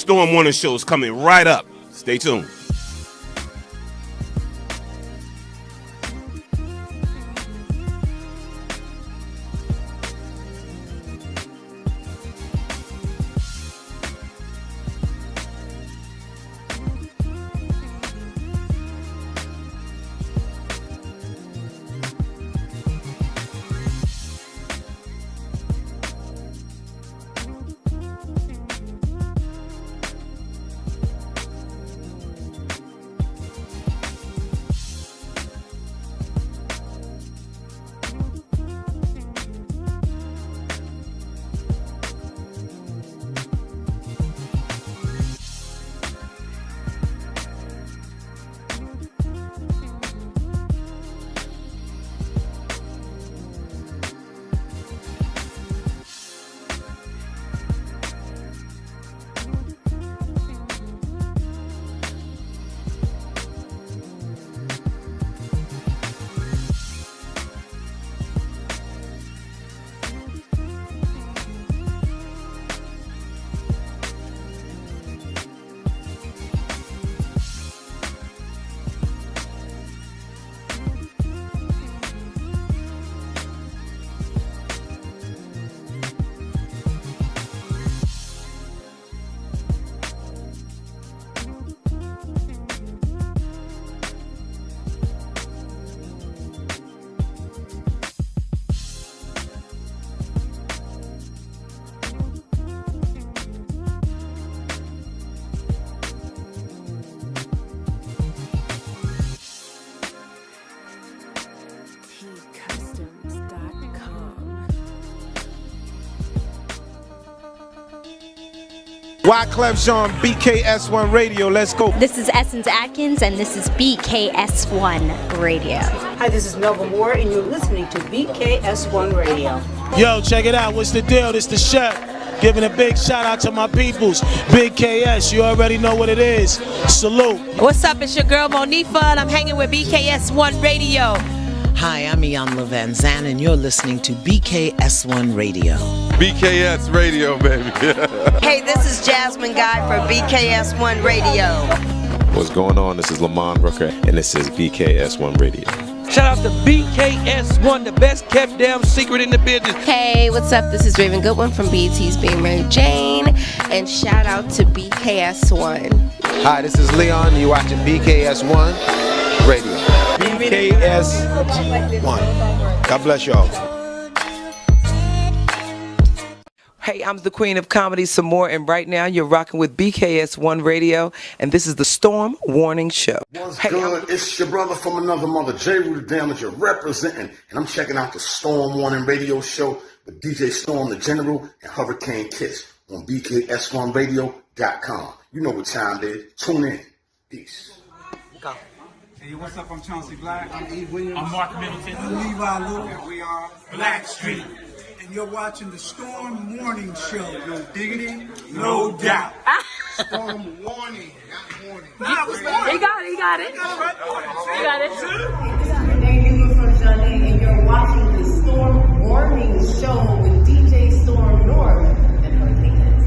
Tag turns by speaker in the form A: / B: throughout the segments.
A: Storm Warning Show is coming right up. Stay tuned.
B: Wyclef Jean, BKS1 Radio. Let's go.
C: This is Essence Atkins, and this is BKS1 Radio.
D: Hi, this is Melba Moore, and you're listening to BKS1 Radio.
E: Yo, check it out. What's the deal? This the chef. Giving a big shout out to my peoples. Big KS, you already know what it is. Salute.
F: What's up? It's your girl Monifa, and I'm hanging with BKS1 Radio.
G: Hi, I'm Ian Van Zan, and you're listening to BKS1 Radio.
H: BKS Radio, baby.
F: Hey, this is Jasmine Guy for BKS1 Radio.
I: What's going on? This is Lamont Rooker, and this is BKS1 Radio.
J: Shout out to BKS1, the best kept damn secret in the business.
K: Hey, what's up? This is Raven Goodwin from BET's Being Mary Jane, and shout out to BKS1.
L: Hi, this is Leon. You're watching BKS1 Radio.
B: BKS1. God bless y'all.
J: Hey, I'm the queen of comedy some more, and right now you're rocking with BKS1 Radio, and this is the Storm Warning Show.
M: What's good? It's your brother from another mother, J. Rue the Damager, representing, and I'm checking out the Storm Warning Radio Show with DJ Storm the General and Hurricane Kiss on BKS1Radio.com. You know what time it is. Tune in. Peace.
N: Go. Hey, what's up? I'm Chauncey Black. I'm E. Williams. I'm Mark Middleton. I'm Levi Lou. And we are Black Street. And you're watching the Storm Warning Show. No diggity, no doubt. Storm Warning, not warning.
F: He got it. He got it.
D: This is Renee Newman from Johnny, and you're watching the Storm Warning Show with DJ Storm North and Hurricane Kiss.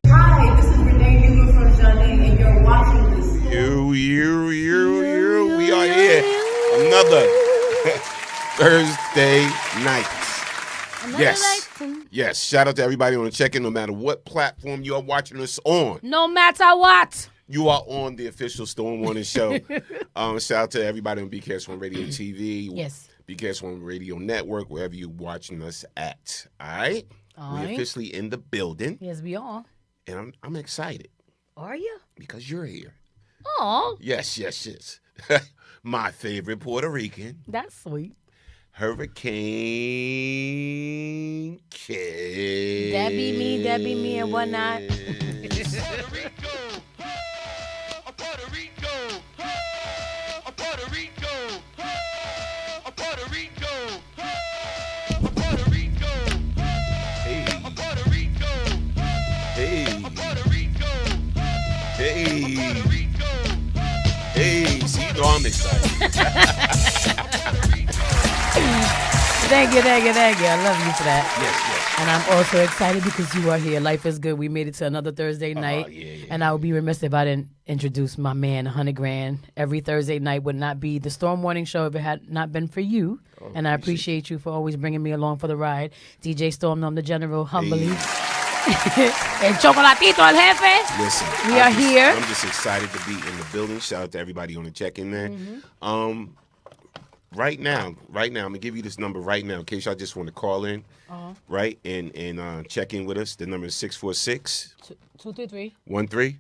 D: Hi, this is Renee Newman from Johnny, and you're watching the Storm.
A: We are here. Another Thursday night. Yes. Shout out to everybody on the check-in, no matter what platform you are watching us on.
F: No matter what.
A: You are on the official Storm Warning Show. Shout out to everybody on BKS1 Radio TV.
F: Yes.
A: BKS1 Radio Network, wherever you're watching us at. All right? We're officially in the building.
F: Yes, we are.
A: And I'm excited.
F: Are you?
A: Because you're here.
F: Aw.
A: Yes. My favorite Puerto Rican.
F: That's sweet.
A: Hurricane Kiss.
F: That be me, and whatnot.
H: Puerto Rico, Puerto Rico, Puerto Rico, Puerto Rico,
A: Hey.
H: Puerto Rico,
A: Hey.
H: Puerto Rico,
A: Hey.
H: Puerto Rico.
A: Hey. See, you know I'm excited.
F: Thank you. I love you for that.
A: Yes.
F: I
O: And I'm also excited because you are here. Life is good. We made it to another Thursday night. And I would be remiss if I didn't introduce my man, 100 Grand. Every Thursday night would not be the Storm Morning Show if it had not been for you. And I appreciate you for always bringing me along for the ride. DJ Storm, Nom the General, humbly. El Chocolatito, el Jefe.
A: Listen,
O: we are here.
A: I'm just excited to be in the building. Shout out to everybody on the check-in there. Right now, I'm going to give you this number right now in case y'all just want to call in, right, and check in with us. The number is 646
O: 233
A: 13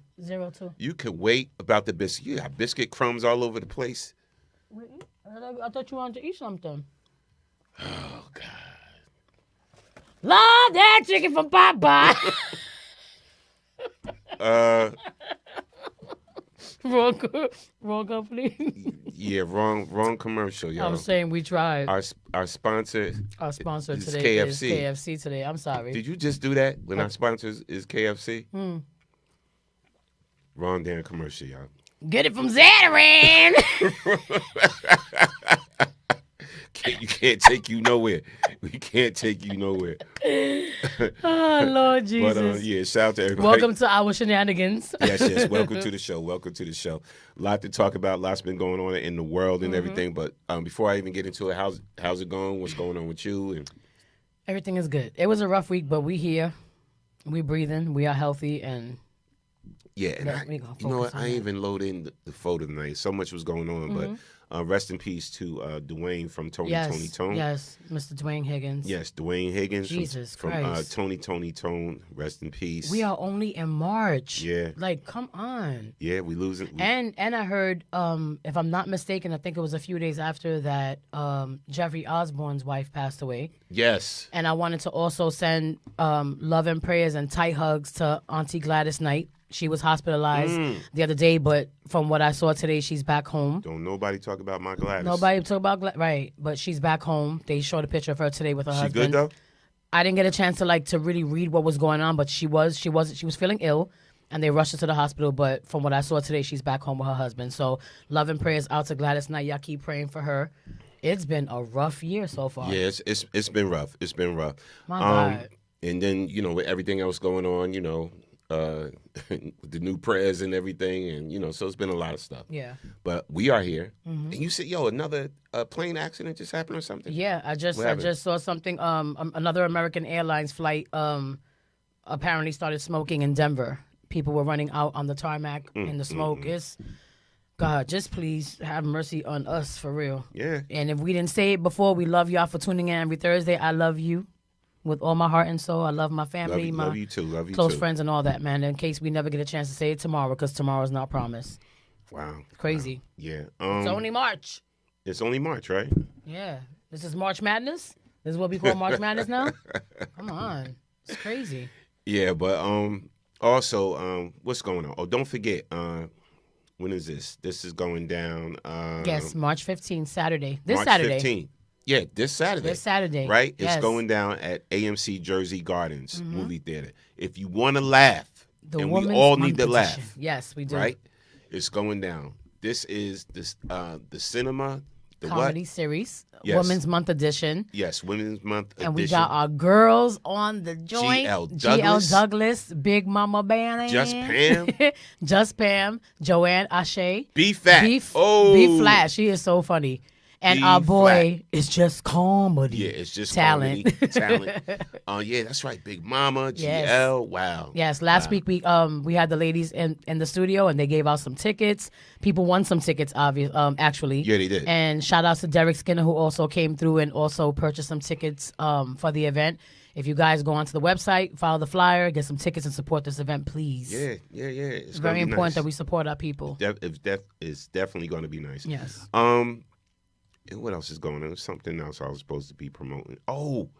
O: 02.
A: You could wait about the biscuit. You got biscuit crumbs all over the place.
O: I thought you wanted to eat something.
A: Oh, God.
O: Love that chicken from Popeye. Wrong company.
A: Yeah, wrong commercial, y'all.
O: I'm saying we tried.
A: Our sponsor.
O: Our sponsor
A: is
O: today
A: KFC.
O: is KFC today. I'm sorry.
A: Did you just do that when our sponsor is KFC? Wrong damn commercial, y'all.
O: Get it from Zatarain.
A: You can't take you nowhere. We can't take you nowhere.
O: Oh, Lord Jesus.
A: But yeah, shout out to everybody.
O: Welcome to our shenanigans.
A: Yes. Welcome to the show. Welcome to the show. A lot to talk about. Lots been going on in the world and everything. But before I even get into it, how's it going? What's going on with you? And
O: everything is good. It was a rough week, but we here. We breathing. We are healthy and.
A: Yeah, and you know what? I ain't even load in the photo tonight. So much was going on, but rest in peace to Dwayne from Tony Tone.
O: Yes, Mr. Dwayne Higgins.
A: Yes, Dwayne Higgins.
O: Jesus
A: from
O: Christ.
A: Tony Tone. Rest in peace.
O: We are only in March.
A: Yeah.
O: Like, come on.
A: Yeah, we losing.
O: And I heard, if I'm not mistaken, I think it was a few days after that Jeffrey Osborne's wife passed away.
A: Yes.
O: And I wanted to also send love and prayers and tight hugs to Auntie Gladys Knight. She was hospitalized the other day, but from what I saw today, she's back home.
A: Don't nobody talk about my Gladys.
O: Nobody talk about right, but she's back home. They showed a picture of her today with her husband.
A: She good though?
O: I didn't get a chance to really read what was going on, but she was feeling ill, and they rushed her to the hospital. But from what I saw today, she's back home with her husband. So love and prayers out to Gladys Knight. Y'all keep praying for her. It's been a rough year so far.
A: Yeah, it's been rough. It's been rough.
O: My God.
A: And then with everything else going on, the new prayers and everything, and so it's been a lot of stuff.
O: Yeah.
A: But we are here, and you said, another plane accident just happened or something.
O: Yeah, I just saw something. Another American Airlines flight apparently started smoking in Denver. People were running out on the tarmac in the smoke. It's God, just please have mercy on us for real.
A: Yeah.
O: And if we didn't say it before, we love y'all for tuning in every Thursday. I love you. With all my heart and soul, I love my family,
A: love you too. Love you
O: close
A: too.
O: friends and all that, man. In case we never get a chance to say it tomorrow, because tomorrow's not promised.
A: Wow,
O: crazy.
A: Wow. Yeah,
O: it's only March.
A: It's only March, right?
O: Yeah, this is March Madness. This is what we call March Madness now. Come on, it's crazy.
A: Yeah, but also, what's going on? Oh, don't forget, when is this? This is going down.
O: Yes, March 15th, Saturday. This
A: March
O: Saturday.
A: 15th. Yeah, this Saturday.
O: This Saturday.
A: Right?
O: Yes.
A: It's going down at AMC Jersey Gardens movie theater. If you want to laugh, and we all need to laugh.
O: Yes, we do.
A: Right? It's going down. This is the cinema. The
O: comedy
A: what?
O: series.
A: Yes.
O: Women's Month edition.
A: Yes, Women's Month edition.
O: And we got our girls on the joint.
A: G.L.
O: Douglas, Big Mama Bannon.
A: Just Pam.
O: Joanne Ashe.
A: B Fat.
O: B Flat. She is so funny. And our boy is just comedy.
A: Yeah, it's just
O: talent.
A: Talent. Yeah, that's right. Big Mama, GL.
O: Yes.
A: Wow.
O: Yes. Last week we had the ladies in the studio and they gave out some tickets. People won some tickets, actually.
A: Yeah, they did.
O: And shout outs to Derek Skinner, who also came through and also purchased some tickets for the event. If you guys go onto the website, follow the flyer, get some tickets, and support this event, please.
A: Yeah. It's
O: very important
A: nice.
O: that we support our people.
A: It's definitely going to be nice.
O: Yes.
A: And what else is going on? There's something else I was supposed to be promoting. Oh,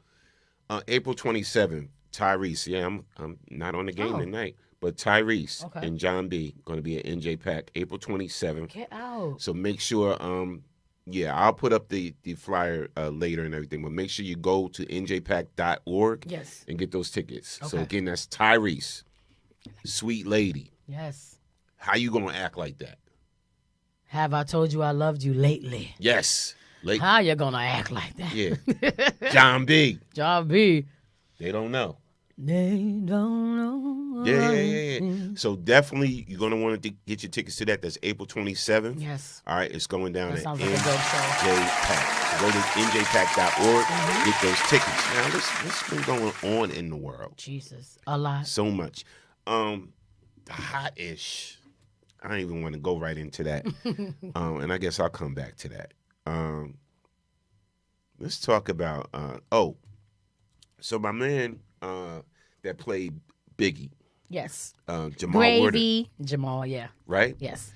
A: April 27th, Tyrese. Yeah, I'm not on the game tonight, but Tyrese and John B. going to be at NJ Pack April 27th.
O: Get out.
A: So make sure, I'll put up the flyer later and everything, but make sure you go to njpack.org and get those tickets. Okay. So again, that's Tyrese, sweet lady.
O: Yes.
A: How you going to act like that?
O: Have I told you I loved you lately?
A: Yes.
O: How you gonna act like that?
A: Yeah. John B.
O: John B.
A: They don't know.
O: They don't know.
A: Yeah. So definitely, you're gonna want to get your tickets to that. That's April 27th.
O: Yes.
A: All right, it's going down
O: That
A: at
O: sounds like a dope show.
A: NJPAC. So go to njpac.org, get those tickets. Now, what's been going on in the world?
O: Jesus, a lot.
A: So much. Hot-ish. I don't even want to go right into that. And I guess I'll come back to that. Let's talk about. So my man that played Biggie.
O: Yes.
A: Jamal
O: Gravy.
A: Woodard.
O: Jamal, yeah.
A: Right?
O: Yes.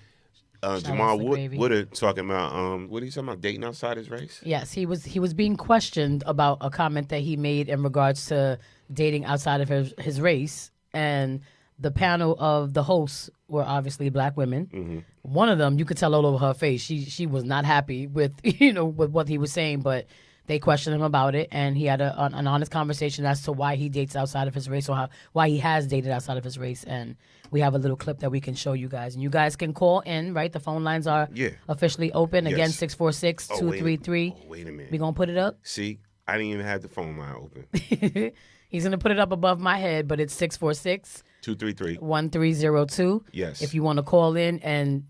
A: Jamal Woodard talking about what are you talking about, dating outside his race?
O: Yes, he was being questioned about a comment that he made in regards to dating outside of his race, and the panel of the hosts were obviously black women.
A: Mm-hmm.
O: One of them, you could tell all over her face, she was not happy with with what he was saying, but they questioned him about it, and he had an honest conversation as to why he dates outside of his race, or why he has dated outside of his race. And we have a little clip that we can show you guys. And you guys can call in, right? The phone lines are officially open.
A: Yes.
O: Again, 646-233.
A: Wait a minute.
O: We going to put it up?
A: See, I didn't even have the phone line open.
O: He's going to put it up above my head, but it's 646
A: 233
O: 1302.
A: Yes.
O: If you want to call in and,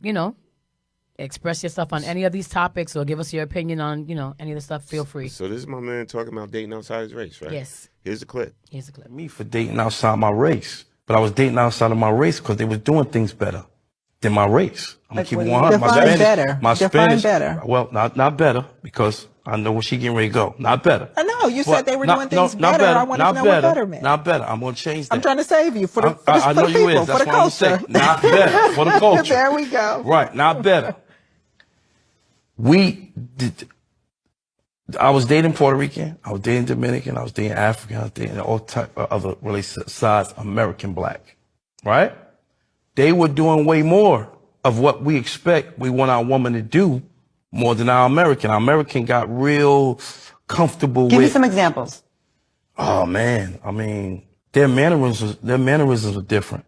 O: express yourself on any of these topics or give us your opinion on, any of the stuff, feel free.
A: So this is my man talking about dating outside his race, right?
O: Yes.
A: Here's the clip.
P: Me for dating outside my race. But I was dating outside of my race because they was doing things better than my race. I'm going to keep it 100.
Q: Define better.
P: Well, not better, because I know where she getting ready to go. Not better.
Q: I know. You said they were doing things better. I want to know what better meant.
P: Not better. I'm going to change that.
Q: I'm trying to save you for the people,
P: I know you is. That's
Q: for the
P: what I'm saying.
Q: culture.
P: Not better. For the culture.
Q: There we go.
P: Right. Not better. I was dating Puerto Rican, I was dating Dominican, I was dating African, I was dating all type of other really size American black, right? They were doing way more of what we expect we want our woman to do more than our American. Our American got real comfortable with.
Q: Give me some examples.
P: Oh man, I mean, their mannerisms are different.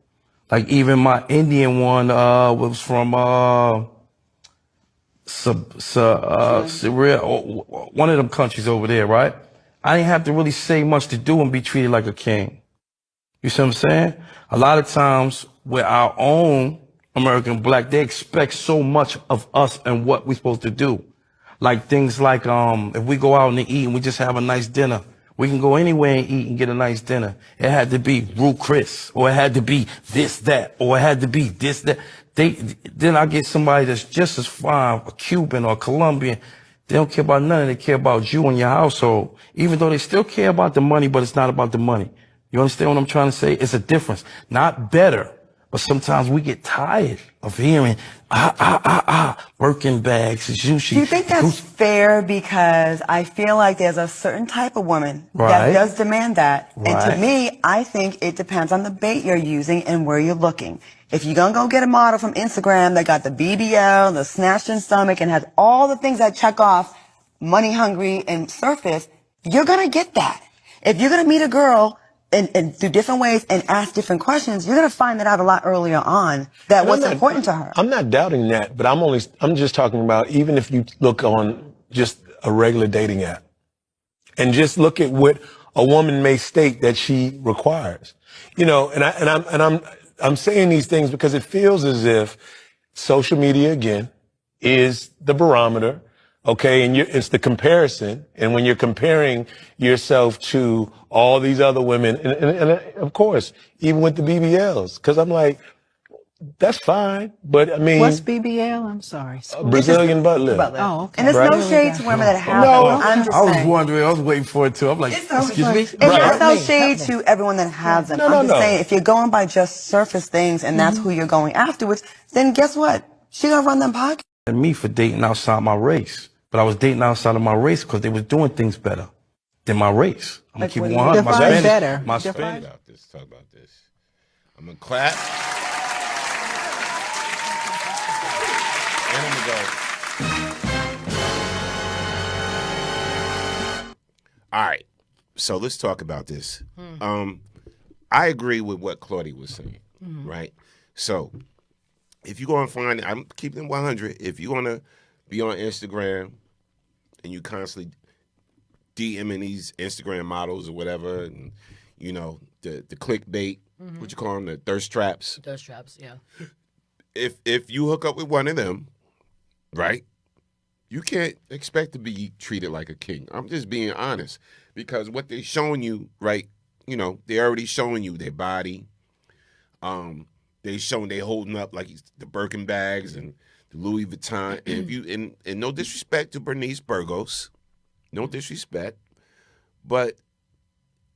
P: Like even my Indian one was from Syria, one of them countries over there, right? I didn't have to really say much to do and be treated like a king. You see what I'm saying? A lot of times with our own American black, they expect so much of us and what we're supposed to do. Like things like, if we go out and eat and we just have a nice dinner, we can go anywhere and eat and get a nice dinner. It had to be Ruth Chris, or it had to be this, that, or it had to be this, that. Then I get somebody that's just as fine, a Cuban or a Colombian. They don't care about nothing. They care about you and your household. Even though they still care about the money, but it's not about the money. You understand what I'm trying to say? It's a difference. Not better, but sometimes we get tired of hearing, Birkin bags, sushi.
Q: Do you think that's fair? Because I feel like there's a certain type of woman that does demand that.
P: Right.
Q: And to me, I think it depends on the bait you're using and where you're looking. If you're going to go get a model from Instagram that got the BBL, the snatched in stomach, and has all the things that check off money hungry and surface, you're going to get that. If you're going to meet a girl and through different ways and ask different questions, you're going to find that out a lot earlier on that what's important to her.
R: I'm not doubting that, but I'm just talking about even if you look on just a regular dating app and just look at what a woman may state that she requires, and I'm saying these things because it feels as if social media again is the barometer. Okay, and it's the comparison, and when you're comparing yourself to all these other women, and of course, even with the BBLs, because I'm like, that's fine, but I mean,
Q: what's BBL? I'm sorry.
R: Brazilian butt lift.
Q: Oh, okay. And it's no shade to women that have them. I'm just saying.
P: I was wondering, I was waiting for it too. I'm like, excuse me?
Q: It's no shade to everyone that has them. I'm just saying, if you're going by just surface things and that's who you're going afterwards, then guess what? She gonna run them pockets.
P: And me for dating outside my race. But I was dating outside of my race because they was doing things better than my race. I'm going to keep it 100. My Spanish.
Q: Better.
P: My Spanish.
A: Talk about this. I'm going to clap. And I'm going to go. All right. So let's talk about this. I agree with what Claudia was saying, right? So if you go and find, I'm keeping it 100. If you want to be on Instagram and you constantly DMing these Instagram models or whatever, and the clickbait, what you call them, the thirst traps.
O: Thirst traps, yeah.
A: If you hook up with one of them, right, you can't expect to be treated like a king. I'm just being honest, because what they're showing you, right, they're already showing you their body. They holding up like the Birkin bags and the Louis Vuitton. And if you and no disrespect to Bernice Burgos, no disrespect, but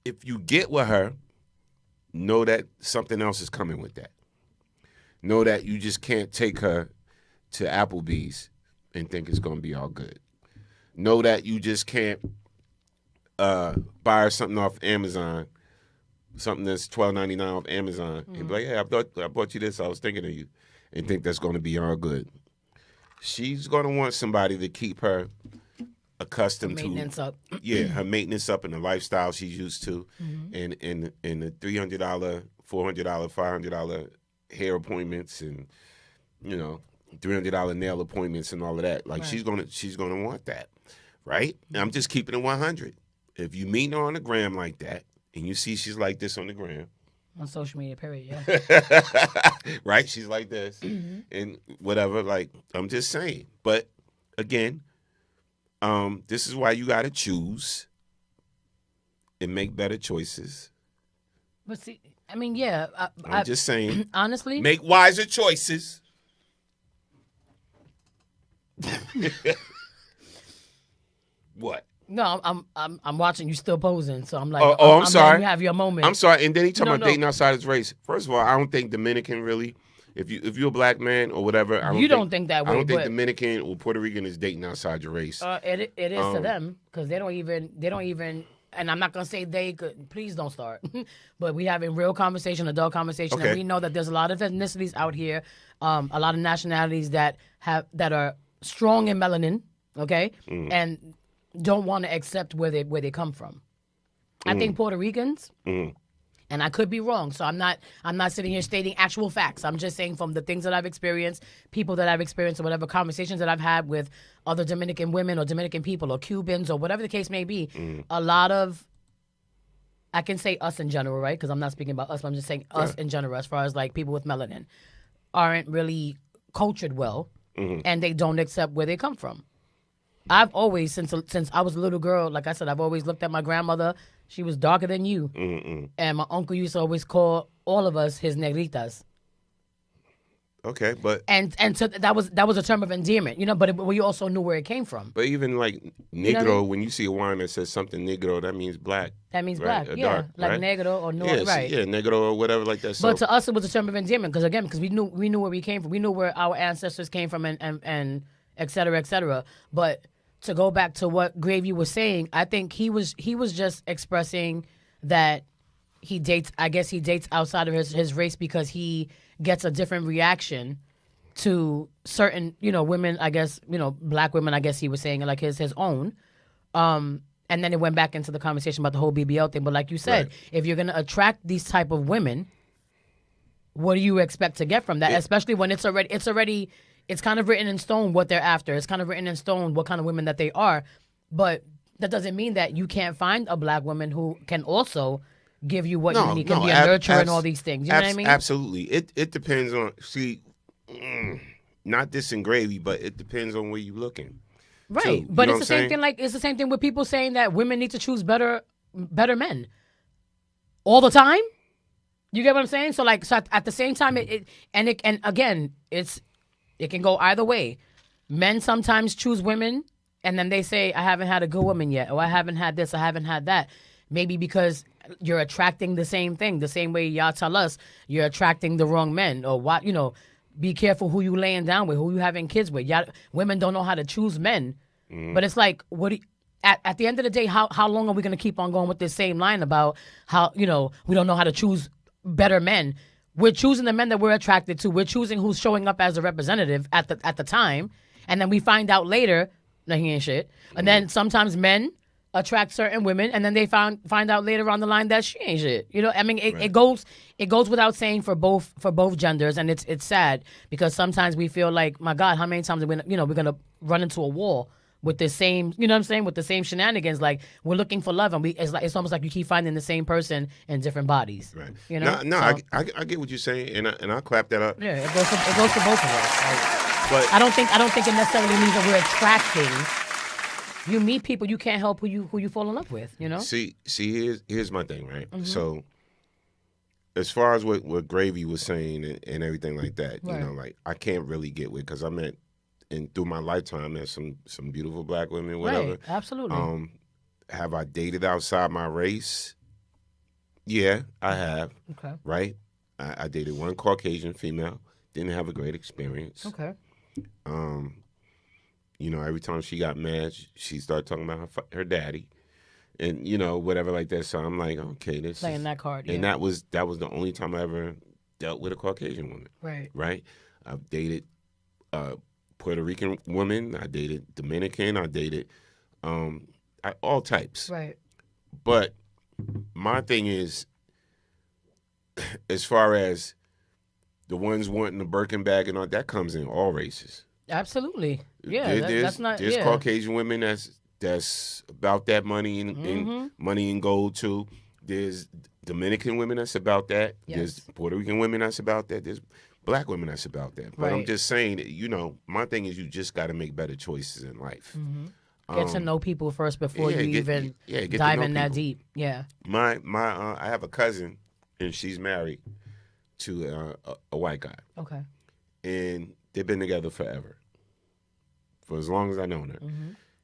A: if you get with her, know that something else is coming with that. Know that you just can't take her to Applebee's and think it's going to be all good. Know that you just can't buy her something off Amazon, something that's $12.99 off Amazon, and be like, "Hey, I bought you this. I was thinking of you," and think that's going to be all good. She's going to want somebody to keep her accustomed
O: maintenance
A: to
O: up.
A: Yeah, her maintenance up and the lifestyle she's used to, and the $300, $400, $500 hair appointments, and $300 nail appointments and all of that. Like, she's gonna want that, right? And I'm just keeping it 100. If you meet her on the gram like that, and you see she's like this on the gram,
O: on social media, period, yeah.
A: right? She's like this, and whatever. Like, I'm just saying. But again, this is why you got to choose and make better choices.
O: But see, I mean, yeah.
A: I'm just saying.
O: Honestly,
A: make wiser choices. What?
O: No, I'm watching you still posing, so I'm like,
A: I'm sorry.
O: You have your moment.
A: I'm sorry. And then he talking about dating outside his race. First of all, I don't think Dominican really. If you're a black man or whatever,
O: you don't think that way.
A: I don't think Dominican or Puerto Rican is dating outside your race.
O: It is to them, because they don't even. And I'm not gonna say they could. Please don't start. But we having real conversation, adult conversation, and we know that there's a lot of ethnicities out here, a lot of nationalities that are strong in melanin, okay, and don't want to accept where they come from. I think Puerto Ricans, and I could be wrong, so I'm not sitting here stating actual facts. I'm just saying from the things that I've experienced, people that I've experienced, or whatever conversations that I've had with other Dominican women or Dominican people or Cubans or whatever the case may be. A lot of, I can say us in general, right? Because I'm not speaking about us, but I'm just saying us in general, as far as like people with melanin, aren't really cultured well, and they don't accept where they come from. I've always, since I was a little girl, like I said, I've always looked at my grandmother. She was darker than you. And my uncle used to always call all of us his negritas.
A: Okay, but...
O: And so that was a term of endearment, but we also knew where it came from.
A: But even like negro, when you see a wine that says something negro, that means black.
O: That means
A: right?
O: black, yeah.
A: Dark,
O: like
A: right?
O: negro or noir, right.
A: Yeah, negro or whatever like that. So.
O: But to us, it was a term of endearment, because we knew where we came from. We knew where our ancestors came from and et cetera, et cetera. But... to go back to what Gravy was saying, I think he was just expressing that he dates outside of his race because he gets a different reaction to certain, women, I guess, black women, I guess he was saying, like his own. And then it went back into the conversation about the whole BBL thing. But like you said, if you're going to attract these type of women, what do you expect to get from that? Especially when it's kind of written in stone what they're after. It's kind of written in stone what kind of women that they are. But that doesn't mean that you can't find a black woman who can also give you what you need, can be a nurturer and all these things. You know what I mean?
A: Absolutely. It depends on, not this in Gravy, but it depends on where you're looking.
O: Right. But it's the same thing. Like, it's the same thing with people saying that women need to choose better men all the time. You get what I'm saying? So at the same time, it can go either way. Men sometimes choose women, and then they say, I haven't had a good woman yet, or I haven't had this, I haven't had that. Maybe because you're attracting the same thing, the same way y'all tell us you're attracting the wrong men, or what, be careful who you laying down with, who you having kids with. Women don't know how to choose men. But it's like, at the end of the day, how long are we going to keep on going with this same line about how, we don't know how to choose better men? We're choosing the men that we're attracted to. We're choosing who's showing up as a representative at the time. And then we find out later that he ain't shit. And then sometimes men attract certain women, and then they find out later on the line that she ain't shit. I mean, it goes without saying for both genders, and it's sad because sometimes we feel like, my God, how many times are we're gonna run into a wall with the same, you know what I'm saying, with the same shenanigans. Like, we're looking for love, and it's almost like you keep finding the same person in different bodies.
A: Right.
O: You know?
A: No,
O: So,
A: I get what you're saying, and I clap that up.
O: yeah, it goes for both of us. Like,
A: But
O: I don't think it necessarily means that we're attracting. You meet people, you can't help who you fall in love with. You know.
A: see, here's my thing, right?
O: Mhm.
A: So, as far as what Gravy was saying and everything like that,
O: Right.
A: you know, like I can't really get with because I met and through my lifetime I met some beautiful black women, whatever.
O: Right. Absolutely.
A: Have I dated outside my race? Yeah, I have.
O: Okay.
A: Right. I dated one Caucasian female. Didn't have a great experience.
O: Okay.
A: You know, every time she got mad, she started talking about her daddy, and you know, whatever like that. So I'm like, okay, this
O: Playing
A: is,
O: that card.
A: and
O: Yeah.
A: that was the only time I ever dealt with a Caucasian woman.
O: Right.
A: Right. I've dated Puerto Rican women. I dated Dominican. I dated all types.
O: Right.
A: But my thing is, as far as the ones wanting the Birkin bag and all that comes in all races.
O: Absolutely. Yeah.
A: There's
O: that's
A: there's
O: yeah.
A: Caucasian women that's about that money and money and gold too. There's Dominican women that's about that.
O: Yes.
A: There's Puerto Rican women that's about that. There's black women that's about that. But I'm
O: Right.
A: just saying, you know, my thing is you just got to make better choices in life.
O: Get to know people first before
A: yeah,
O: you
A: get
O: even
A: to
O: dive
A: know
O: in that
A: people.
O: deep. Yeah.
A: My I have a cousin, and she's married to a white guy,
O: Okay.
A: and they've been together forever, for as long as I've known her.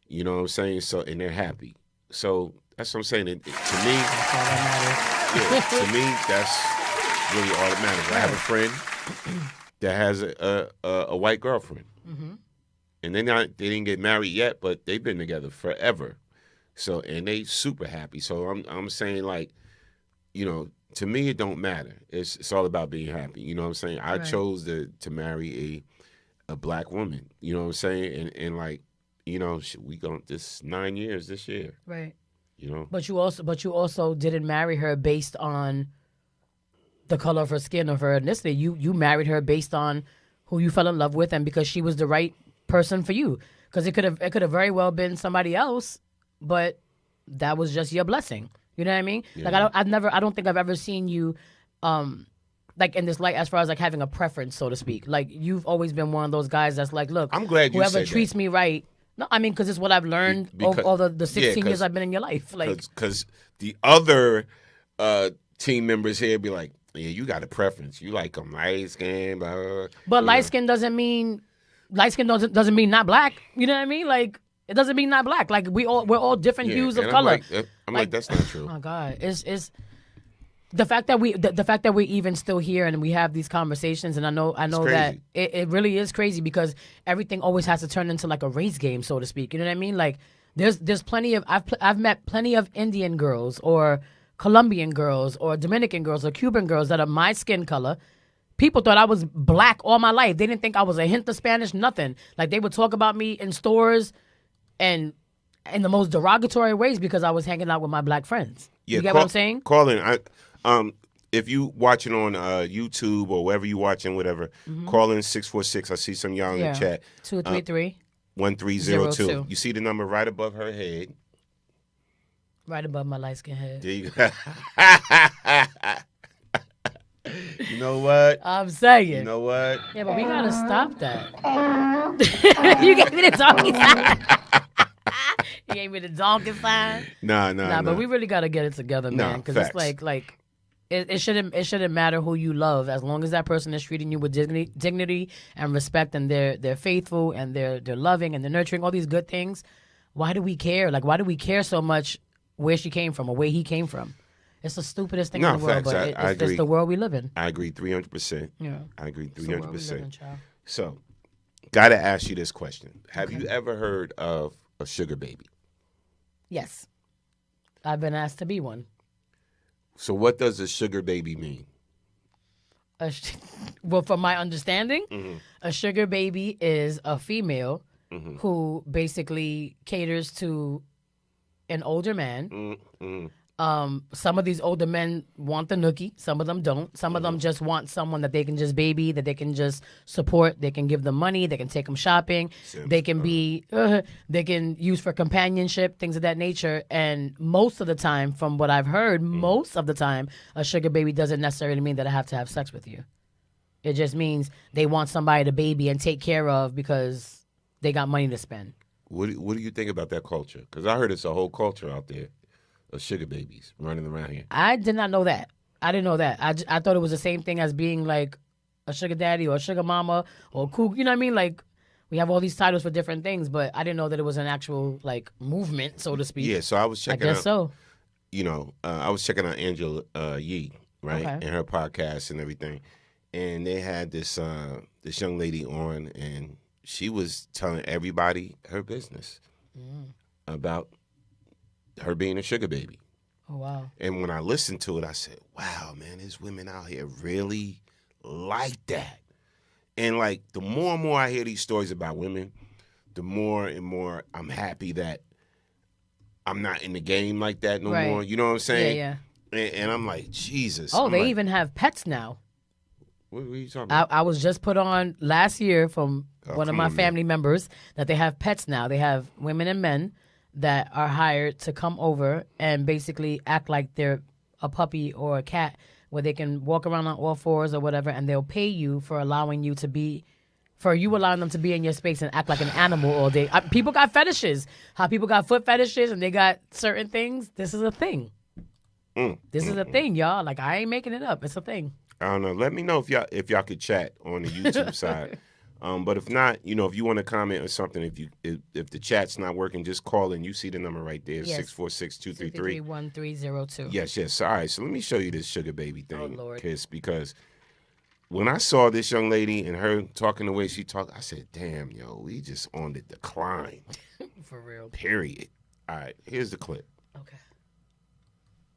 A: You know what I'm saying? So, and they're happy. So that's what I'm saying. To me,
O: That's all that matters.
A: yeah, to me, that's really all that matters. I have a friend that has a white girlfriend, and they didn't get married yet, but they've been together forever. So, and they super happy. So I'm saying, like, you know, to me it don't matter. It's all about being happy. You know what I'm saying? I
O: Right.
A: chose to marry a black woman. You know what I'm saying? And like, you know, we going this 9 years this year.
O: Right.
A: You know.
O: But you also didn't marry her based on the color of her skin or her ethnicity. You married her based on who you fell in love with and because she was the right person for you. Because it could have very well been somebody else, but that was just your blessing. You know what I mean?
A: Yeah.
O: Like I don't think I've ever seen you like in this light as far as like having a preference, so to speak. Like you've always been one of those guys that's like, look,
A: I'm glad you
O: whoever
A: said
O: treats
A: that.
O: me right. No, I mean, because it's what I've learned over all the 16 years I've been in your life. Like,
A: because the other team members here be like, yeah, you got a preference. You like them light skin, blah, blah, blah.
O: but
A: You
O: light
A: know.
O: skin doesn't mean mean not black. You know what I mean? Like, it doesn't mean not black. Like we're all different
A: Yeah,
O: hues of
A: and
O: color.
A: I'm like, that's not true.
O: Oh my God, it's the fact that we're even still here and we have these conversations, and I know that
A: crazy.
O: it really is crazy because everything always has to turn into like a race game, so to speak. You know what I mean? Like there's plenty of I've met plenty of Indian girls or Colombian girls or Dominican girls or Cuban girls that are my skin color. People thought I was black all my life. They didn't think I was a hint of Spanish, nothing. Like they would talk about me in stores and in the most derogatory ways because I was hanging out with my black friends. You get what I'm saying?
A: Call in. If you watching on YouTube or wherever you watching, whatever, call in 646. I see some y'all in the chat.
O: 233
A: 1302.
O: 02.
A: You see the number right above her head.
O: Right above my light skin head.
A: There you go. You know what?
O: I'm saying.
A: You know what?
O: Yeah, but we gotta stop that. You gave me the donkey sign. You gave me the donkey sign.
A: Nah.
O: But we really gotta get it together, man. Because it's like it shouldn't matter who you love as long as that person is treating you with dignity and respect, and they're faithful and they're loving and they're nurturing, all these good things. Why do we care? Like, why do we care so much where she came from or where he came from? It's the stupidest thing in the world, but
A: I agree.
O: it's the world we live in.
A: I agree 300%.
O: Yeah.
A: I agree
O: It's the world we
A: 300%.
O: live in, child.
A: So, got to ask you this question. Have you ever heard of a sugar baby?
O: Yes. I've been asked to be one.
A: So, what does a sugar baby mean?
O: Well, from my understanding, a sugar baby is a female who basically caters to an older man Some of these older men want the nookie. Some of them don't. Some of them just want someone that they can just baby, that they can just support. They can give them money. They can take them shopping. They can be, they can use for companionship, things of that nature. And most of the time, from what I've heard, most of the time, a sugar baby doesn't necessarily mean that I have to have sex with you. It just means they want somebody to baby and take care of because they got money to spend.
A: What do you think about that culture? Because I heard it's a whole culture out there of sugar babies running around here.
O: I did not know that. I didn't know that. I thought it was the same thing as being like a sugar daddy or a sugar mama or a kook. You know what I mean? Like, we have all these titles for different things, but I didn't know that it was an actual like movement, so to speak.
A: Yeah, so I was checking out.
O: I guess so.
A: You know, I was checking out Angela Yee, right,
O: Okay.
A: and her podcast and everything, and they had this this young lady on, and she was telling everybody her business about her being a sugar baby.
O: Oh, wow.
A: And when I listened to it, I said, wow, man, there's women out here really like that. And like, the more and more I hear these stories about women, the more and more I'm happy that I'm not in the game like that no more. You know what I'm saying?
O: Yeah,
A: yeah. And I'm like, Jesus.
O: Oh,
A: I'm
O: they
A: like,
O: even have pets now.
A: What are you talking about?
O: I was just put on last year from one of my family members that they have pets now. They have women and men that are hired to come over and basically act like they're a puppy or a cat, where they can walk around on all fours or whatever, and they'll pay you for allowing you to be, for you allowing them to be in your space and act like an animal all day. People got fetishes. How people got foot fetishes and they got certain things. This is a thing. This is a thing, y'all. Like, I ain't making it up. It's a thing.
A: I don't know. Let me know if y'all could chat on the YouTube side. But if not, you know, if you want to comment or something, if the chat's not working, just call in. You see the number right there, 646-233.
O: 1302.
A: Yes. All right, so let me show you this sugar baby thing,
O: Oh, Lord.
A: Kiss, because when I saw this young lady and her talking the way she talked, I said, damn, yo, we just on the decline.
O: For real.
A: Period. All right, here's the clip.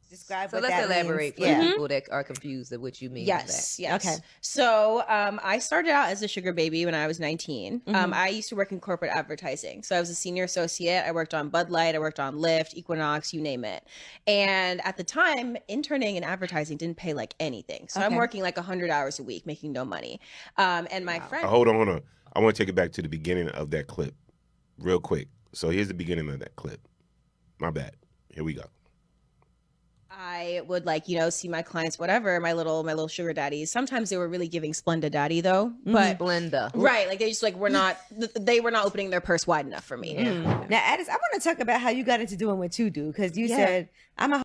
S: Describe
T: So
S: what
T: let's
S: that
T: elaborate
S: means.
T: for people that are confused of what you mean by
K: Yes,
T: that.
K: yes.
S: Okay.
K: So I started out as a sugar baby when I was 19.
S: Mhm.
K: I used to work in corporate advertising. So I was a senior associate. I worked on Bud Light. I worked on Lyft, Equinox, you name it. And at the time, interning in advertising didn't pay like anything. So I'm
S: Okay.
K: working like 100 hours a week, making no money. And my friend...
A: Hold on. I want to take it back to the beginning of that clip real quick. So here's the beginning of that clip. My bad. Here we go.
K: I would like, see my clients, whatever, my little sugar daddies. Sometimes they were really giving Splenda daddy though, but
T: Splenda.
K: right. Like they just like, they were not opening their purse wide enough for me.
S: Now, Addis, I want to talk about how you got into doing what you do, because you said, I'm a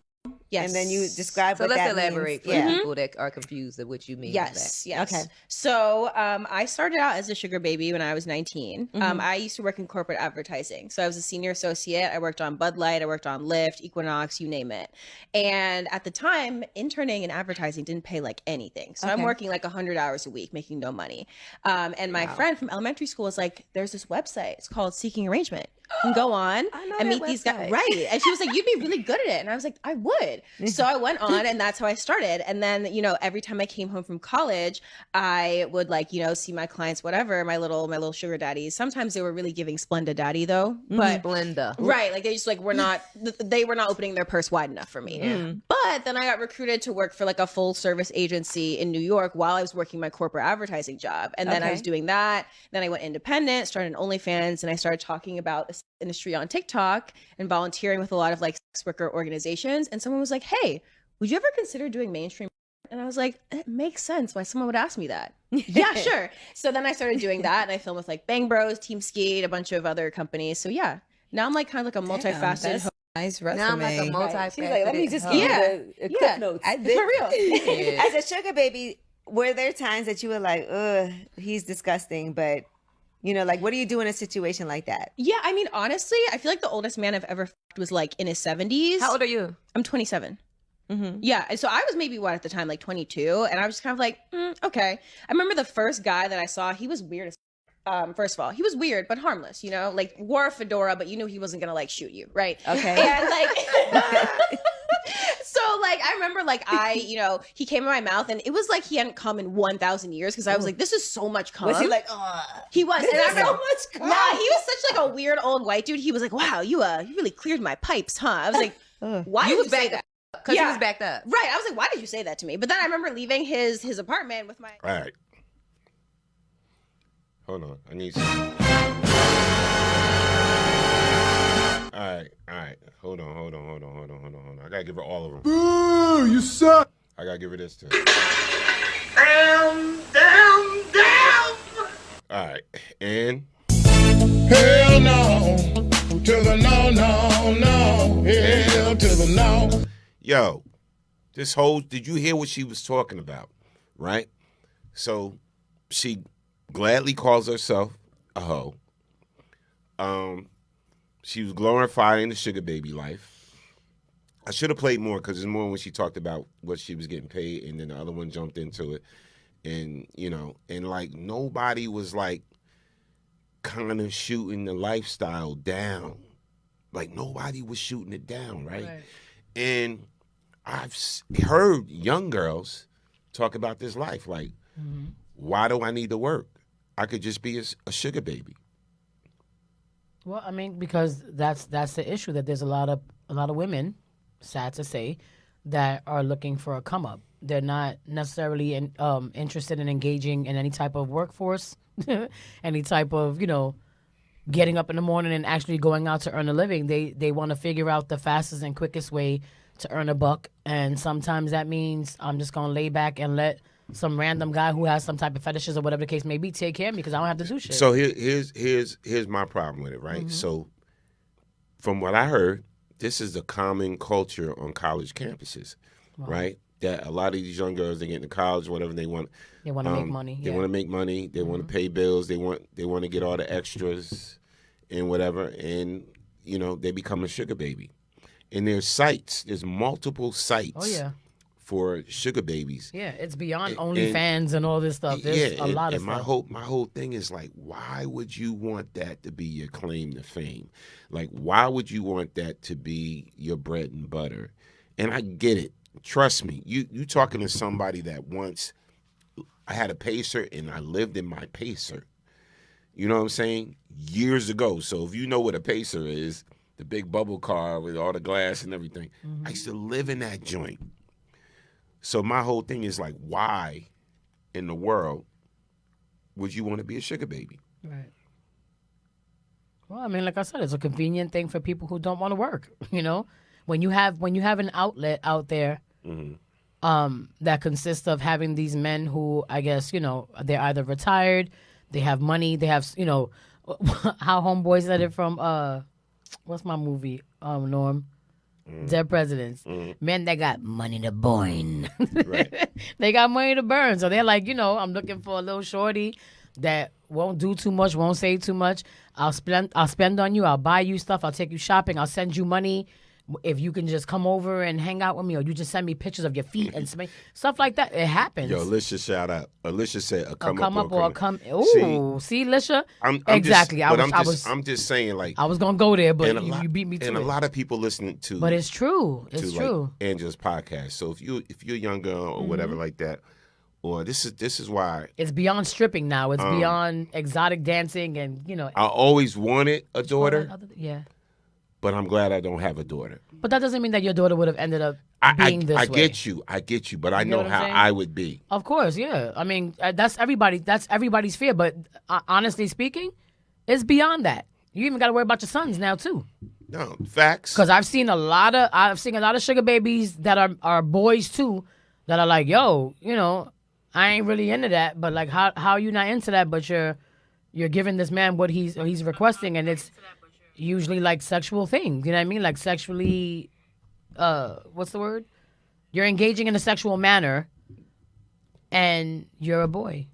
K: Yes.
S: and then you describe
T: So
S: what
T: let's
S: that
T: elaborate
S: means.
T: for people that are confused of what you mean by
K: Yes,
T: that.
K: yes.
S: Okay.
K: So I started out as a sugar baby when I was 19.
S: Mhm.
K: I used to work in corporate advertising. So I was a senior associate. I worked on Bud Light. I worked on Lyft, Equinox, you name it. And at the time, interning in advertising didn't pay like anything. So I'm
S: Okay.
K: working like 100 hours a week, making no money. And my friend from elementary school was like, there's this website. It's called Seeking Arrangement. You can go on and meet these guys. Right. And she was like, you'd be really good at it. And I was like, I would. So I went on and that's how I started. And then, every time I came home from college, I would like, see my clients, whatever, my little sugar daddies. Sometimes they were really giving Splenda daddy though. But
T: Splenda.
K: right. Like they just like were not opening their purse wide enough for me. But then I got recruited to work for like a full service agency in New York while I was working my corporate advertising job. And then I
S: Okay.
K: was doing that. Then I went independent, started an OnlyFans, and I started talking about this industry on TikTok and volunteering with a lot of like sex worker organizations. And someone was like, hey, would you ever consider doing mainstream? And I was like, it makes sense why someone would ask me that. Yeah, sure. So then I started doing that, and I filmed with like Bang Bros, Team Skeet, a bunch of other companies. So yeah, now I'm like kind of like a multifaceted
T: that's nice resume. Now I'm like a multifaceted.
S: She's like, let me just
T: hoe.
S: give
K: Yeah.
S: you the clip notes.
K: For real.
S: As a sugar baby, were there times that you were like, ugh, he's disgusting, but like, what do you do in a situation like that?
K: Yeah, I mean, honestly, I feel like the oldest man I've ever fucked was like in his 70s.
T: How old are you?
K: I'm 27.
S: Mm-hmm.
K: Yeah, and so I was maybe at the time like 22, and I was just kind of like, okay. I remember the first guy that I saw, he was weird as first of all, he was weird but harmless, like wore a fedora, but you knew he wasn't gonna like shoot you, right?
S: Okay.
K: And like so like I remember like he came in my mouth and it was like he hadn't come in 1,000 years, because I was like, this is so much cum.
S: Was he like,
K: He was.
S: this
K: And I
S: is so
K: remember-
S: much cum?
K: Nah, he was such like a weird old white dude. He was like, wow, you really cleared my pipes, huh? I was like, why
T: You
K: would
T: was
K: you say
T: back
K: that?
T: Because he was backed up.
K: Right. I was like, why did you say that to me? But then I remember leaving his apartment with my.
A: All right. Hold on. I need some. All right. Hold on. I gotta give her all of them.
B: Boo! You suck.
A: I gotta give her this too.
H: Down.
A: All right. And.
H: Hell no. To the no. Hell to the no.
A: Yo, did you hear what she was talking about? Right? So she gladly calls herself a hoe. She was glorifying the sugar baby life. I should have played more because there's more when she talked about what she was getting paid, and then the other one jumped into it. And, and like nobody was like kind of shooting the lifestyle down. Like nobody was shooting it down, right? And I've heard young girls talk about this life. Like, why do I need to work? I could just be a sugar baby.
O: Well, I mean, because that's the issue, that there's a lot of women, sad to say, that are looking for a come up. They're not necessarily interested in engaging in any type of workforce, any type of, getting up in the morning and actually going out to earn a living. They want to figure out the fastest and quickest way to earn a buck, and sometimes that means I'm just gonna lay back and let some random guy who has some type of fetishes or whatever the case may be take care of me because I don't have to do shit.
A: So here's my problem with it, right? So from what I heard, this is the common culture on college campuses, right? That a lot of these young girls, they get into college, whatever they want.
O: They want to make money.
A: They want to make money. They want to pay bills. They want to get all the extras and whatever, and they become a sugar baby. And there's multiple sites for sugar babies.
O: Yeah, it's beyond OnlyFans and all this stuff. There's a lot of stuff.
A: My whole thing is like, why would you want that to be your claim to fame? Like, why would you want that to be your bread and butter? And I get it. Trust me. You talking to somebody that once I had a Pacer and I lived in my Pacer. You know what I'm saying? Years ago. So if you know what a Pacer is, the big bubble car with all the glass and everything. I used to live in that joint. So my whole thing is like, why in the world would you want to be a sugar baby?
O: Right. Well, I mean, like I said, it's a convenient thing for people who don't want to work. When you have an outlet out there that consists of having these men who, I guess, they're either retired, they have money, they have, how homeboys said it from what's my movie, Norm? Dead Presidents. Men that got money to burn. Right. They got money to burn. So they're like, I'm looking for a little shorty that won't do too much, won't say too much. I'll spend on you. I'll buy you stuff. I'll take you shopping. I'll send you money. If you can just come over and hang out with me, or you just send me pictures of your feet and stuff like that. It happens.
A: Yo, Alicia, shout out. Alicia said a come up
O: or a come. Ooh, see, Alicia? Exactly.
A: I'm just saying, like,
O: I was gonna go there, but you beat me to it.
A: And a lot of people listening to,
O: but it's true. It's true.
A: Like Angela's podcast. So if you're a young girl or whatever like that, or this is why
O: it's beyond stripping now. It's beyond exotic dancing and
A: I always wanted a daughter.
O: Yeah.
A: But I'm glad I don't have a daughter.
O: But that doesn't mean that your daughter would have ended up being this way.
A: I get you, but I know how I would be.
O: Of course, yeah. I mean, that's everybody's fear. But honestly speaking, it's beyond that. You even got to worry about your sons now too.
A: No, facts.
O: Because I've seen a lot of sugar babies that are boys too, that are like, yo, I ain't really into that. But like, how are you not into that? But you're giving this man what he's requesting, and it's usually like sexual things, you know what I mean? Like sexually, what's the word? You're engaging in a sexual manner, and you're a boy.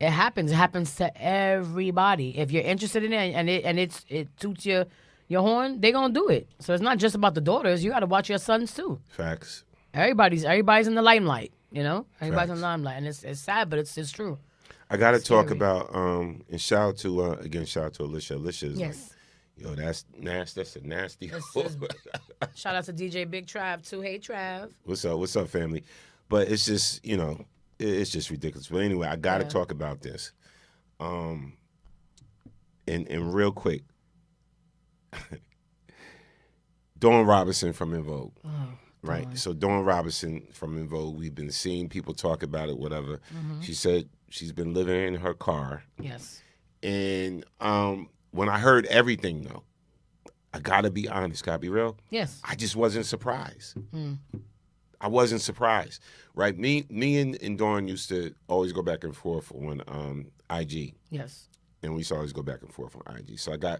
O: It happens. It happens to everybody. If you're interested in it and it toots your horn, they gonna do it. So it's not just about the daughters. You got to watch your sons too.
A: Facts.
O: Everybody's in the limelight. Everybody's in the limelight, and it's sad, but it's true.
A: I got to talk about and shout out to Alicia. Alicia is like, yo, that's nasty. That's a nasty.
O: Shout out to DJ Big Trav too. Hey Trav.
A: What's up, family? But it's just, it's just ridiculous. But anyway, I got to talk about this. And real quick, Dawn Robinson from En Vogue.
O: Oh
A: Right. So Dawn Robinson from En Vogue, we've been seeing people talk about it, whatever. She said she's been living in her car.
O: Yes.
A: And when I heard everything, though, I got to be honest, got to be real.
O: Yes.
A: I just wasn't surprised. I wasn't surprised. Right. Me and Dawn used to always go back and forth on IG.
O: Yes.
A: And we used to always go back and forth on IG. So I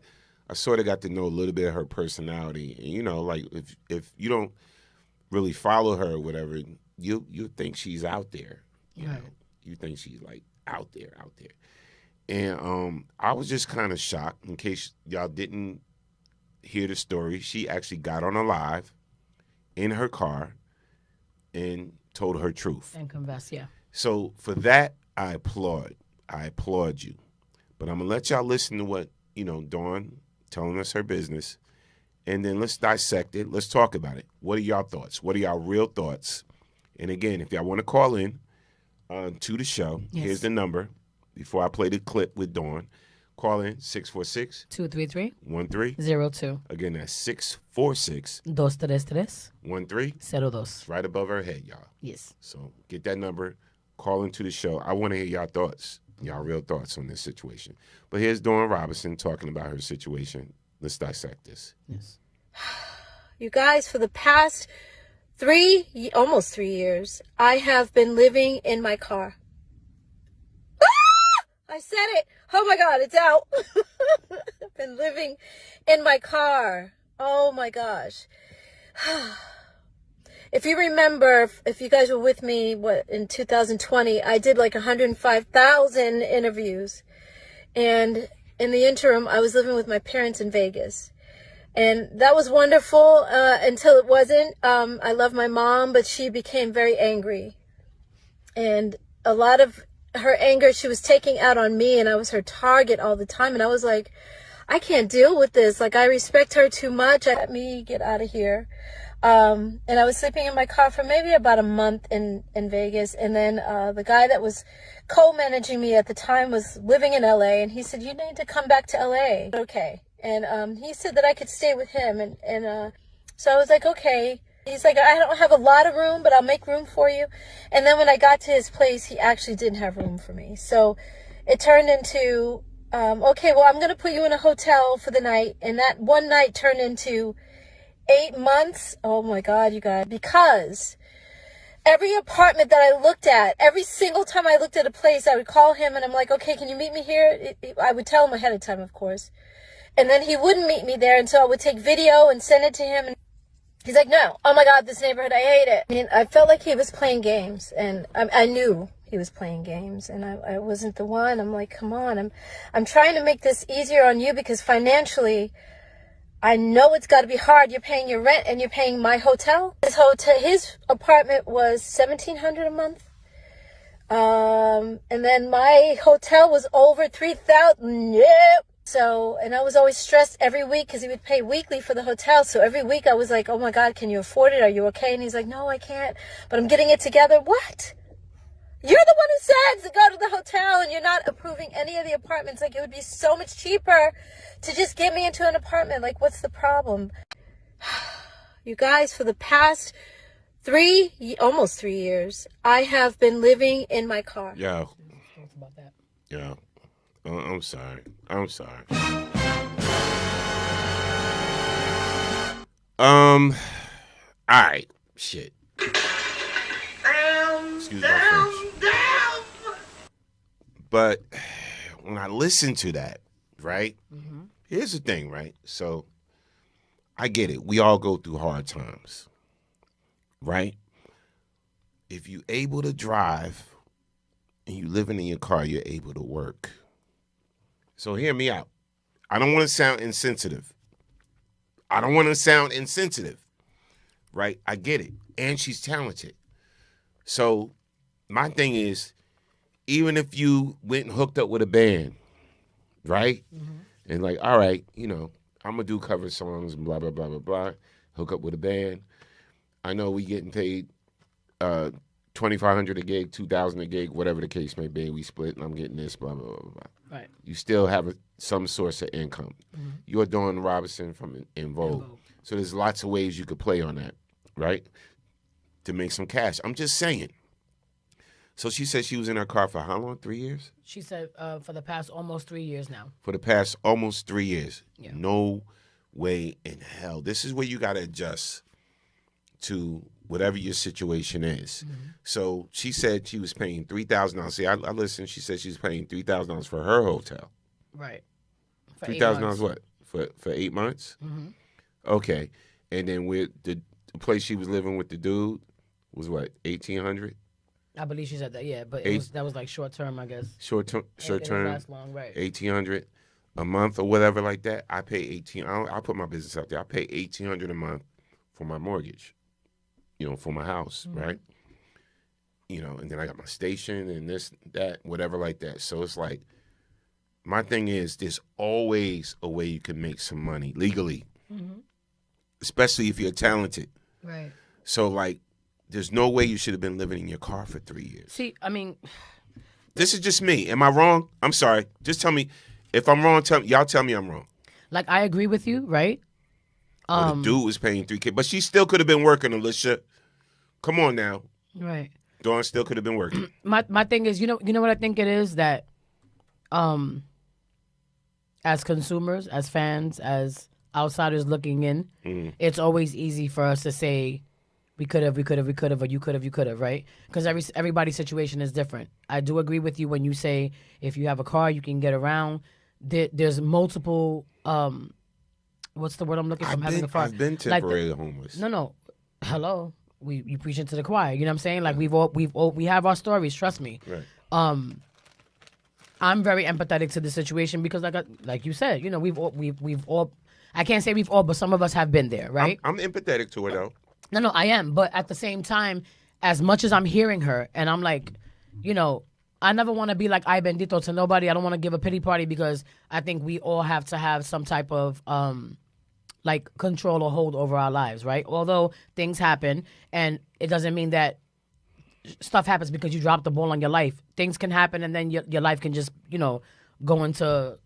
A: sort of got to know a little bit of her personality. And, you know, like if you don't really follow her or whatever, you think she's out there. You know, you think she's like out there. And I was just kind of shocked. In case y'all didn't hear the story, she actually got on a live in her car and told her truth.
O: And confess, yeah.
A: So for that, I applaud you. But I'm gonna let y'all listen to what, you know, Dawn telling us her business. And then let's dissect it. Let's talk about it. What are y'all thoughts? What are y'all real thoughts? And again, if y'all want to call in to the show, here's the number. Before I play the clip with Dawn, call in 646-233-1302. Again, that's 646-233-1302. It's right above her head, y'all.
O: Yes.
A: So get that number. Call into the show. I want to hear y'all thoughts, y'all real thoughts on this situation. But here's Dawn Robinson talking about her situation. Let's dissect this.
O: Yes.
U: You guys, for the past almost 3 years, I have been living in my car. I said it. Oh my God, it's out. I've been living in my car. Oh my gosh. If you remember, if you guys were with me, in 2020, I did like 105,000 interviews. And in the interim, I was living with my parents in Vegas. And that was wonderful until it wasn't. I love my mom, but she became very angry. And a lot of her anger, she was taking out on me, and I was her target all the time. And I was like, I can't deal with this. Like, I respect her too much. Let me get out of here. And I was sleeping in my car for maybe about a month in Vegas. And then the guy that was co-managing me at the time was living in LA, and he said, you need to come back to LA. Okay. And he said that I could stay with him. And so I was like, okay. He's like, I don't have a lot of room, but I'll make room for you. And then when I got to his place, he actually didn't have room for me. So it turned into, okay, well, I'm going to put you in a hotel for the night. And that one night turned into 8 months. Oh my God, you guys. Because every apartment that I looked at, every single time I looked at a place, I would call him and I'm like, okay, can you meet me here? I would tell him ahead of time, of course. And then he wouldn't meet me there, and so I would take video and send it to him. And he's like, no, oh my God, this neighborhood, I hate it. I mean, I felt like he was playing games, and I knew he was playing games, and I wasn't the one. I'm like, come on, I'm trying to make this easier on you because financially, I know it's got to be hard. You're paying your rent and you're paying my hotel. His apartment was $1,700 a month. And then my hotel was over $3,000. Yep. So, and I was always stressed every week because he would pay weekly for the hotel. So every week I was like, oh my God, can you afford it? Are you okay? And he's like, no, I can't, but I'm getting it together. What? You're the one who said to go to the hotel, and you're not approving any of the apartments. Like, it would be so much cheaper to just get me into an apartment. Like, what's the problem? You guys, for the past almost 3 years, I have been living in my car.
A: Yeah. Yeah. I'm sorry. All right. Shit. Excuse my French. But when I listen to that, right? Mm-hmm. Here's the thing, right? So I get it. We all go through hard times, right? If you're able to drive and you living in your car, you're able to work. So hear me out. I don't want to sound insensitive. Right? I get it. And she's talented. So my thing is, even if you went and hooked up with a band, right? Mm-hmm. And like, all right, you know, I'm going to do cover songs and blah, blah, blah, blah, blah. Hook up with a band. I know we getting paid $2,500 a gig, $2,000 a gig, whatever the case may be. We split and I'm getting this, blah, blah, blah, blah.
O: Right.
A: You still have some source of income. Mm-hmm. You're Dawn Robinson from En Vogue. So there's lots of ways you could play on that, right? To make some cash. I'm just saying. So she said she was in her car for how long? 3 years?
O: She said for the past almost 3 years now.
A: For the past almost 3 years.
O: Yeah.
A: No way in hell. This is where you got to adjust to whatever your situation is. So she said she was paying $3,000. See, I listened. She said she was paying $3,000 for her hotel.
O: Right.
A: $3,000 what? For 8 months? Okay. And then with the place she was living with the dude was what, $1,800?
O: I believe she said that, yeah, but that was like short term, I guess.
A: Short term,
O: It didn't last long, right.
A: $1,800 a month or whatever like that. I pay I'll put my business out there. I pay $1,800 a month for my mortgage, for my house, right? And then I got my station and this, that, whatever like that. So it's like, my thing is, there's always a way you can make some money legally, especially if you're talented.
O: Right.
A: So like, there's no way you should have been living in your car for 3 years.
O: See, I mean,
A: this is just me. Am I wrong? I'm sorry. Just tell me if I'm wrong. Y'all tell me I'm wrong.
O: Like, I agree with you, right?
A: The dude was paying $3,000, but she still could have been working, Alicia. Come on now.
O: Right.
A: Dawn still could have been working.
O: My thing is, you know what I think it is, that as consumers, as fans, as outsiders looking in, it's always easy for us to say, we could have, or you could have, right? Because everybody's situation is different. I do agree with you when you say if you have a car, you can get around. There's multiple, what's the word I'm looking for? Having a car.
A: I've been temporarily homeless.
O: No. Hello. You preaching to the choir. You know what I'm saying? Like, we have our stories, trust me.
A: Right.
O: I'm very empathetic to the situation because like you said, we've all, I can't say we've all, but some of us have been there, right?
A: I'm empathetic to it though.
O: No, I am. But at the same time, as much as I'm hearing her, and I'm like, I never want to be like, ay bendito to nobody. I don't want to give a pity party because I think we all have to have some type of, like, control or hold over our lives, right? Although things happen, and it doesn't mean that stuff happens because you dropped the ball on your life. Things can happen, and then your life can just, go into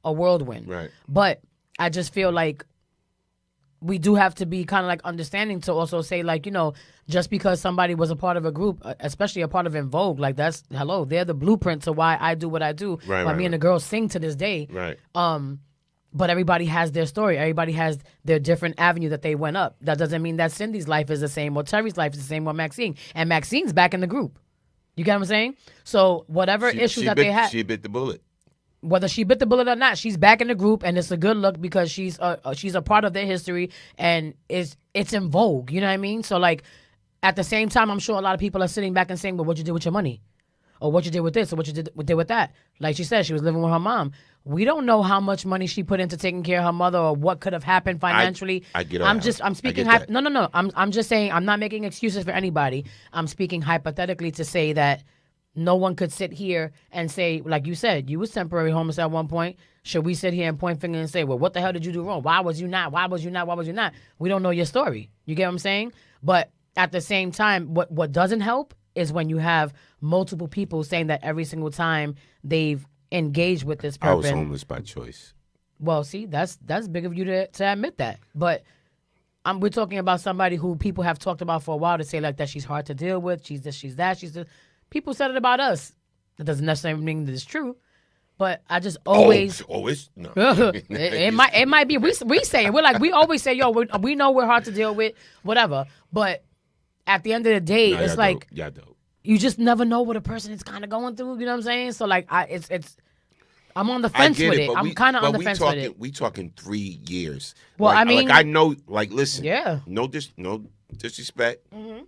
O: a whirlwind.
A: Right.
O: But I just feel like we do have to be kind of like understanding to also say, like, just because somebody was a part of a group, especially a part of En Vogue, like, they're the blueprint to why I do what I do.
A: Right,
O: why me and the girls sing to this day.
A: Right.
O: But everybody has their story. Everybody has their different avenue that they went up. That doesn't mean that Cindy's life is the same or Terry's life is the same or Maxine. And Maxine's back in the group. You get what I'm saying? So whatever issues they had.
A: She bit the bullet.
O: Whether she bit the bullet or not, she's back in the group, and it's a good look because she's a part of their history, and it's En Vogue. You know what I mean? So, like, at the same time, I'm sure a lot of people are sitting back and saying, well, what you did with your money? Or what you did with this, or what you did with that. Like she said, she was living with her mom. We don't know how much money she put into taking care of her mother or what could have happened financially.
A: I get it.
O: I'm speaking no. I'm just saying, I'm not making excuses for anybody. I'm speaking hypothetically to say that no one could sit here and say, like you said, you was temporary homeless at one point. Should we sit here and point finger and say, well, what the hell did you do wrong? Why was you not? Why was you not? Why was you not? We don't know your story. You get what I'm saying? But at the same time, what doesn't help is when you have multiple people saying that every single time they've engaged with this person.
A: I was homeless by choice.
O: Well, see, that's big of you to admit that. But we're talking about somebody who people have talked about for a while to say like that she's hard to deal with. She's this, she's that. People said it about us. That doesn't necessarily mean that it's true. But I just always
A: no.
O: it might be we say it. We're like, we always say, yo, we know we're hard to deal with, whatever. But at the end of the day, it's like you just never know what a person is kind of going through. You know what I'm saying? So like, I'm on the fence with it. I'm kind of on the fence with it.
A: We talking 3 years.
O: Well,
A: like,
O: I mean,
A: like I know. Like, listen.
O: Yeah.
A: No disrespect.
O: Mm-hmm.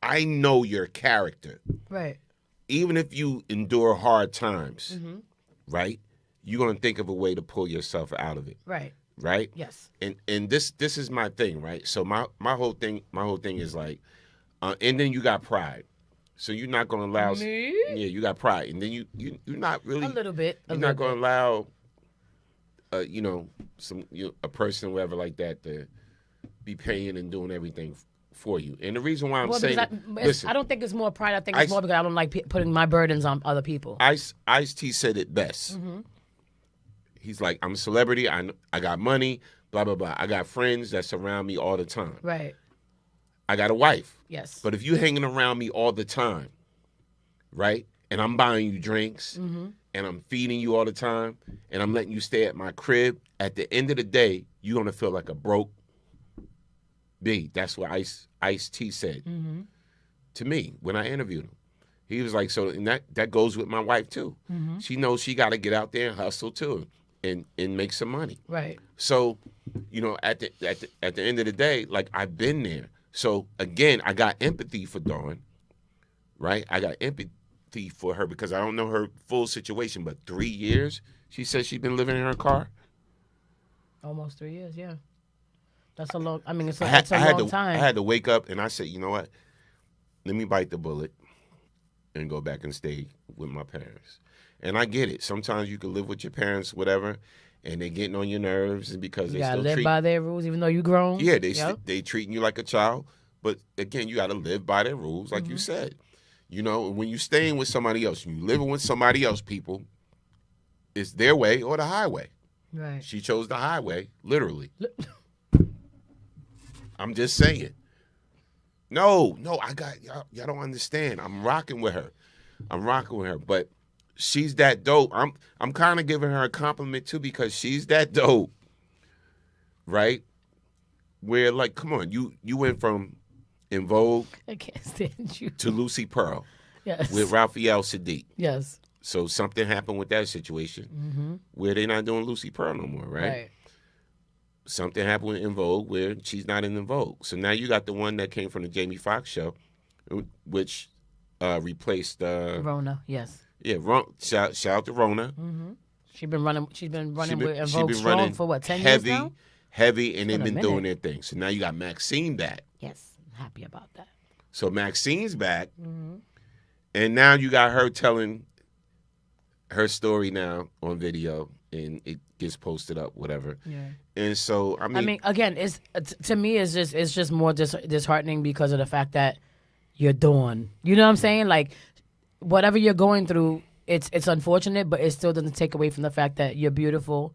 A: I know your character.
O: Right.
A: Even if you endure hard times,
O: mm-hmm.
A: right? You're gonna think of a way to pull yourself out of it.
O: Right.
A: Right.
O: Yes.
A: And this is my thing, right? So my whole thing is like, and then you got pride. So you're not gonna allow.
O: Me?
A: Yeah, you got pride, and then you're not really
O: a little bit.
A: You're not gonna allow, a person, whatever like that, to be paying and doing everything for you. And the reason why I'm saying, listen,
O: I don't think it's more pride. I think it's more because I don't like putting my burdens on other people.
A: Ice-T said it best.
O: Mm-hmm.
A: He's like, I'm a celebrity. I got money. Blah blah blah. I got friends that surround me all the time.
O: Right.
A: I got a wife.
O: Yes.
A: But if you hanging around me all the time, right, and I'm buying you drinks, and I'm feeding you all the time, and I'm letting you stay at my crib, at the end of the day, you're going to feel like a broke B. That's what Ice-T said to me when I interviewed him. He was like, so, and that goes with my wife, too. She knows she got to get out there and hustle, too, and make some money.
O: Right.
A: So, you know, at the end of the day, like, I've been there. So, again, I got empathy for Dawn, right? I got empathy for her because I don't know her full situation, but 3 years, she says she's been living in her car.
O: Almost 3 years, yeah. That's a long, I mean, it's a long time.
A: I had to wake up and I said, you know what? Let me bite the bullet and go back and stay with my parents. And I get it. Sometimes you can live with your parents, whatever, and they're getting on your nerves because
O: you
A: they
O: gotta
A: still
O: live by their rules, even though you grown.
A: Yeah, they treating you like a child. But again, you got to live by their rules, like you said. You know, when you're staying with somebody else, you living with somebody else, people, it's their way or the highway.
O: Right.
A: She chose the highway, literally. I'm just saying. No, I got y'all don't understand. I'm rocking with her. But she's that dope. I'm kind of giving her a compliment too because she's that dope. Right? Where like, come on, you went from En Vogue
O: I can't stand you.
A: to Lucy Pearl.
O: Yes.
A: With Raphael Sadiq.
O: Yes.
A: So something happened with that situation where they're not doing Lucy Pearl no more, right? Something happened with En Vogue where she's not in En Vogue. So now you got the one that came from the Jamie Foxx show, which replaced
O: Rona. Yes.
A: Yeah, shout out to Rona.
O: She's been running with En Vogue strong for what, 10 years now?
A: Heavy, and they've been doing their thing. So now you got Maxine back.
O: Yes, I'm happy about that.
A: So Maxine's back, and now you got her telling her story now on video, and it gets posted up, whatever. Yeah. And so I mean,
O: again, it's to me, it's just more disheartening because of the fact that you're Dawn. You know what I'm saying? Like, whatever you're going through, it's unfortunate, but it still doesn't take away from the fact that you're beautiful.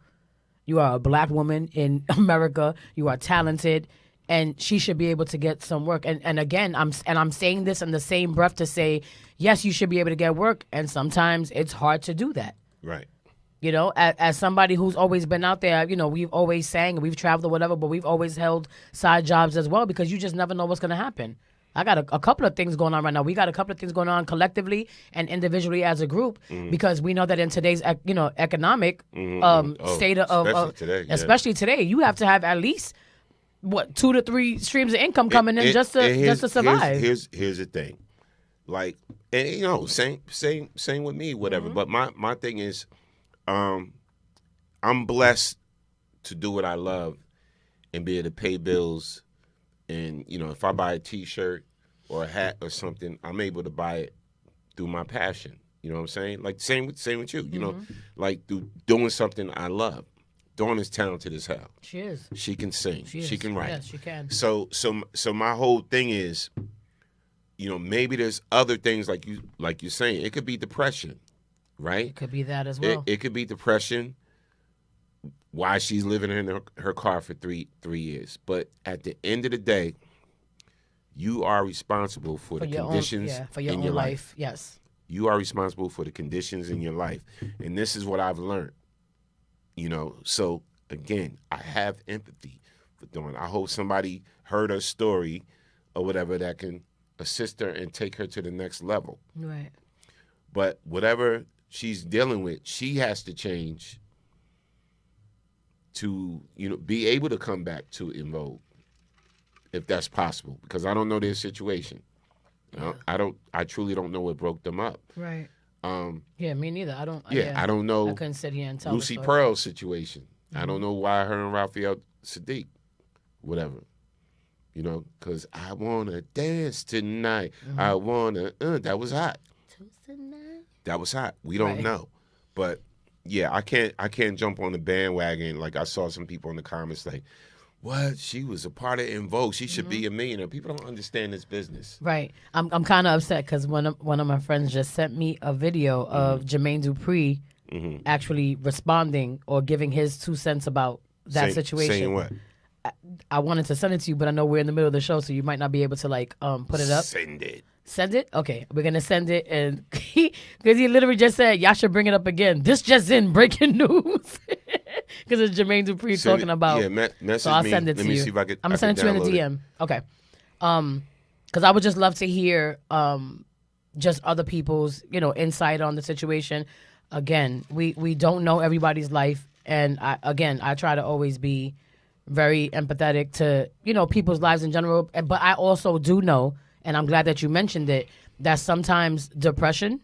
O: You are a black woman in America. You are talented, and she should be able to get some work. And again, I'm saying this in the same breath to say, yes, you should be able to get work, and sometimes it's hard to do that.
A: Right.
O: You know, as somebody who's always been out there, you know, we've always sang, we've traveled or whatever, but we've always held side jobs as well because you just never know what's going to happen. I got a couple of things going on right now. We got a couple of things going on collectively and individually as a group because we know that in today's economic state of
A: today,
O: especially today, you have to have at least 2 to 3 streams of income coming in just to survive.
A: Here's the thing, like, and you know, same with me, whatever. But my thing is, I'm blessed to do what I love and be able to pay bills. And, you know, if I buy a T-shirt or a hat or something, I'm able to buy it through my passion. You know what I'm saying? Like, same with you, you know, like doing something I love. Dawn is talented as hell.
O: She is.
A: She can sing. She can write.
O: Yes, she can.
A: So my whole thing is, you know, maybe there's other things like you're saying. It could be depression, right?
O: It could be that as well.
A: It could be depression. Why she's living in her car for three years. But at the end of the day, you are responsible for the conditions
O: in your life. Yes.
A: You are responsible for the conditions in your life. And this is what I've learned. You know, so again, I have empathy for Dawn. I hope somebody heard her story or whatever that can assist her and take her to the next level.
O: Right.
A: But whatever she's dealing with, she has to change to, you know, be able to come back to En Vogue, if that's possible, because I don't know their situation. Yeah. I truly don't know what broke them up.
O: Right. Yeah, me neither. I don't.
A: I don't know.
O: I couldn't sit here and tell
A: Lucy Pearl's situation. I don't know why her and Raphael Sadiq, whatever. You know, because I wanna dance tonight. I wanna. That was hot. That was hot. We don't know, but. Yeah, I can't jump on the bandwagon. Like, I saw some people in the comments like, what? She was a part of En Vogue. She should be a millionaire. People don't understand this business.
O: Right. I'm kind of upset because one of my friends just sent me a video of Jermaine Dupri actually responding or giving his 2 cents about that situation.
A: Saying what?
O: I wanted to send it to you, but I know we're in the middle of the show, so you might not be able to like put it up.
A: Send it.
O: Send it? Okay, we're gonna send it, and because he literally just said, y'all should bring it up again. This just in breaking news, because it's Jermaine Dupri talking about.
A: Yeah, message
O: so I'll
A: me.
O: send it to you.
A: Let me see if I can.
O: I'm gonna send it to you in the DM. Okay. Because I would just love to hear just other people's insight on the situation. Again, we don't know everybody's life, and I try to always be very empathetic to people's lives in general. But I also do know. And I'm glad that you mentioned it, that sometimes depression,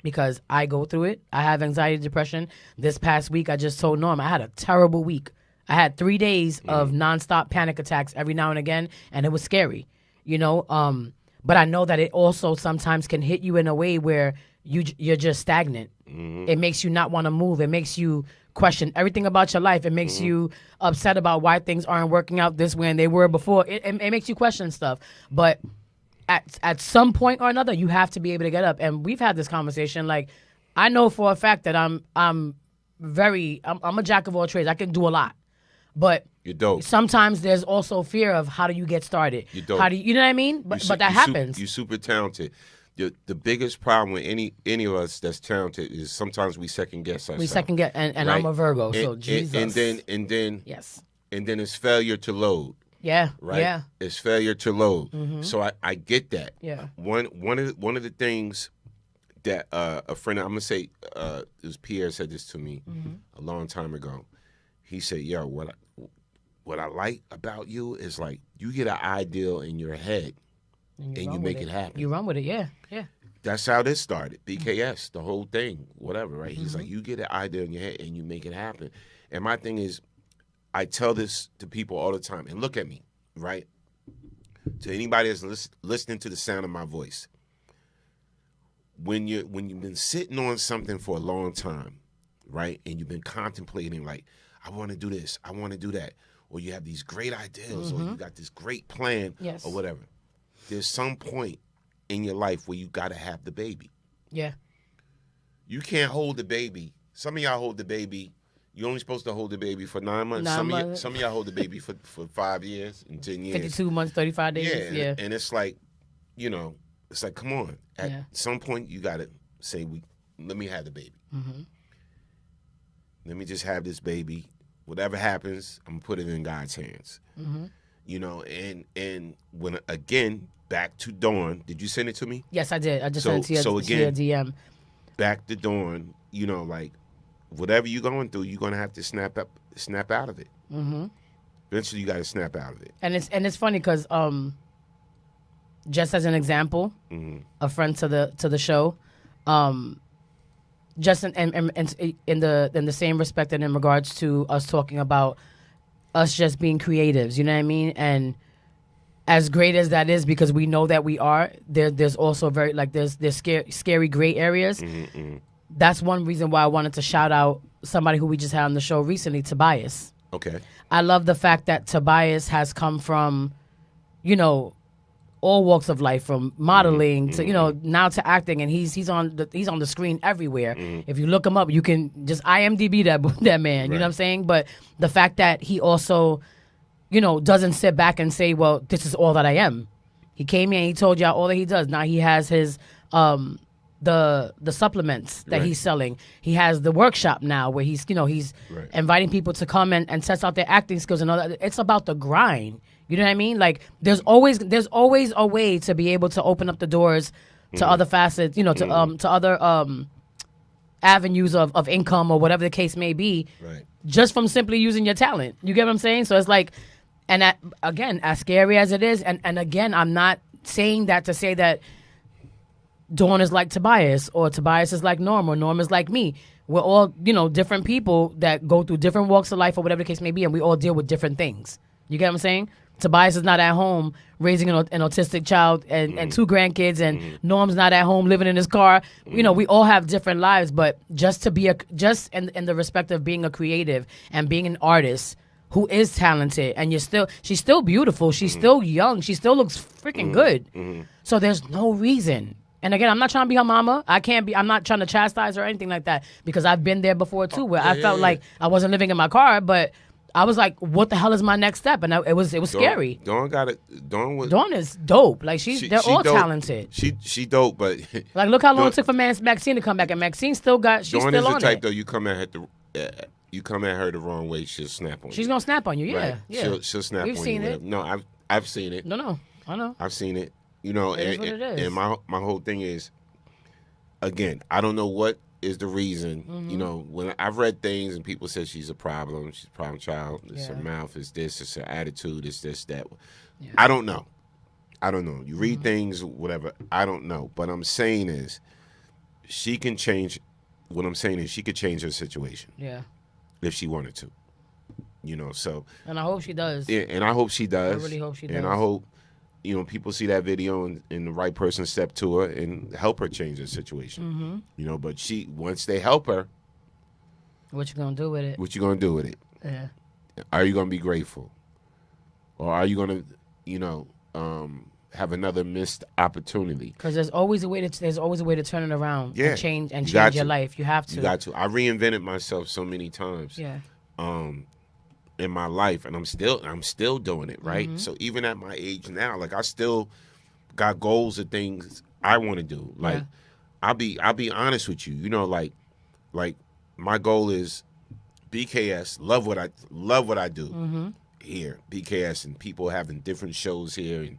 O: because I go through it, I have anxiety, depression. This past week, I just told Norm, I had a terrible week. I had 3 days of nonstop panic attacks every now and again, and it was scary, But I know that it also sometimes can hit you in a way where you're just stagnant. It makes you not want to move. It makes you question everything about your life. It makes you upset about why things aren't working out this way and they were before. It makes you question stuff. But at some point or another, you have to be able to get up. And we've had this conversation. Like, I know for a fact that I'm a jack of all trades. I can do a lot. But
A: you're dope.
O: Sometimes there's also fear of how do you get started?
A: You're dope.
O: How do you know what I mean? But that happens.
A: You're super talented. The biggest problem with any of us that's talented is sometimes we second guess ourselves.
O: We second guess, and
A: right?
O: I'm a Virgo, so Jesus.
A: And then
O: yes.
A: And then it's failure to load.
O: Yeah.
A: Right.
O: Yeah.
A: It's failure to load.
O: Mm-hmm.
A: So I get that.
O: Yeah.
A: One of the things that a friend, I'm gonna say, it was Pierre said this to me a long time ago. He said, "Yo, what I like about you is like you get an ideal in your head and you make it happen.
O: You run with it, yeah.
A: That's how this started. BKS, the whole thing, whatever, right? He's like, you get an idea in your head and you make it happen. And my thing is, I tell this to people all the time. And look at me, right? To anybody that's listening to the sound of my voice. When you've been sitting on something for a long time, right? And you've been contemplating, like, I want to do this, I want to do that. Or you have these great ideas, or you got this great plan, or whatever. There's some point in your life where you got to have the baby.
O: Yeah.
A: You can't hold the baby. Some of y'all hold the baby. You're only supposed to hold the baby for 9 months. Some of y'all hold the baby for 5 years and 10 years.
O: 52 months, 35 days.
A: Yeah. And it's like, it's like, come on. At some point, you got to say, let me have the baby.
O: Mm-hmm.
A: Let me just have this baby. Whatever happens, I'm going to put it in God's hands.
O: Mm-hmm.
A: And when, again, back to Dawn. Did you send it to me?
O: Yes, I did. I just sent it to your DM.
A: Back to Dawn, like, whatever you're going through, you're going to have to snap out of it.
O: Mm-hmm.
A: Eventually, you got to snap out of it.
O: And it's funny because just as an example, a friend to the show, just in the same respect and in regards to us talking about us just being creatives, you know what I mean? And as great as that is, because we know that we are, there's also very there's scary gray areas.
A: Mm-hmm.
O: That's one reason why I wanted to shout out somebody who we just had on the show recently, Tobias.
A: Okay.
O: I love the fact that Tobias has come from, all walks of life, from modeling to now to acting, and he's on the screen everywhere. If you look him up, you can just IMDb that man. You know what I'm saying? But the fact that he also, doesn't sit back and say, well, this is all that I am. He came here and he told y'all all that he does. Now he has his the supplements that he's selling. He has the workshop now where he's inviting people to come and test out their acting skills and all that. It's about the grind. You know what I mean? Like there's always a way to be able to open up the doors to other facets, to other avenues of income or whatever the case may be.
A: Right.
O: Just from simply using your talent. You get what I'm saying? So it's like, and again, as scary as it is, and again, I'm not saying that to say that Dawn is like Tobias, or Tobias is like Norm, or Norm is like me. We're all, different people that go through different walks of life or whatever the case may be, and we all deal with different things. You get what I'm saying? Tobias is not at home raising an autistic child and 2 grandkids, and Norm's not at home living in his car. We all have different lives, but just to be just in the respect of being a creative and being an artist who is talented, and she's still beautiful, she's still young, she still looks freaking good. So there's no reason. And again, I'm not trying to be her mama. I'm not trying to chastise her or anything like that, because I've been there before too, where I felt like I wasn't living in my car, but I was like, what the hell is my next step? And it was scary.
A: Dawn got it.
O: Dawn is dope. Like they're all
A: dope.
O: talented.
A: She dope, but
O: like look how long it took for Maxine to come back, and Maxine she's
A: Dawn
O: still
A: is the
O: on
A: type
O: it.
A: though. You come at her the wrong way, she'll snap on you.
O: She's gonna snap on you. Yeah,
A: right.
O: yeah.
A: She'll snap
O: We've
A: on
O: seen
A: you.
O: it.
A: No, I've seen it.
O: No, I know.
A: I've seen it. You know,
O: It is what it is.
A: and my whole thing is, again, I don't know what is the reason.
O: Mm-hmm.
A: You know, when I've read things and people say she's a problem, she's a problem child. It's her mouth, it's this, it's her attitude, it's this, that. Yeah. I don't know. You read things, whatever. I don't know. But I'm saying is, she can change. What I'm saying is, she could change her situation.
O: Yeah.
A: If she wanted to. You know, so.
O: And I hope she does.
A: Yeah, and I hope she does.
O: I really hope she does.
A: And I hope, you know, people see that video and the right person step to her and help her change her situation.
O: Mm-hmm.
A: You know, but once they help her.
O: What you gonna do with it?
A: What you gonna do with it?
O: Yeah.
A: Are you gonna be grateful? Or are you gonna, you know, have another missed opportunity?
O: Because there's always a way to turn it around.
A: Yeah.
O: And change your life. You have to.
A: You got to. I reinvented myself so many times.
O: Yeah.
A: In my life, and I'm still doing it, right?
O: Mm-hmm.
A: So even at my age now, like I still got goals of things I want to do. Like I'll be honest with you, you know, like my goal is BKS. Love what I do here, BKS, and people having different shows here, and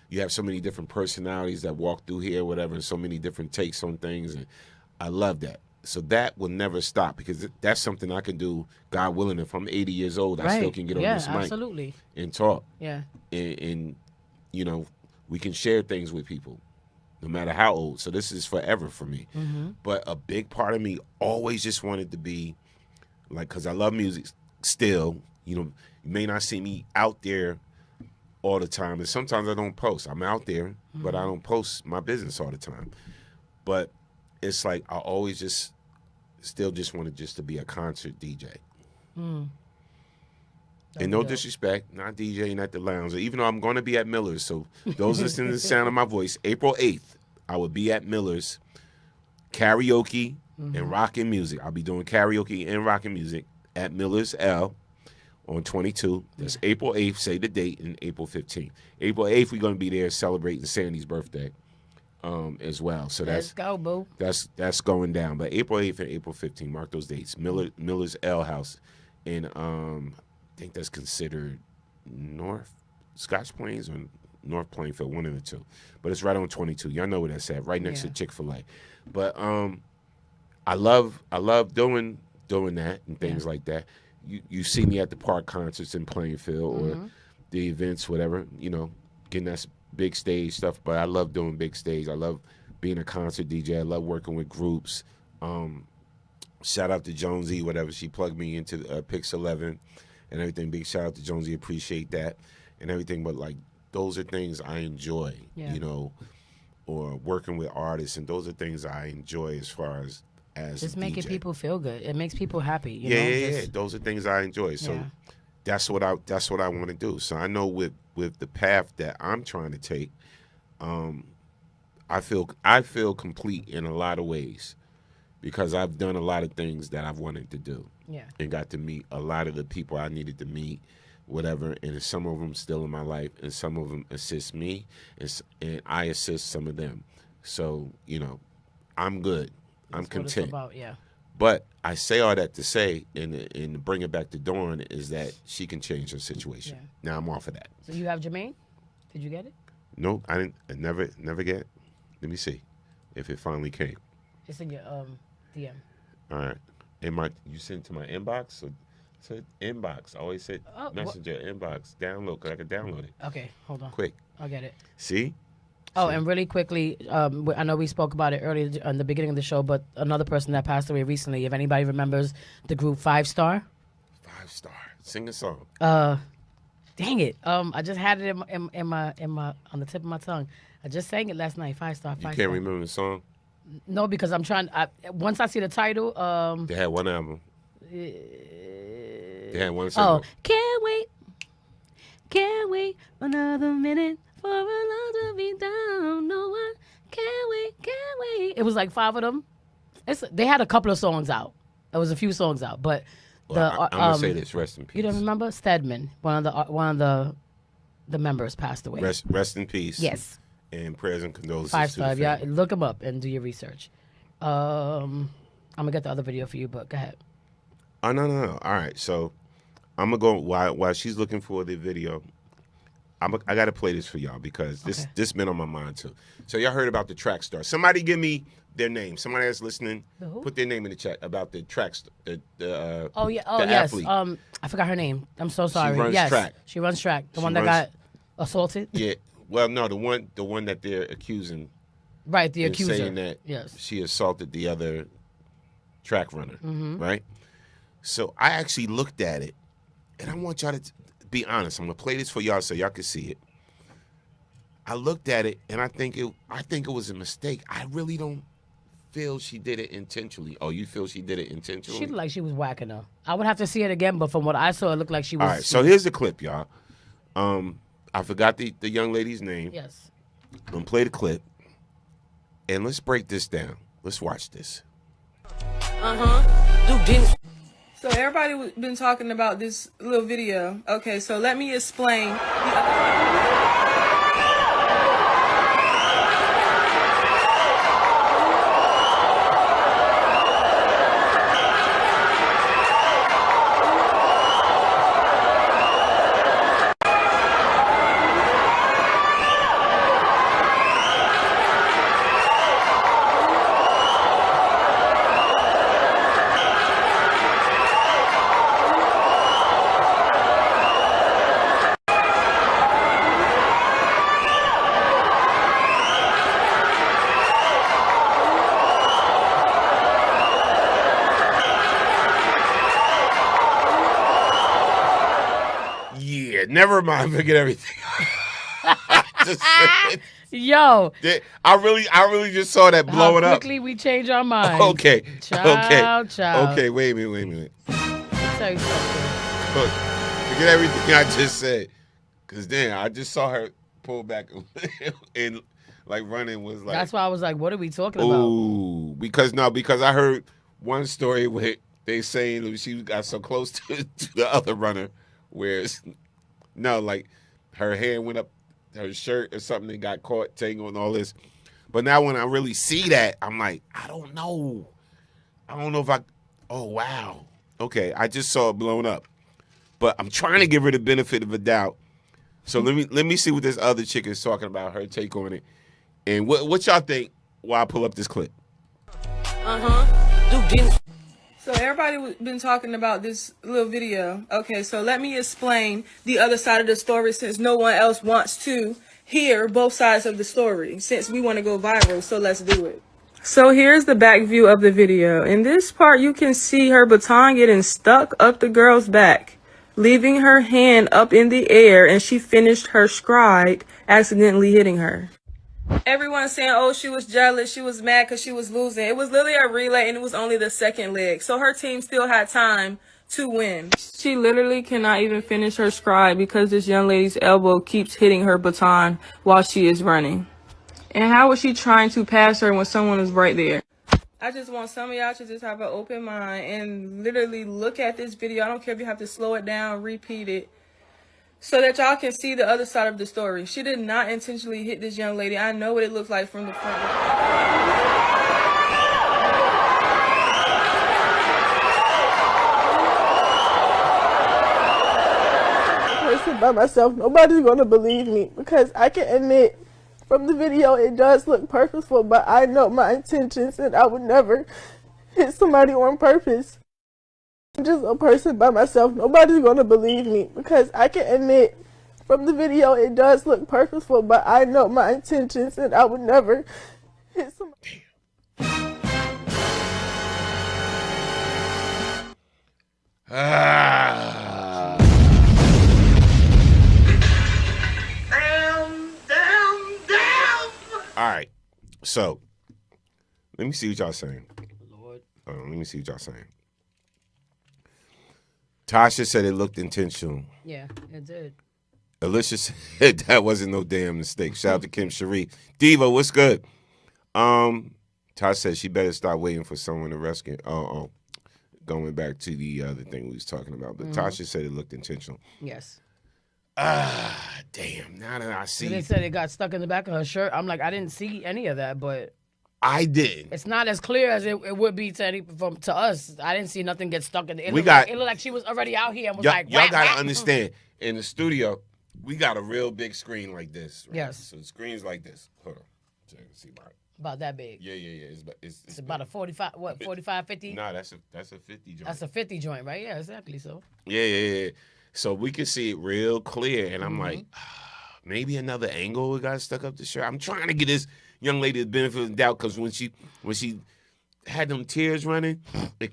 A: you have so many different personalities that walk through here, whatever, and so many different takes on things, and I love that. So that will never stop because that's something I can do, God willing. If I'm 80 years old, I still can get on this mic
O: absolutely.
A: And talk.
O: Yeah.
A: And, you know, we can share things with people no matter how old. So this is forever for me.
O: Mm-hmm.
A: But a big part of me always just wanted to be, like, because I love music still. You know, you may not see me out there all the time. And sometimes I don't post. I'm out there, but I don't post my business all the time. But it's like I always still wanted just to be a concert DJ. And no disrespect, not DJing at the lounge. Even though I'm going to be at Miller's, so those listening to the sound of my voice, April 8th, I will be at Miller's, karaoke and rockin' music. I'll be doing karaoke and rockin' music at Miller's L on 22. That's April 8th. Say the date, and April 15th. April 8th, we're going to be there celebrating Sandy's birthday. As well, so
O: let's go, boo.
A: That's going down. But April 8th and April 15th, mark those dates. Miller's L House, in I think that's considered North Scotch Plains or North Plainfield, one of the two. But it's right on 22. Y'all know where that's at, right next to Chick-fil-A. But I love doing that and things like that. You see me at the park concerts in Plainfield or the events, whatever. You know, getting that big stage stuff, but I love doing big stage. I love being a concert DJ. I love working with groups. Shout out to Jonesy, whatever. She plugged me into Pix 11 and everything. Big shout out to Jonesy. Appreciate that and everything. But, like, those are things I enjoy, you know, or working with artists. And those are things I enjoy as far as
O: just making people feel good. It makes people happy. You know?
A: Yeah. Those are things I enjoy. So that's what I want to do. So I know with the path that I'm trying to take, I feel complete in a lot of ways because I've done a lot of things that I've wanted to do. Yeah. And got to meet a lot of the people I needed to meet, whatever. And some of them still in my life, and some of them assist me, and I assist some of them. So, you know, I'm good. I'm content.
O: What it's about,
A: But I say all that to say, and bring it back to Dawn, is that she can change her situation. Yeah. Now I'm off of that.
O: So you have Jermaine? Did you get it?
A: No, I didn't. I never get it. Let me see if it finally came.
O: It's in your DM.
A: All right. You sent it to my inbox? Or said inbox. I always said messenger, inbox, download, because I could download it.
O: Okay, hold on.
A: Quick.
O: I'll get it.
A: See?
O: Oh, and really quickly, I know we spoke about it earlier in the beginning of the show, but another person that passed away recently, if anybody remembers the group 5 Star.
A: 5 Star. Sing a song.
O: Dang it. I just had it in my on the tip of my tongue. I just sang it last night. 5 Star.
A: You can't remember the song?
O: No, because I'm trying. Once I see the title.
A: They had one album. They had one
O: song. Oh, can't wait another minute for a love to be down. No one can't wait. It was like 5 of them. They had a couple of songs out. There was a few songs out, but
A: Well, I'm gonna say this. Rest in peace.
O: You don't remember Stedman? One of the members passed away.
A: Rest in peace.
O: Yes.
A: And prayers and condolences.
O: 5-star.
A: To the
O: Yeah,
A: family.
O: look him up and do your research. I'm gonna get the other video for you, but go ahead.
A: Oh no. All right, so I'm gonna go while she's looking for the video. I gotta play this for y'all because this been on my mind too. So y'all heard about the track star. Somebody give me their name. Somebody that's listening, put their name in the chat about the track star. Yes. Athlete.
O: I forgot her name. I'm so sorry.
A: She runs
O: yes,
A: track.
O: she runs track. The
A: She
O: one that
A: runs-
O: got assaulted.
A: Yeah. Well, no, the one that they're accusing.
O: Right, the
A: and
O: accuser.
A: saying that she assaulted the other track runner.
O: Mhm.
A: Right. So I actually looked at it, and I want y'all to be honest. I'm gonna play this for y'all so y'all can see it. I looked at it, and I think it was a mistake. I really don't feel she did it intentionally. Oh, you feel she did it intentionally?
O: She looked like she was whacking her. I would have to see it again, but from what I saw, it looked like she was.
A: All right, so here's the clip, y'all. I forgot the young lady's name.
O: Yes.
A: I'm gonna play the clip, and let's break this down. Let's watch this.
C: So everybody been talking about this little video. Okay, so let me explain.
A: Yeah, never mind. Forget everything. Just said.
O: Yo,
A: I really just saw that blowing
O: how
A: up.
O: quickly we change our minds.
A: Okay.
O: Child.
A: Okay, wait a minute.
O: Tell you something.
A: Look, forget everything I just said. Because then I just saw her pull back and like running was like.
O: That's why I was like, what are we talking about?
A: Ooh, because I heard one story where they saying she got so close to the other runner where like her hand went up her shirt or something and got caught tangled and all this. But now when I really see that, I'm like, I don't know if oh wow. Okay, I just saw it blown up. But I'm trying to give her the benefit of a doubt. So let me see what this other chick is talking about, her take on it. And what y'all think while I pull up this clip?
C: So everybody been talking about this little video. Okay, so let me explain the other side of the story since no one else wants to hear both sides of the story. Since we want to go viral, so let's do it. So here's the back view of the video. In this part, you can see her baton getting stuck up the girl's back, leaving her hand up in the air, and she finished her stride, accidentally hitting her. Everyone's saying, oh, she was jealous, she was mad because she was losing. It was literally a relay, and it was only the second leg. So her team still had time to win. She literally cannot even finish her stride because this young lady's elbow keeps hitting her baton while she is running. And how is she trying to pass her when someone is right there? I just want some of y'all to just have an open mind and literally look at this video. I don't care if you have to slow it down, repeat it, so that y'all can see the other side of the story. She did not intentionally hit this young lady. I know what it looks like from the front.
V: Person by myself, nobody's gonna believe me because I can admit from the video it does look purposeful, but I know my intentions and I would never hit somebody on purpose. I'm just a person by myself, nobody's gonna believe me because I can admit from the video it does look purposeful, but I know my intentions and I would never hit somebody.
A: All right, so let me see what y'all saying. Let me see what y'all saying. Tasha said it looked intentional.
O: Yeah, it did.
A: Alicia said that wasn't no damn mistake. Shout out to Kim Cherie. Diva, what's good? Tasha said she better start waiting for someone to rescue. Oh. going back to the other thing we was talking about, but Tasha said it looked intentional.
O: Yes.
A: Damn. Now that I see.
O: They said it got stuck in the back of her shirt. I'm like, I didn't see any of that, but
A: I did.
O: It's not as clear as it would be to us. I didn't see nothing get stuck in the. It looked like she was already out here and was like,
A: y'all got to understand. In the studio, we got a real big screen like this. Right?
O: Yes.
A: So the screen's like this. Hold on. So you can see
O: about that big.
A: Yeah. It's
O: about a 45, 45, 50?
A: No, that's a 50 joint.
O: That's a 50 joint, right? Yeah, exactly. So.
A: Yeah. So we can see it real clear, and I'm like, maybe another angle got stuck up the shirt. I'm trying to get this young lady the benefit of the doubt because when she had them tears running, it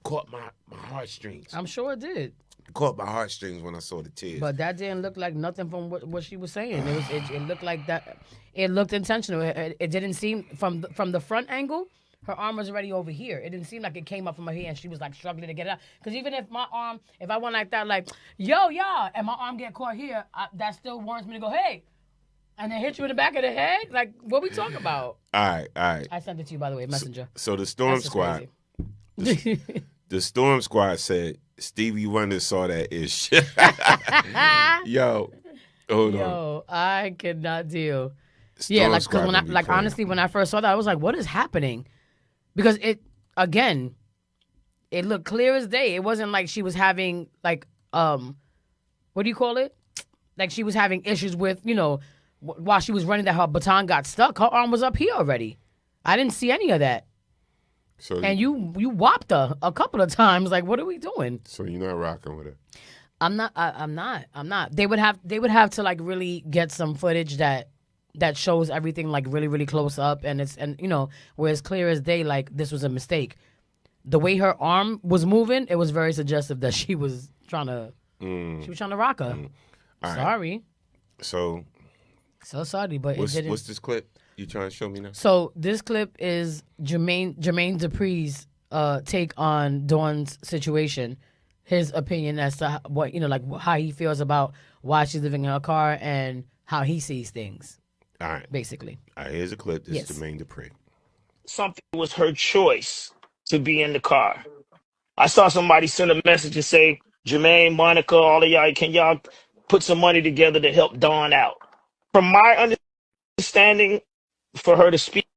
A: caught my heartstrings.
O: I'm sure it did.
A: It caught my heartstrings when I saw the tears.
O: But that didn't look like nothing from what she was saying. It looked like that. It looked intentional. It didn't seem from the front angle. Her arm was already over here. It didn't seem like it came up from her here and she was like struggling to get it out. Because even if I went like that, like, yo, y'all, and my arm get caught here, that still warrants me to go, hey, and then hit you in the back of the head? Like, what we talking about?
A: All right.
O: I sent it to you, by the way, Messenger.
A: So the Storm Squad, the Storm Squad said, Stevie Wonder saw that ish. Yo, hold on.
O: Yo, I could not deal. Storm because honestly, when I first saw that, I was like, what is happening? Because it looked clear as day. It wasn't like she was having like, what do you call it? Like she was having issues with, while she was running that her baton got stuck. Her arm was up here already. I didn't see any of that.
A: So
O: and you whopped her a couple of times. Like, what are we doing?
A: So you're not rocking with her?
O: I'm not. They would have to like really get some footage that shows everything like really, really close up and where it's clear as day, like this was a mistake. The way her arm was moving, it was very suggestive that she was trying to rock her. Sorry.
A: So
O: sorry, but
A: what's,
O: it didn't.
A: What's this clip you trying to show me now?
O: So this clip is Jermaine Dupri's take on Dawn's situation, his opinion as to what how he feels about why she's living in her car and how he sees things.
A: All right.
O: Basically.
A: All right, here's a clip. This is Jermaine Dupri.
E: Something was her choice to be in the car. I saw somebody send a message and say, Jermaine, Monica, all of y'all, can y'all put some money together to help Dawn out? From my understanding, for her to speak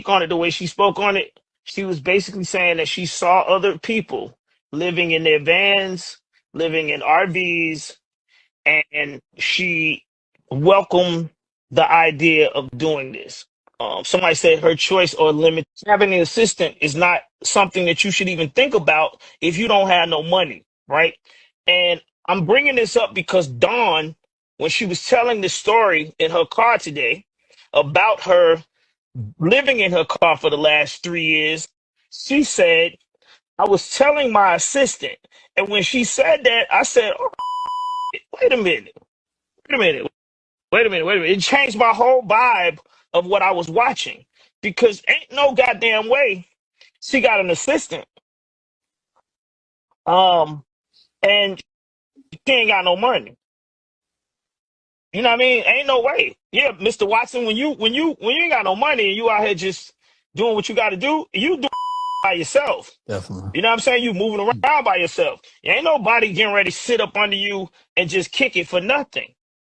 E: on it the way she spoke on it, she was basically saying that she saw other people living in their vans, living in RVs, and she welcomed the idea of doing this. Somebody said her choice or limit. Having an assistant is not something that you should even think about if you don't have no money, right? And I'm bringing this up because Dawn, when she was telling the story in her car today about her living in her car for the last 3 years, she said, I was telling my assistant. And when she said that, I said, oh, wait a minute. It changed my whole vibe of what I was watching because ain't no goddamn way she got an assistant. And she ain't got no money. You know what I mean? Ain't no way. Yeah, Mr. Watson, when you ain't got no money and you out here just doing what you got to do, you do by yourself.
G: Definitely.
E: You know what I'm saying? You moving around by yourself. Ain't nobody getting ready to sit up under you and just kick it for nothing.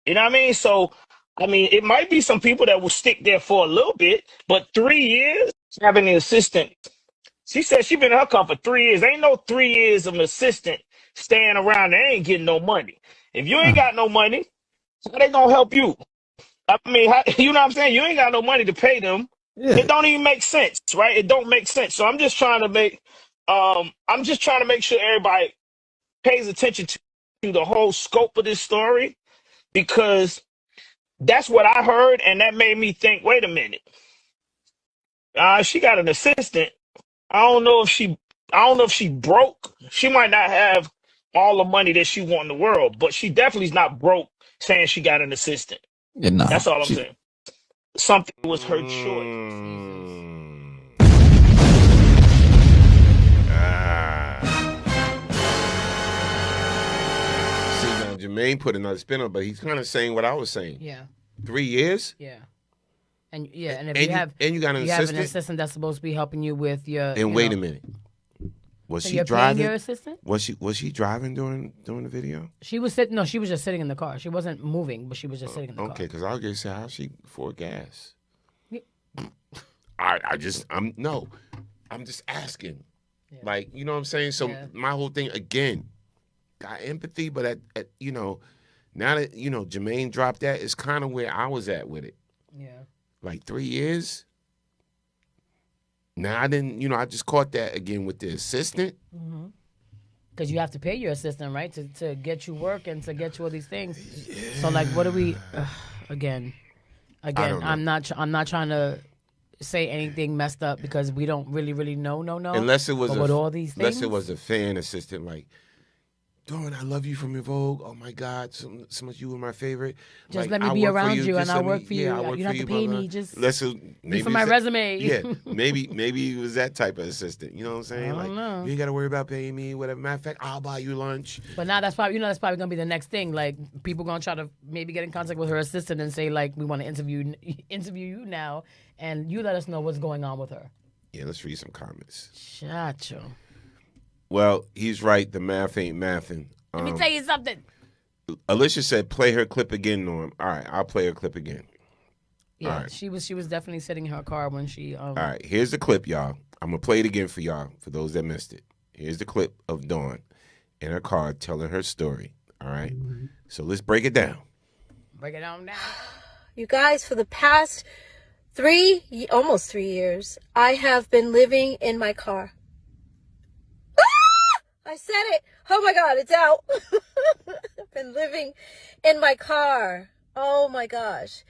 E: You know what I mean? So, I mean, it might be some people that will stick there for a little bit, but 3 years having an assistant. She said she been in her car for 3 years. Ain't no 3 years of an assistant staying around. They ain't getting no money. If you ain't got no money, how they gonna help you? I mean, you know what I'm saying? You ain't got no money to pay them. Yeah. It don't even make sense, right? It don't make sense. So I'm just trying to make sure everybody pays attention to the whole scope of this story, because that's what I heard, and that made me think, wait a minute. She got an assistant. I don't know if she broke. She might not have all the money that she want in the world, but she definitely is not broke saying she got an assistant.
G: Yeah, nah,
E: that's all I'm saying. Something was her choice.
A: Jermaine put another spin on it, but he's kind of saying what I was saying.
O: Yeah.
A: 3 years?
O: Yeah. And if you have an assistant that's supposed to be helping you with your.
A: And wait a minute. Was
O: So
A: she
O: you're
A: driving?
O: paying your assistant?
A: Was she driving during the video?
O: She was sitting. No, she was just sitting in the car. She wasn't moving, but she was just sitting in the car.
A: Okay, because I was gonna say how she afford gas.
O: Yeah.
A: I'm just asking. Yeah. Like, you know what I'm saying? So my whole thing again, got empathy, but at now that Jermaine dropped that, it's kind of where I was at with it.
O: Yeah.
A: Like 3 years. Now I didn't, I just caught that again with the assistant.
O: Because you have to pay your assistant, right, to get you work and to get you all these things. Yeah. So like, what do we? Again, I'm not trying to say anything messed up because we don't really know.
A: Unless it was
O: all these things.
A: Unless it was a fan assistant, like, Dawn, I love you from your Vogue. Oh my God, so much you were my favorite.
O: Just
A: like,
O: let me be around you and I'll work for you.
A: Yeah,
O: you don't have to pay me. Just
A: maybe
O: for my resume.
A: Yeah, maybe it was that type of assistant. You know what I'm saying?
O: I don't know.
A: You ain't got to worry about paying me. Whatever. Matter of fact, I'll buy you lunch.
O: But now that's probably gonna be the next thing. Like people gonna try to maybe get in contact with her assistant and say like, we want to interview you now, and you let us know what's going on with her.
A: Yeah, let's read some comments.
O: Chacho.
A: Well, he's right. The math ain't mathing.
O: Let me tell you something.
A: Alicia said, "Play her clip again, Norm." All right, I'll play her clip again.
O: Yeah, right. she was definitely sitting in her car when she.
A: All right, here's the clip, y'all. I'm gonna play it again for y'all, for those that missed it. Here's the clip of Dawn in her car telling her story. All right, so let's break it down.
O: Break it on down.
U: You guys, for the past almost 3 years, I have been living in my car. I said it. Oh my God, it's out. I've been living in my car. Oh my gosh.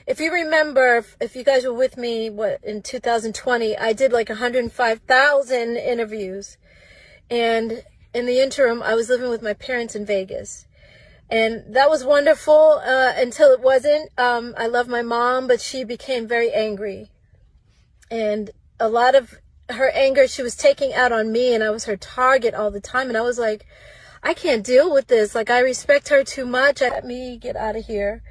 U: If you remember, if you guys were with me, in 2020, I did like 105,000 interviews. And in the interim, I was living with my parents in Vegas. And that was wonderful until it wasn't. I love my mom, but she became very angry. And a lot of her anger, she was taking out on me, and I was her target all the time. And I was like, I can't deal with this. Like, I respect her too much. Let me get out of here.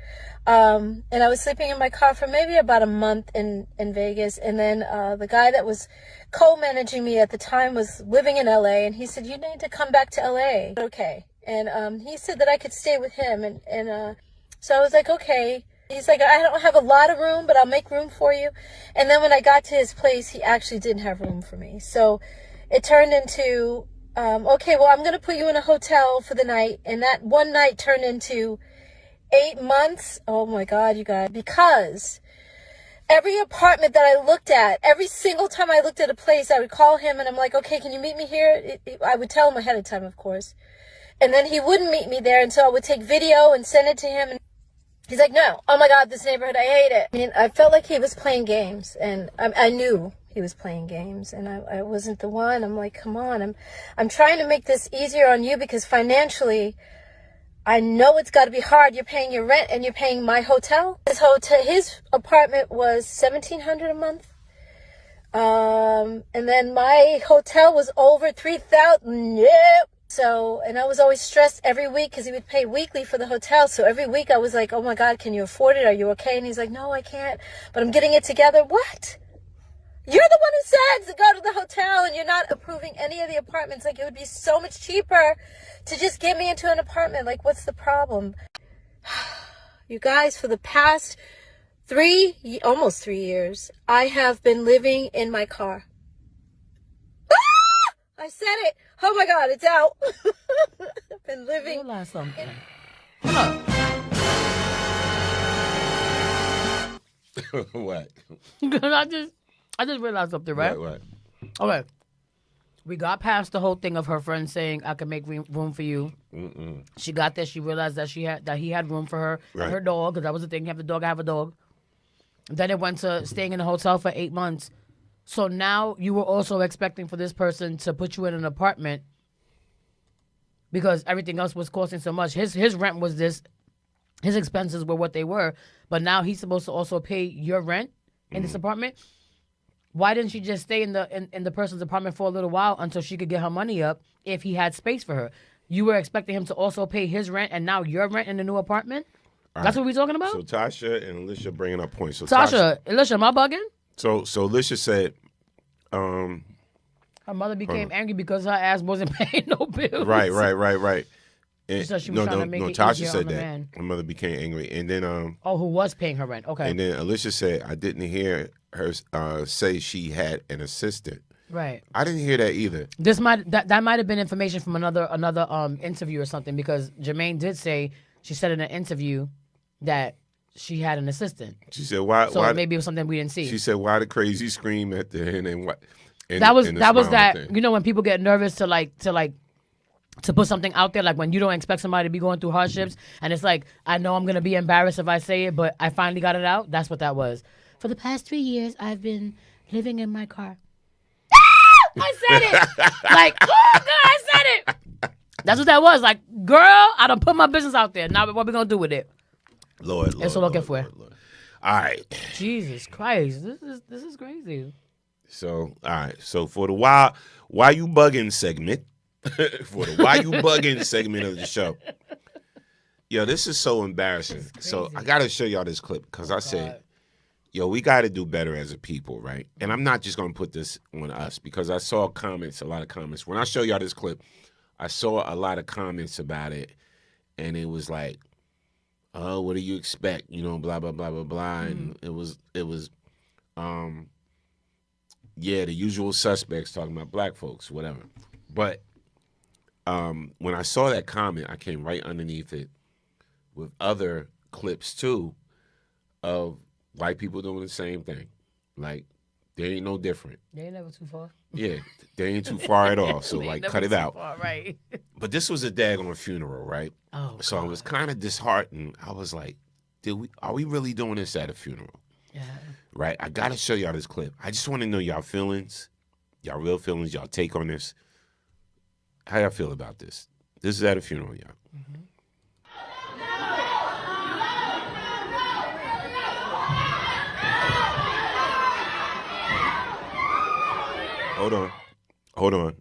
U: And I was sleeping in my car for maybe about a month in Vegas. And then the guy that was co-managing me at the time was living in LA, and he said, you need to come back to LA. Okay. And he said that I could stay with him. And so I was like, okay. He's like, I don't have a lot of room, but I'll make room for you. And then when I got to his place, he actually didn't have room for me. So it turned into, okay, well, I'm going to put you in a hotel for the night. And that one night turned into 8 months. Oh my God, you guys. Because every apartment that I looked at, every single time I looked at a place, I would call him and I'm like, okay, can you meet me here? I would tell him ahead of time, of course. And then he wouldn't meet me there. And so I would take video and send it to him. And he's like, no, oh my God, this neighborhood, I hate it. I mean, I felt like he was playing games, and I knew he was playing games, and I wasn't the one. I'm like, come on, I'm trying to make this easier on you because financially, I know it's got to be hard. You're paying your rent and you're paying my hotel. His apartment was $1,700 a month. And then my hotel was over $3,000. Yep. So, and I was always stressed every week because he would pay weekly for the hotel. So every week I was like, oh my God, can you afford it? Are you okay? And he's like, no, I can't, but I'm getting it together. What? You're the one who said to go to the hotel, and you're not approving any of the apartments. Like, it would be so much cheaper to just get me into an apartment. Like, what's the problem? You guys, for the past almost 3 years, I have been living in my car. I said it. Oh my God, it's out. I've been living.
O: Realize something.
A: What?
O: I just realized something, right?
A: What?
O: Okay. We got past the whole thing of her friend saying, I can make room for you.
A: Mm-mm.
O: She got there. She realized that he had room for her and her dog, because that was the thing. You have the dog, I have a dog. Then it went to staying in a hotel for 8 months. So now you were also expecting for this person to put you in an apartment because everything else was costing so much. His rent was this. His expenses were what they were. But now he's supposed to also pay your rent in this apartment. Why didn't she just stay in the person's apartment for a little while until she could get her money up if he had space for her? You were expecting him to also pay his rent and now your rent in the new apartment? That's what we're talking about?
A: So Tasha and Alicia bringing up points. So
O: Tasha, Alicia, am I bugging?
A: So Alicia said,
O: Her mother became angry because her ass wasn't paying no bills.
A: Right.
O: She said she was trying to make it
A: Tasha
O: easier
A: said
O: on the
A: that.
O: man.
A: Her mother became angry, and then
O: who was paying her rent? Okay.
A: And then Alicia said, I didn't hear her say she had an assistant.
O: Right.
A: I didn't hear that either.
O: That might have been information from another interview or something, because Jermaine did say, she said in an interview that she had an assistant.
A: She said, "Why?"
O: So maybe it was something we didn't see.
A: She said, "Why the crazy scream at the end and what?"
O: That was that. You know, when people get nervous to put something out there, like when you don't expect somebody to be going through hardships, and it's like, I know I'm gonna be embarrassed if I say it, but I finally got it out. That's what that was. For the past 3 years, I've been living in my car. I said it. Like, oh God, I said it. That's what that was. Like, girl, I done put my business out there. Now what we gonna do with it?
A: Lord.
O: Eso lo que fue.
A: All right.
O: Jesus Christ, this is crazy.
A: So, all right. So for the why you bugging segment, for the why you bugging segment of the show, yo, this is so embarrassing. So I got to show y'all this clip because I said, yo, we got to do better as a people, right? And I'm not just going to put this on us because I saw a lot of comments. When I show y'all this clip, I saw a lot of comments about it, and it was like, oh, what do you expect? You know, blah, blah, blah, blah, blah. And it was the usual suspects talking about black folks, whatever. But when I saw that comment, I came right underneath it with other clips, too, of white people doing the same thing. Like, they ain't no different.
O: They ain't never too far.
A: Yeah, they ain't too far at all. So, like, cut it out.
O: Far, right.
A: But this was a daggone funeral, right?
O: Oh,
A: so I was kind of disheartened. I was like, are we really doing this at a funeral?
O: Yeah.
A: Right? I got to show y'all this clip. I just want to know y'all feelings, y'all real feelings, y'all take on this. How y'all feel about this? This is at a funeral, y'all.
O: Mm-hmm.
A: Hold on.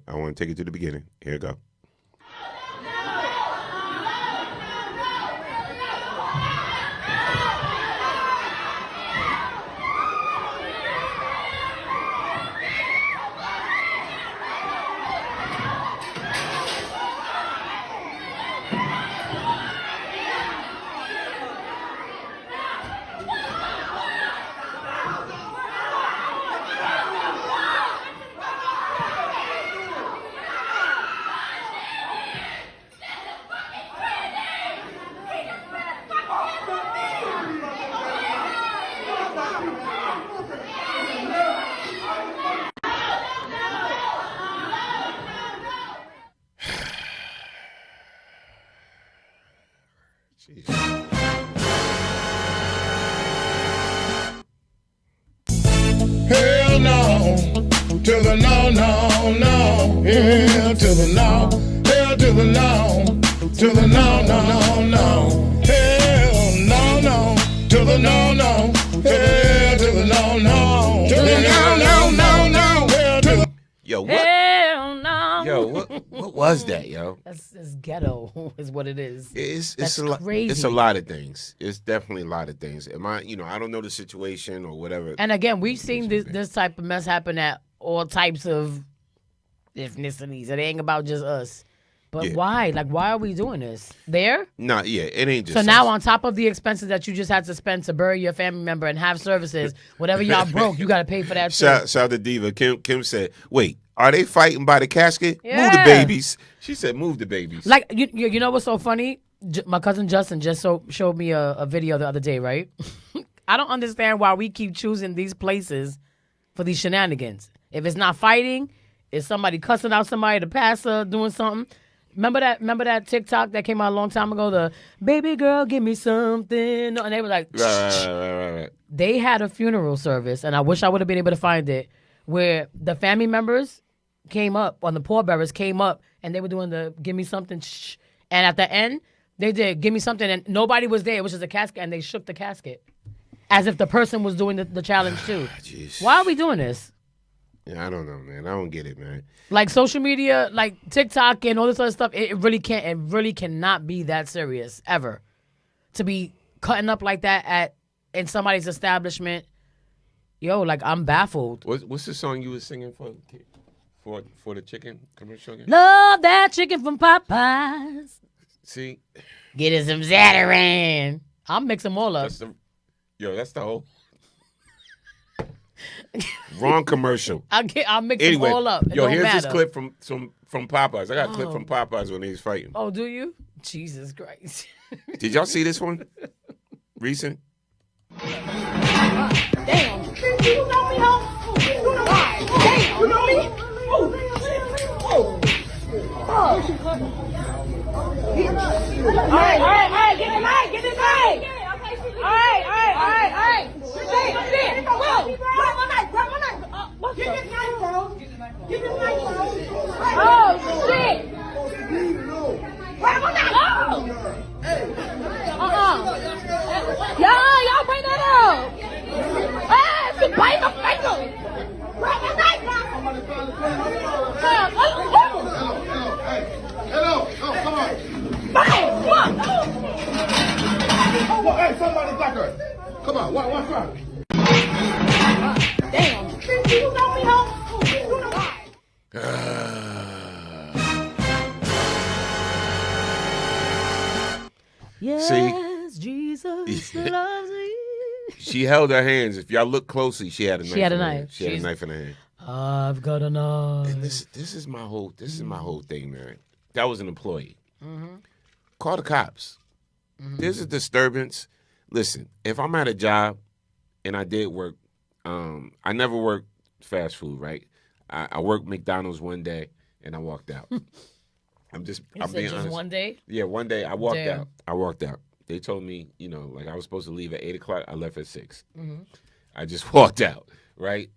A: I want to take it to the beginning. Here we go.
H: Hell no, to the no, no, no. Hell to the no, hell to the no, to the no, no, no, no. Hell no, no, to the no, no. Hell to the no, no, to the no, no, no, no. Hell to the
A: Yo, what?
O: Hell no.
A: Yo, what was that, yo?
O: That's ghetto, is what it is.
A: It's a
O: crazy.
A: It's a lot of things. It's definitely a lot of things. I don't know the situation or whatever.
O: And again, we've seen this type of mess happen at all types of ethnicities. It ain't about just us. But why? Like, why are we doing this? There?
A: Nah, yeah, it ain't just
O: So
A: us.
O: now on top of the expenses that you just had to spend to bury your family member and have services, whatever y'all broke, you got to pay for that too.
A: Shout out to Diva. Kim said, wait, are they fighting by the casket?
O: Yeah.
A: Move the babies. She said, move the babies.
O: Like, you know what's so funny? My cousin Justin just showed me a video the other day, right? I don't understand why we keep choosing these places for these shenanigans. If it's not fighting, it's somebody cussing out somebody, the pastor doing something. Remember that TikTok that came out a long time ago? The baby girl, give me something. And they were like,
A: right.
O: They had a funeral service, and I wish I would have been able to find it, where the family members came up, or the pallbearers came up, and they were doing the give me something. And at the end, they did give me something, and nobody was there. It was just a casket, and they shook the casket as if the person was doing the challenge too. Why are we doing this?
A: Yeah, I don't know, man. I don't get it, man.
O: Like social media, like TikTok and all this other stuff, it really cannot be that serious ever. To be cutting up like that in somebody's establishment, yo, like I'm baffled.
A: What's the song you was singing for? for the chicken commercial again?
O: Love that chicken from Popeyes.
A: See?
O: Get it some Zatarain. I'll mix them all up.
A: That's the whole... Wrong commercial.
O: I'll mix them all up.
A: Here's this clip from Popeyes. I got a clip from Popeyes when he's fighting.
O: Oh, do you? Jesus Christ.
A: Did y'all see this one? Recent?
D: Damn. You know me, ho? Damn. You know me? All right. Get in line. All right. Sit. Whoa. Grab my knife. Get this knife, bro. Oh, shit. Grab my knife. Y'all bring that up. Hey, she bite my finger. Grab my knife.
H: Hello, come on.
D: Oh,
H: hey, somebody got her. Come on, what's wrong?
D: Damn. You know me, ho?
O: Yes, Jesus loves me.
A: She held her hands. If y'all look closely, she had a knife.
O: She had a knife.
A: She had a knife in her hand.
O: I've got a knife.
A: And this is my whole thing, man. That was an employee.
O: Mm-hmm.
A: Call the cops.
O: Mm-hmm.
A: There's a disturbance. Listen, if I'm at a job and I did work, I never worked fast food, right? I worked McDonald's one day and I walked out. I'm being honest.
O: One day?
A: Yeah, one day I walked out. I walked out. They told me, like I was supposed to leave at 8 o'clock. I left at 6.
O: Mm-hmm.
A: I just walked out, right?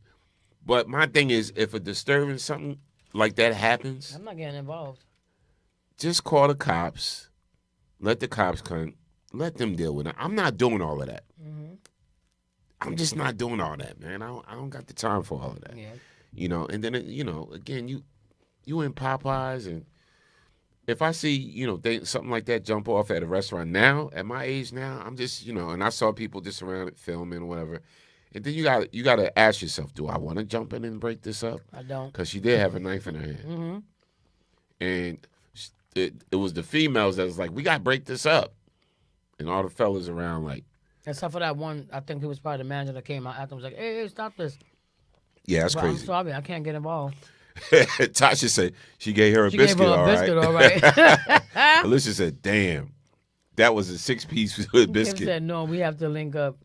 A: But my thing is, if a disturbance, something like that happens,
O: I'm not getting involved.
A: Just call the cops. Let the cops come. Let them deal with it. I'm not doing all of that.
O: Mm-hmm.
A: I'm just not doing all that, man. I don't got the time for all of that.
O: Yeah.
A: And then, again, you in Popeyes, and if I see, something like that jump off at a restaurant now, at my age now, I'm just, and I saw people just around it filming or whatever. And then you got to ask yourself, do I want to jump in and break this up?
O: I don't.
A: Because she did have a knife in her hand.
O: Mm-hmm.
A: And it was the females that was like, we got to break this up. And all the fellas around like.
O: Except for that one, I think it was probably the manager that came out after and was like, hey, stop this.
A: Yeah, that's crazy.
O: I'm sorry, I can't get involved.
A: Tasha said she gave her a biscuit.
O: Gave her a biscuit, all right.
A: Alicia said, damn, that was a 6-piece biscuit.
O: Kim said, no, we have to link up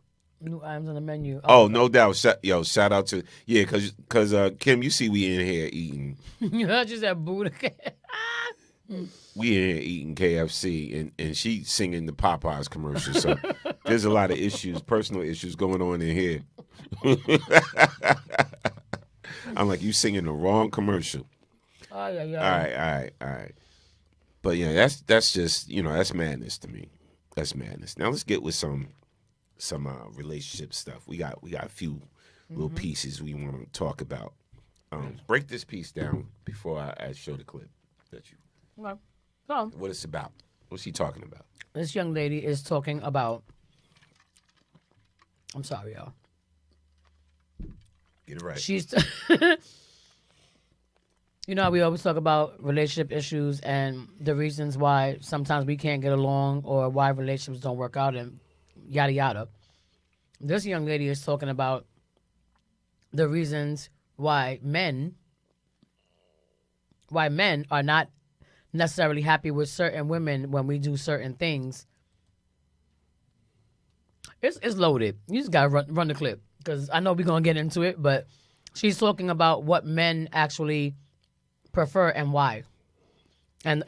O: new items on the menu.
A: Oh, no doubt. Shout out to, because Kim, you see we in here eating.
O: Just that Buddha.
A: We in here eating KFC, and she singing the Popeyes commercial. So there's a lot of issues, personal issues going on in here. I'm like, you singing the wrong commercial.
O: Oh, yeah.
A: All right. But yeah, that's just, that's madness to me. That's madness. Now let's get with some relationship stuff. We got a few little pieces we want to talk about. Break this piece down before I show the clip that you.
O: Okay. So,
A: what it's about. What's she talking about?
O: This young lady is talking about. I'm sorry, y'all.
A: Get it right.
O: She's. How we always talk about relationship issues and the reasons why sometimes we can't get along or why relationships don't work out and yada yada. This young lady is talking about the reasons why men are not necessarily happy with certain women when we do certain things. It's loaded. You just gotta run the clip because I know we're gonna get into it, but she's talking about what men actually prefer and why, and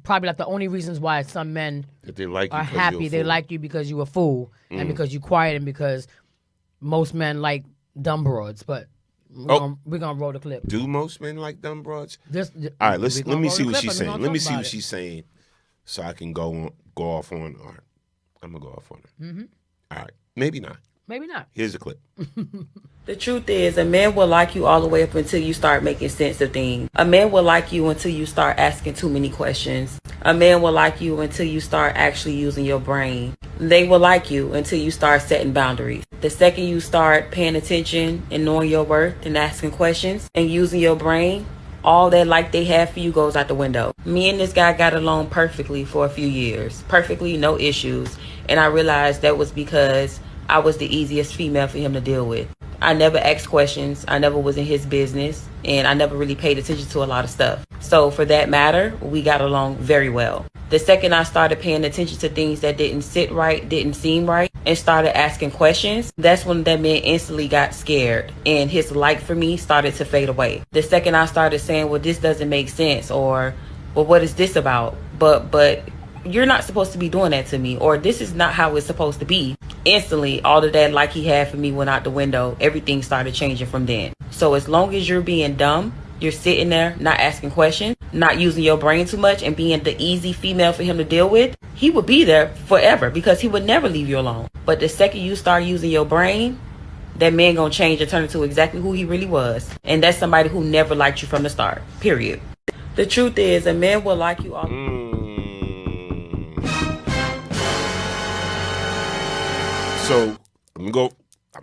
O: probably like the only reasons why some men
A: that they like
O: are happy. They like you because you a fool and because you quiet and because most men like dumb broads, but. We're gonna roll the clip.
A: Do most men like dumb broads?
O: All
A: right, let me see what she's saying. Let me see what she's saying, so I can go off on her. I'm gonna go off on her.
O: Mm-hmm.
A: All right, maybe not.
O: Maybe not.
A: Here's the clip.
G: The truth is, a man will like you all the way up until you start making sense of things. A man will like you until you start asking too many questions. A man will like you until you start actually using your brain. They will like you until you start setting boundaries. The second you start paying attention and knowing your worth and asking questions and using your brain, all that like they have for you goes out the window. Me and this guy got along perfectly for a few years. Perfectly, no issues. And I realized that was because I was the easiest female for him to deal with. I never asked questions. I never was in his business. And I never really paid attention to a lot of stuff. So for that matter, we got along very well. The second I started paying attention to things that didn't sit right, didn't seem right, and started asking questions, that's when that man instantly got scared and his like for me started to fade away. The second I started saying, well, this doesn't make sense, or, well, what is this about? But you're not supposed to be doing that to me, or this is not how it's supposed to be. Instantly, all of that like he had for me went out the window. Everything started changing from then. So as long as you're being dumb, you're sitting there, not asking questions, not using your brain too much, and being the easy female for him to deal with, he would be there forever because he would never leave you alone. But the second you start using your brain, that man gonna change and turn into exactly who he really was. And that's somebody who never liked you from the start, period. The truth is, a man will like you all.
A: So I'm gonna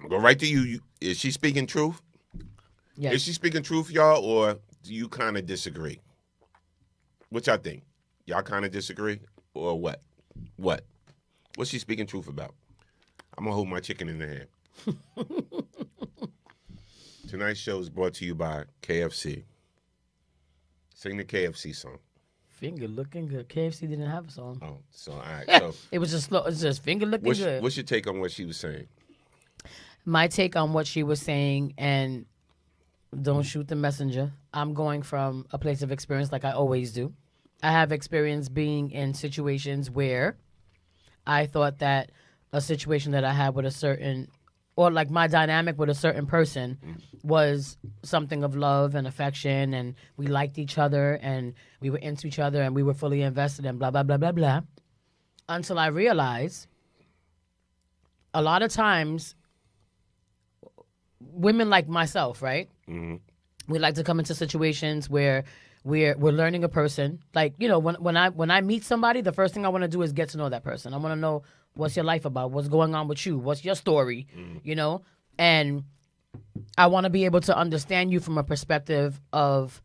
A: go right to you. Is she speaking truth?
O: Yes.
A: Is she speaking truth, y'all, or do you kind of disagree? What y'all think? Y'all kind of disagree, or what? What's she speaking truth about? I'm gonna hold my chicken in the hand. Tonight's show is brought to you by KFC. Sing the KFC song.
O: Finger looking good. KFC didn't have a song.
A: Oh, so all right. So
O: it was just slow. It's just finger looking good.
A: What's your take on what she was saying?
O: My take on what she was saying, and don't shoot the messenger. I'm going from a place of experience like I always do. I have experience being in situations where I thought that a situation that I had with a certain, or like my dynamic with a certain person was something of love and affection, and we liked each other and we were into each other and we were fully invested and blah, blah, blah, blah, blah. Until I realized a lot of times women like myself, right? Mm-hmm. We like to come into situations where we're learning a person. Like, you know, when I meet somebody, the first thing I want to do is get to know that person. I want to know what's your life about, what's going on with you, what's your story, you know? And I want to be able to understand you from a perspective of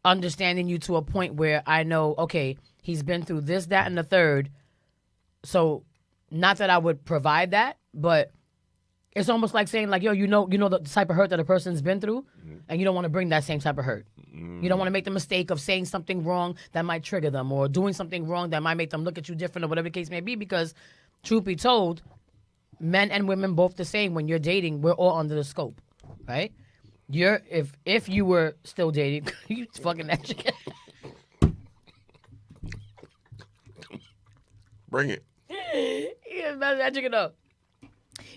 O: understanding you to a point where I know, okay, he's been through this, that, and the third. So not that I would provide that, but it's almost like saying, like, yo, you know the type of hurt that a person's been through, and you don't want to bring that same type of hurt. You don't want to make the mistake of saying something wrong that might trigger them, or doing something wrong that might make them look at you different, or whatever the case may be, because truth be told, men and women both the same. When you're dating, we're all under the scope, right? If you were still dating, you fucking that chicken.
A: Bring it.
O: Yeah, that chicken up.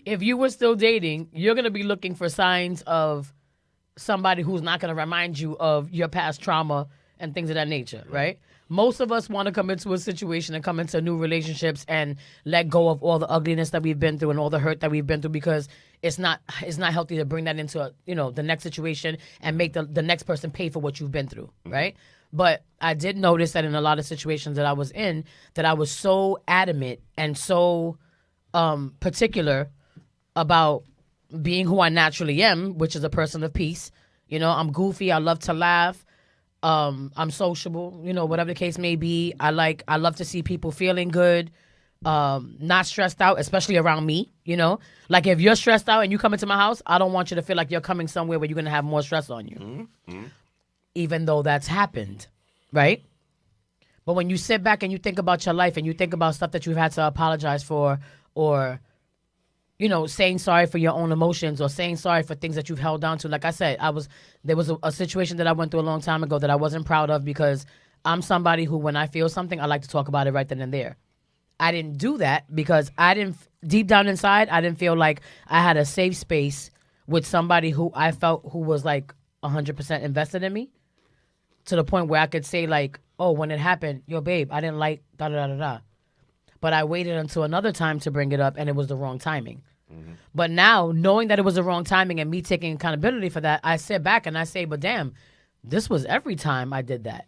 O: If you were still dating, you're going to be looking for signs of somebody who's not going to remind you of your past trauma and things of that nature, right? Most of us want to come into a situation and come into new relationships and let go of all the ugliness that we've been through and all the hurt that we've been through, because it's not healthy to bring that into the next situation and make the next person pay for what you've been through, right? But I did notice that in a lot of situations that I was in, that I was so adamant and so particular about being who I naturally am, which is a person of peace. You know, I'm goofy. I love to laugh. I'm sociable. You know, whatever the case may be. I love to see people feeling good, not stressed out, especially around me. You know, like if you're stressed out and you come into my house, I don't want you to feel like you're coming somewhere where you're gonna have more stress on you. Mm-hmm. Even though that's happened, right? But when you sit back and you think about your life and you think about stuff that you've had to apologize for, or saying sorry for your own emotions, or saying sorry for things that you've held on to. Like I said, there was a situation that I went through a long time ago that I wasn't proud of, because I'm somebody who, when I feel something, I like to talk about it right then and there. I didn't do that because deep down inside, I didn't feel like I had a safe space with somebody who I felt who was like 100% invested in me, to the point where I could say like, oh, when it happened, yo, babe, I didn't like da-da-da-da-da. But I waited until another time to bring it up, and it was the wrong timing. Mm-hmm. But now, knowing that it was the wrong timing and me taking accountability for that, I sit back and I say, but damn, this was every time I did that.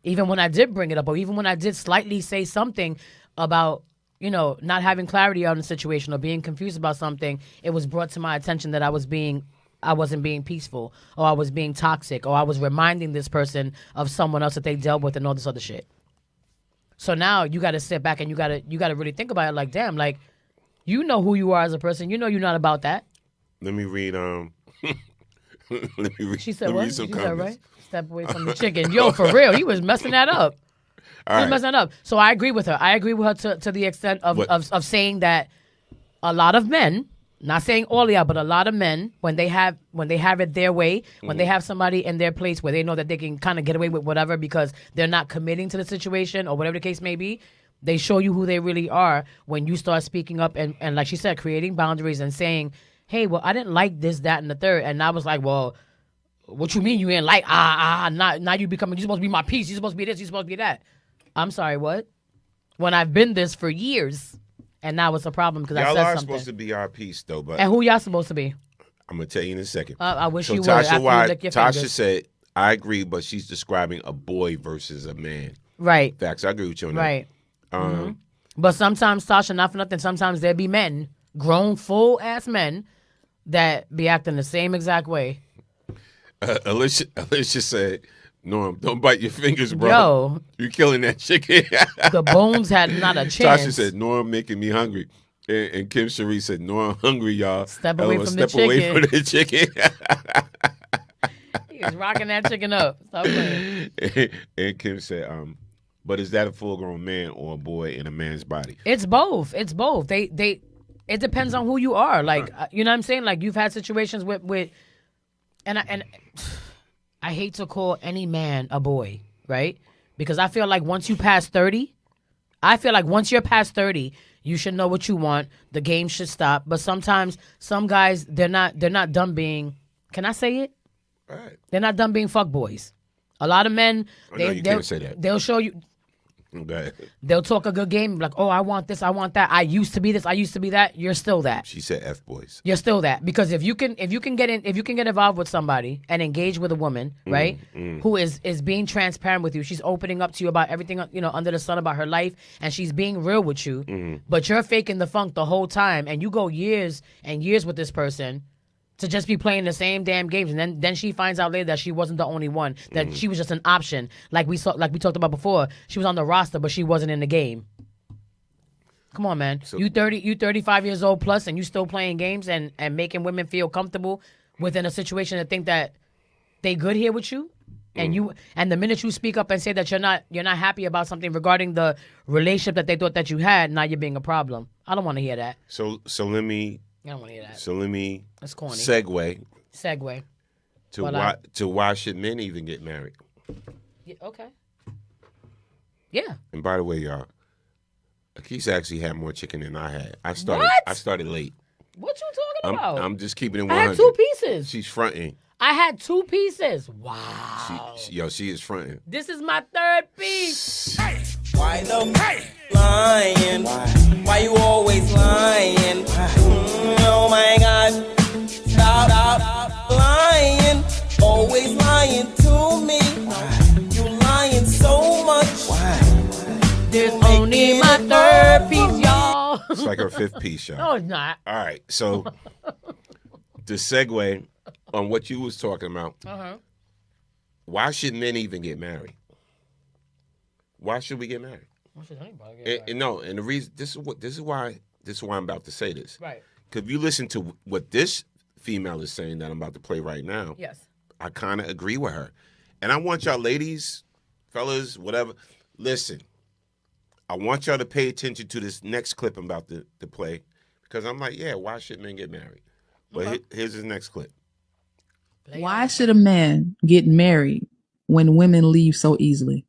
O: Even when I did bring it up, or even when I did slightly say something about, not having clarity on the situation or being confused about something, it was brought to my attention that I was being I wasn't being peaceful, or I was being toxic, or I was reminding this person of someone else that they dealt with and all this other shit. So now you got to sit back and you got to really think about it. Like, damn, like, you know who you are as a person. You know you're not about that.
A: Let me read. Let me read.
O: She said
A: let me
O: what?
A: read some
O: She
A: comments.
O: said right. Step away from the chicken. Yo, for real, he was messing that up. He was messing that up. So I agree with her. I agree with her to the extent of saying that a lot of men, not saying all y'all, but a lot of men, when they have it their way, when they have somebody in their place where they know that they can kind of get away with whatever because they're not committing to the situation or whatever the case may be, they show you who they really are when you start speaking up and like she said, creating boundaries and saying, hey, well, I didn't like this, that, and the third. And I was like, well, what you mean you ain't like, now you supposed to be my piece. You're supposed to be this, you're supposed to be that. I'm sorry, what? When I've been this for years, and now it's a problem because I said something.
A: Y'all are supposed to be our piece, though. But
O: and who y'all supposed to be?
A: I'm going to tell you in a second.
O: I wish
A: so
O: you would.
A: Tasha said, I agree, but she's describing a boy versus a man.
O: Right.
A: Facts. I agree with you on that.
O: Right. But sometimes, Tasha, not for nothing, sometimes there be men, grown, full-ass men, that be acting the same exact way.
A: Alicia said, Norm, don't bite your fingers, bro.
O: Yo.
A: You killing that chicken.
O: The bones had not a chance.
A: Tasha said, Norm making me hungry. And Kim Cherie said, Norm hungry, y'all.
O: Step away from the chicken.
A: Away from the chicken.
O: He was rocking that chicken up. Stop playing.
A: And Kim said, but is that a full-grown man or a boy in a man's body?
O: It's both. It's both. It depends on who you are. Like, you know what I'm saying? Like, you've had situations with and I hate to call any man a boy, right? Because I feel like once you pass 30, you're past 30, you should know what you want. The game should stop. But sometimes some guys, they're not done being, can I say it?
A: All right.
O: They're not done being fuckboys. A lot of men,
A: can't say that.
O: They'll show you.
A: Okay.
O: They'll talk a good game, like, oh, I want this, I want that. I used to be this, I used to be that. You're still that.
A: She said F boys.
O: You're still that. Because if you can get involved with somebody and engage with a woman, right, who is being transparent with you, she's opening up to you about everything, under the sun about her life, and she's being real with you, but you're faking the funk the whole time, and you go years and years with this person to just be playing the same damn games, and then she finds out later that she wasn't the only one, that she was just an option, like we talked about before. She was on the roster, but she wasn't in the game. Come on, man. So, you 35 years old plus, and you still playing games and making women feel comfortable within a situation and think that they good here with you, and the minute you speak up and say that you're not happy about something regarding the relationship that they thought that you had, now you're being a problem. I don't want to hear that.
A: So let me.
O: I don't want to hear that.
A: So let me
O: That's corny.
A: segue to why should men even get married?
O: Yeah, okay. Yeah.
A: And by the way, y'all, Akisa actually had more chicken than I had. I started late.
O: What you talking about?
A: I'm just keeping it 100.
O: I had 2 pieces.
A: She's fronting.
O: I had 2 pieces. Wow.
A: She is fronting.
O: This is my 3rd piece.
I: Why the lying? Why you always lying? Oh my God. Stop lying. Always lying to me. You lying so much.
O: There's only my 3rd piece, y'all.
A: It's like her 5th piece, y'all.
O: No, it's not.
A: All right. So to segue on what you was talking about, why should men even get married? Why should we get married?
O: Why should anybody get married?
A: No, and the reason this is why I'm about to say this.
O: Right.
A: Because if you listen to what this female is saying that I'm about to play right now,
O: yes,
A: I kind of agree with her. And I want y'all ladies, fellas, whatever, listen. I want y'all to pay attention to this next clip I'm about to play, because I'm like, yeah, why should men get married? But here's his next clip.
L: Why should a man get married when women leave so easily?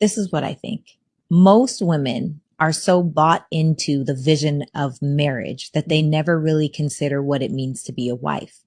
W: This is what I think. Most women are so bought into the vision of marriage that they never really consider what it means to be a wife.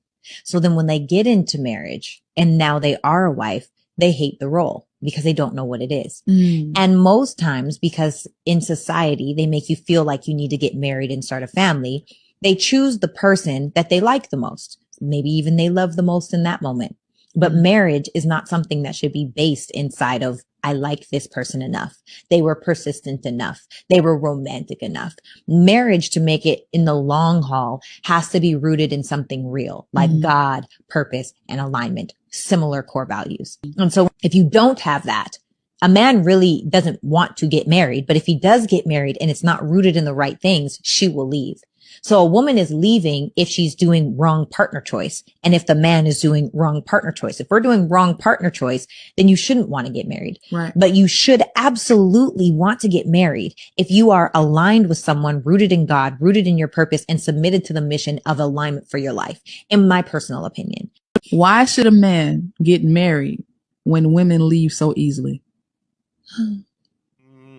W: So then when they get into marriage and now they are a wife, they hate the role because they don't know what it is. And most times, because in society, they make you feel like you need to get married and start a family, they choose the person that they like the most. Maybe even they love the most in that moment. But marriage is not something that should be based inside of I like this person enough. They were persistent enough. They were romantic enough. Marriage, to make it in the long haul, has to be rooted in something real, like God, purpose, and alignment, similar core values. And so if you don't have that, a man really doesn't want to get married, but if he does get married and it's not rooted in the right things, she will leave. So a woman is leaving if she's doing wrong partner choice. And if the man is doing wrong partner choice, if we're doing wrong partner choice, then you shouldn't want to get married.
L: Right.
W: But you should absolutely want to get married if you are aligned with someone rooted in God, rooted in your purpose, and submitted to the mission of alignment for your life, in my personal opinion.
L: Why should a man get married when women leave so easily?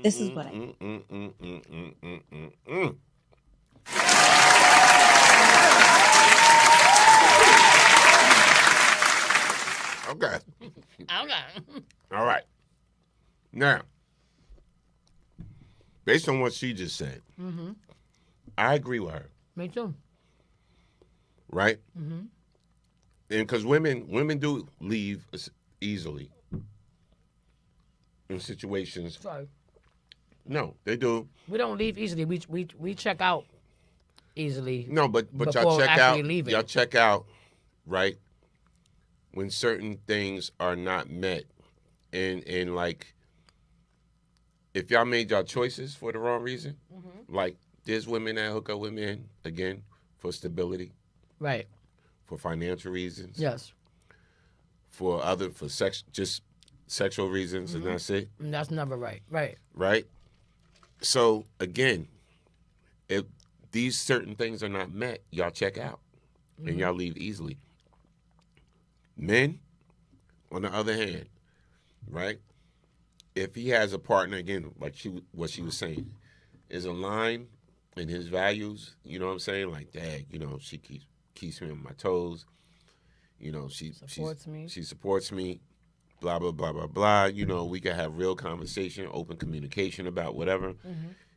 W: This is what
A: Okay. All right. Now, based on what she just said, I agree with her.
O: Me too.
A: Right? And because women do leave easily in situations.
O: Sorry.
A: No, they do.
O: We don't leave easily. We check out easily.
A: No, but y'all check out. Y'all check out, right? When certain things are not met, and like, if y'all made y'all choices for the wrong reason, like there's women that hook up with men again for stability,
O: right?
A: For financial reasons,
O: yes.
A: For just sexual reasons, and that's it.
O: And that's never right, right?
A: Right. So again, if these certain things are not met, y'all check out, and y'all leave easily. Men, on the other hand, right? If he has a partner, again, like what she was saying, is aligned in his values, you know what I'm saying? Like, dad, she keeps me on my toes. She supports me, blah, blah, blah, blah, blah. We can have real conversation, open communication about whatever.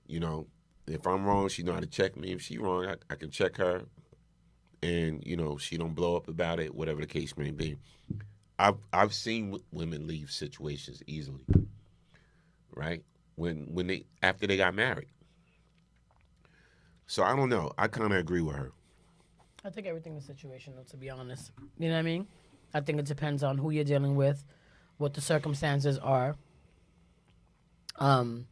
A: If I'm wrong, she know how to check me. If she wrong, I can check her. And, she don't blow up about it, whatever the case may be. I've seen women leave situations easily, right? After they got married. So I don't know. I kind of agree with her.
O: I think everything is situational, to be honest. You know what I mean? I think it depends on who you're dealing with, what the circumstances are. I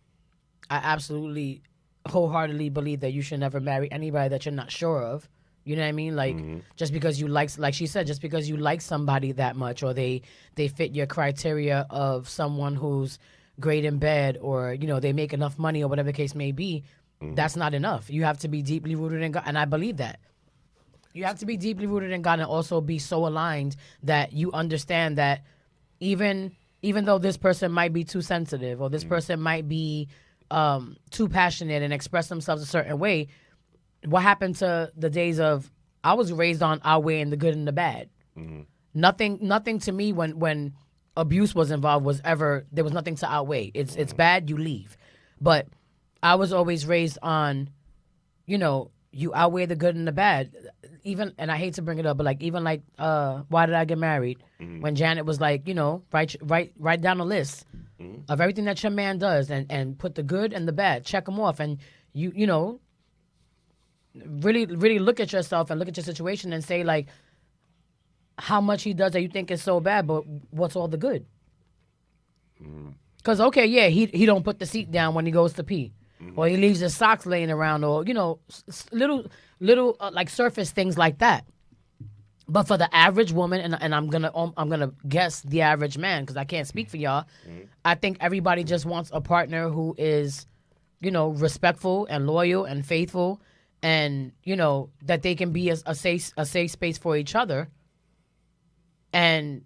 O: absolutely, wholeheartedly believe that you should never marry anybody that you're not sure of. You know what I mean? Like, just because you like she said, just because you like somebody that much, or they fit your criteria of someone who's great in bed, or, they make enough money, or whatever the case may be, that's not enough. You have to be deeply rooted in God, and I believe that. You have to be deeply rooted in God and also be so aligned that you understand that even though this person might be too sensitive, or this person might be too passionate and express themselves a certain way, what happened to the days of, I was raised on outweighing the good and the bad. Nothing to me when abuse was involved was ever, there was nothing to outweigh. It's bad, you leave. But I was always raised on, you outweigh the good and the bad. Even, and I hate to bring it up, but Why Did I Get Married? When Janet was like, write down a list of everything that your man does and put the good and the bad, check them off, and really, really look at yourself and look at your situation and say, like, how much he does that you think is so bad, but what's all the good? Because, okay, yeah, he don't put the seat down when he goes to pee. Or he leaves his socks laying around, or, little like surface things like that. But for the average woman, and I'm gonna guess the average man, because I can't speak for y'all, I think everybody just wants a partner who is, respectful and loyal and faithful, and that they can be a safe space for each other, and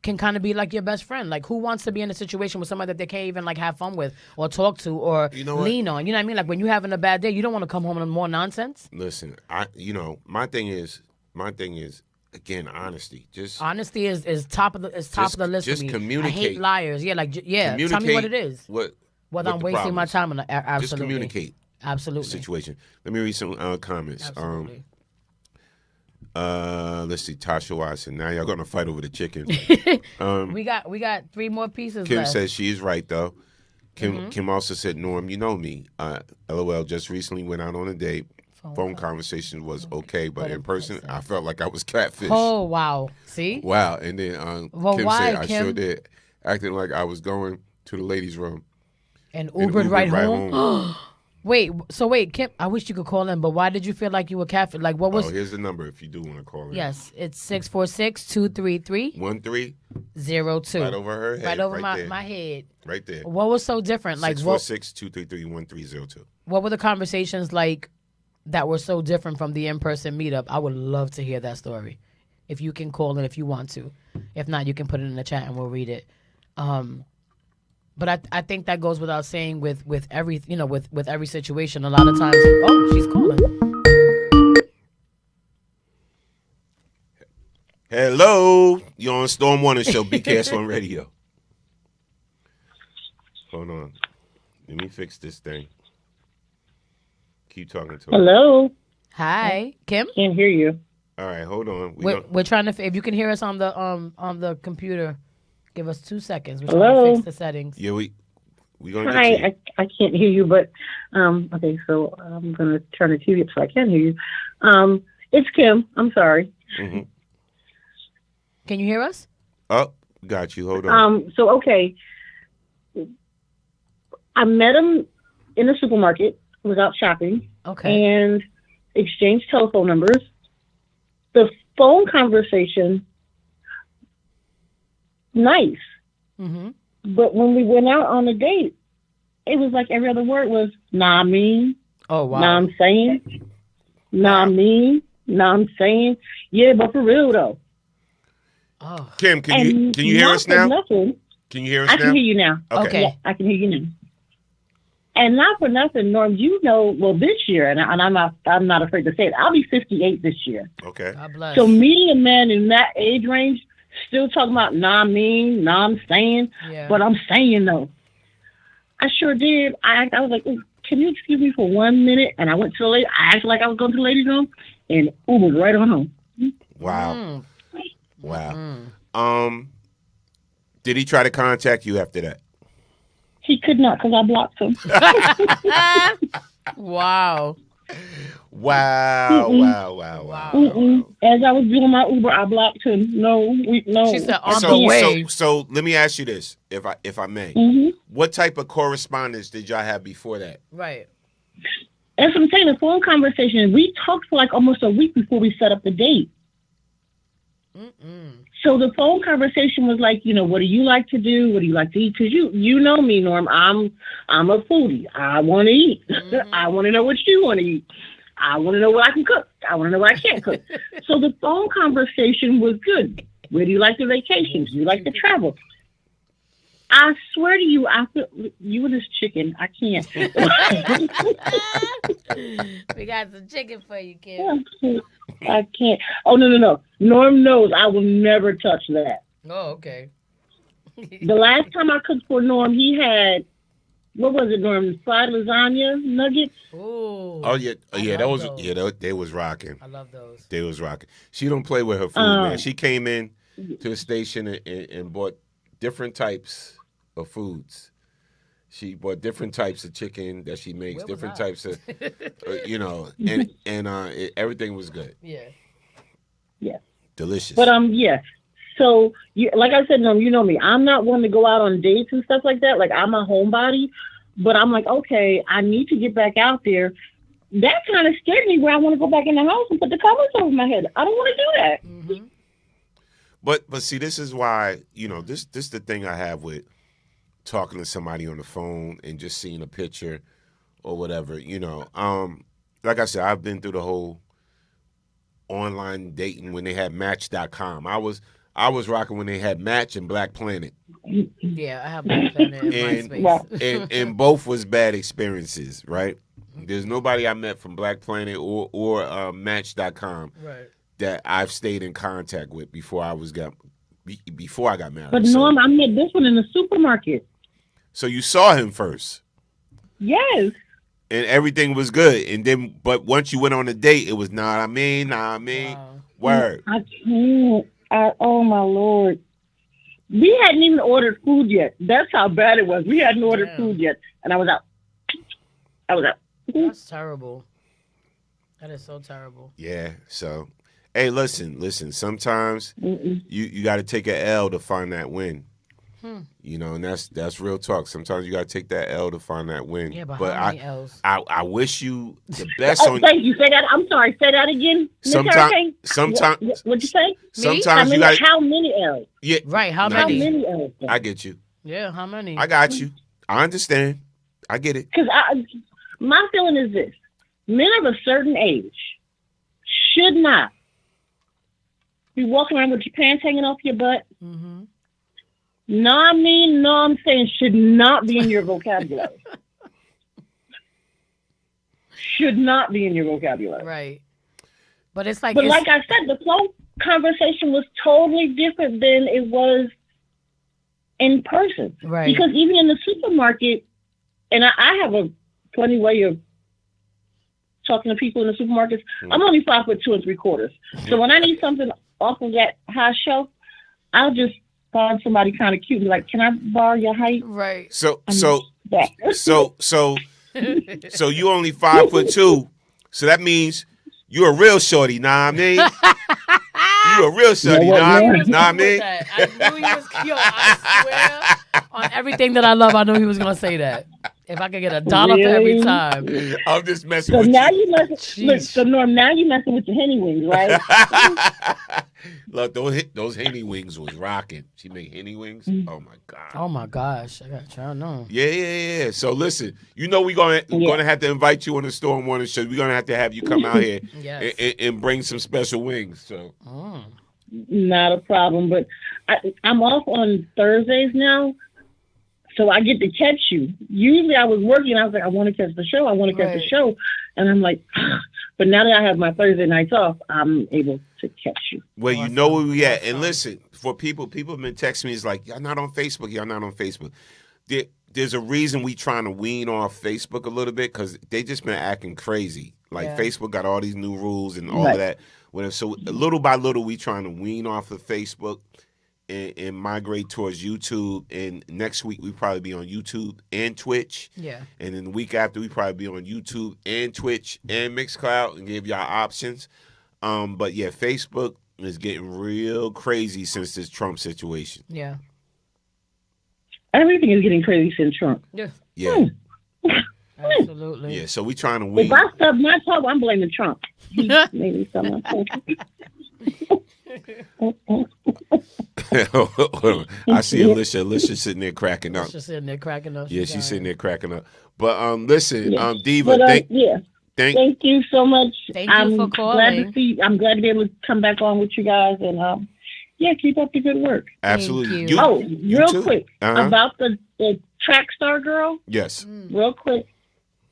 O: can kind of be like your best friend. Like, who wants to be in a situation with somebody that they can't even like have fun with or talk to or lean on? You know what I mean? Like, when you're having a bad day, you don't want to come home with more nonsense.
A: Listen, my thing is again, honesty. Just
O: honesty is top of the list.
A: Just
O: for me.
A: Communicate.
O: I hate liars. Yeah, tell me what it is. Whether I'm wasting my time on absolutely.
A: Just communicate.
O: Absolutely.
A: Situation. Let me read some comments.
O: Absolutely.
A: Let's see, Tasha Watson. Now y'all gonna fight over the chicken.
O: We got 3 more pieces
A: Kim
O: left.
A: says she's right though. Kim also said, Norm, you know me. LOL, just recently went out on a date. Phone conversation was okay, but in person, I felt like I was catfish.
O: Oh, wow. See?
A: Wow. And then Kim said, I sure did. Acting like I was going to the ladies' room.
O: And Ubered right home? Wait, Kim, I wish you could call in, but why did you feel like you were catfish? Like, what was...
A: Oh, here's the number if you do want to call in.
O: Yes, it's 646-233...
A: 1302. Right over her head.
O: Right over my head.
A: Right there.
O: What was so different? Like
A: 646-233-1302.
O: What were the conversations like that were so different from the in-person meetup? I would love to hear that story. If you can call in if you want to. If not, you can put it in the chat and we'll read it. But I think that goes without saying with every with every situation. A lot of times, oh, she's calling.
A: Hello, you're on Storm Warning Show, BKS1 Radio. Hold on, let me fix this thing. Keep talking to her.
J: Hello.
O: Hi, Kim.
J: Can't hear you.
A: All right, hold on.
O: We're trying to. If you can hear us on the computer, give us 2 seconds. We're
J: Hello?
O: trying to fix the settings.
A: Yeah, we gonna
J: Hi,
A: get you.
J: I can't hear you, but okay, so I'm gonna turn the TV up so I can hear you. It's Kim. I'm sorry.
A: Mm-hmm.
O: Can you hear us?
A: Oh, got you. Hold on.
J: So okay, I met him in the supermarket. Was out shopping.
O: Okay.
J: And exchanged telephone numbers. The phone conversation, nice.
O: Mm-hmm.
J: But when we went out on a date, it was like every other word was, nah, I mean.
O: Oh, wow.
J: Nah, I'm saying. Nah, I mean. Nah, I'm saying. Yeah, but for real, though.
O: Oh.
A: Kim, can you hear us now?
J: Nothing,
A: can you hear us now?
J: I can hear you now.
A: Okay.
J: Yeah, I can hear you now. And not for nothing, Norm, you know, well, this year, and I'm not afraid to say it, I'll be 58 this year.
A: Okay.
O: God bless.
J: So meeting a man in that age range, still talking about, nah, I mean, nah, I'm saying, but I'm saying, though. I sure did. I was like, can you excuse me for 1 minute? And I went to the lady. I acted like I was going to the ladies' room and Ubered right on home.
A: Wow. Wow. Did he try to contact you after that?
J: He could not because I blocked him.
O: Wow.
A: Wow.
J: As I was doing my Uber, I blocked him. No.
O: She said on the way.
A: So let me ask you this, if I may.
J: Mm-hmm.
A: What type of correspondence did y'all have before that?
O: Right.
J: That's what I'm saying. The phone conversation, we talked for like almost a week before we set up the date. So the phone conversation was like, what do you like to do? What do you like to eat? Because you know me, Norm. I'm a foodie. I want to eat. I want to know what you want to eat. I want to know what I can cook. I want to know what I can't cook. So the phone conversation was good. Where do you like the vacations? Do you like to travel? I swear to you, I feel you and this chicken. I can't.
O: We got some chicken for you, Kim.
J: I can't. Oh, no. Norm knows I will never touch that.
O: Oh, okay.
J: The last time I cooked for Norm, he had, what was it, Norm? Fried lasagna nuggets?
O: Ooh.
A: Oh, yeah. They was rocking.
O: I love those.
A: They was rocking. She don't play with her food, man. She came in to the station and bought different types of foods. She bought different types of chicken that she makes, different types of, and everything was good.
J: Yeah.
A: Delicious.
J: But yeah. So like I said, Norm, you know me. I'm not one to go out on dates and stuff like that. Like I'm a homebody, but I'm like, okay, I need to get back out there. That kind of scared me where I want to go back in the house and put the covers over my head. I don't want to do that.
O: Mm-hmm.
A: But see, this is why, this is the thing I have with talking to somebody on the phone and just seeing a picture or whatever, like I said, I've been through the whole online dating when they had Match.com. I was rocking when they had Match and Black Planet.
O: Yeah, I have Black Planet and MySpace.
A: and both was bad experiences, right? There's nobody I met from Black Planet or Match.com that I've stayed in contact with before I got married.
J: But Norm, I met this one in the supermarket.
A: So you saw him first?
J: Yes.
A: and everything was good. And then, but once you went on a date, it was nah. I mean, word.
J: I can't. Oh my Lord. We hadn't even ordered food yet. That's how bad it was. We hadn't ordered food yet, and I was out.
O: That's terrible. That is so terrible.
A: Yeah. So, hey, listen. Sometimes you got to take an L to find that win. You know, and that's real talk. Sometimes you got to take that L to find that win.
O: Yeah, but how many L's?
A: I wish you the best on.
J: Thank you. Say that. I'm sorry. Say that again.
A: Sometimes.
J: What'd you say?
A: Sometimes you got.
J: How many L's?
A: Yeah.
O: Right. How
J: How
O: many?
J: many L's?
A: I get you.
O: Yeah. How many?
A: I got you. I understand. I get it.
J: Because my feeling is this: men of a certain age should not be walking around with your pants hanging off your butt.
O: Mm-hmm.
J: No, I'm saying should not be in your vocabulary. Should not be in your vocabulary.
O: Right. But it's like.
J: But like I said, the flow conversation was totally different than it was in person.
O: Right.
J: Because even in the supermarket, and I have a funny way of talking to people in the supermarkets. I'm only 5'2 3/4. So when I need something off of that high shelf, I'll just find somebody kind of cute and be like, "Can I borrow your height?"
O: Right.
A: So you only 5'2", so that means you're a real shorty. Nah, I mean, you a real shorty. Nah, I mean.
O: I knew he was. Yo, I swear on everything that I love, I knew he was gonna say that. If I could get $1 for every time.
A: I'm just messing
J: so
A: with
J: now
A: you.
J: You messing, look, so Norm, now you messing with your henny wings, right?
A: Look, those henny wings was rocking. She made henny wings. Oh my god.
O: Oh my gosh, I gotta try no.
A: Yeah. So listen, you know we're gonna have to invite you on the Storm Warning Show. We're gonna have to have you come out here and bring some special wings. So.
J: Not a problem, but I'm off on Thursdays now. So I get to catch you. Usually I was working. I was like, I want to catch the show. The show. And I'm like, but now that I have my Thursday nights off, I'm able to catch you.
A: Well, you know where we at. And listen, for people have been texting me. It's like, y'all not on Facebook. Y'all not on Facebook. There's a reason we trying to wean off Facebook a little bit because they just been acting crazy. Like Facebook got all these new rules and all of that. So little by little, we trying to wean off of Facebook. And migrate towards YouTube. And next week we probably be on YouTube and Twitch.
O: Yeah.
A: And then the week after we probably be on YouTube and Twitch and Mixcloud and give y'all options. But yeah, Facebook is getting real crazy since this Trump situation.
O: Yeah.
J: Everything is getting crazy since Trump.
A: Yeah.
O: Absolutely.
A: Yeah. So we trying to wean.
J: If I stub my toe, I'm blaming Trump. He made me stub my toe.
A: I see Alicia. Alicia's sitting there cracking up.
O: She's sitting there cracking up.
A: Yeah, she's sitting there cracking up. But listen, Diva,
J: but,
A: thank
J: you so much.
O: Thank you for calling.
J: I'm glad to be able to come back on with you guys and keep up the good work.
A: Absolutely.
J: Real quick about the track star girl.
A: Yes.
J: Real quick,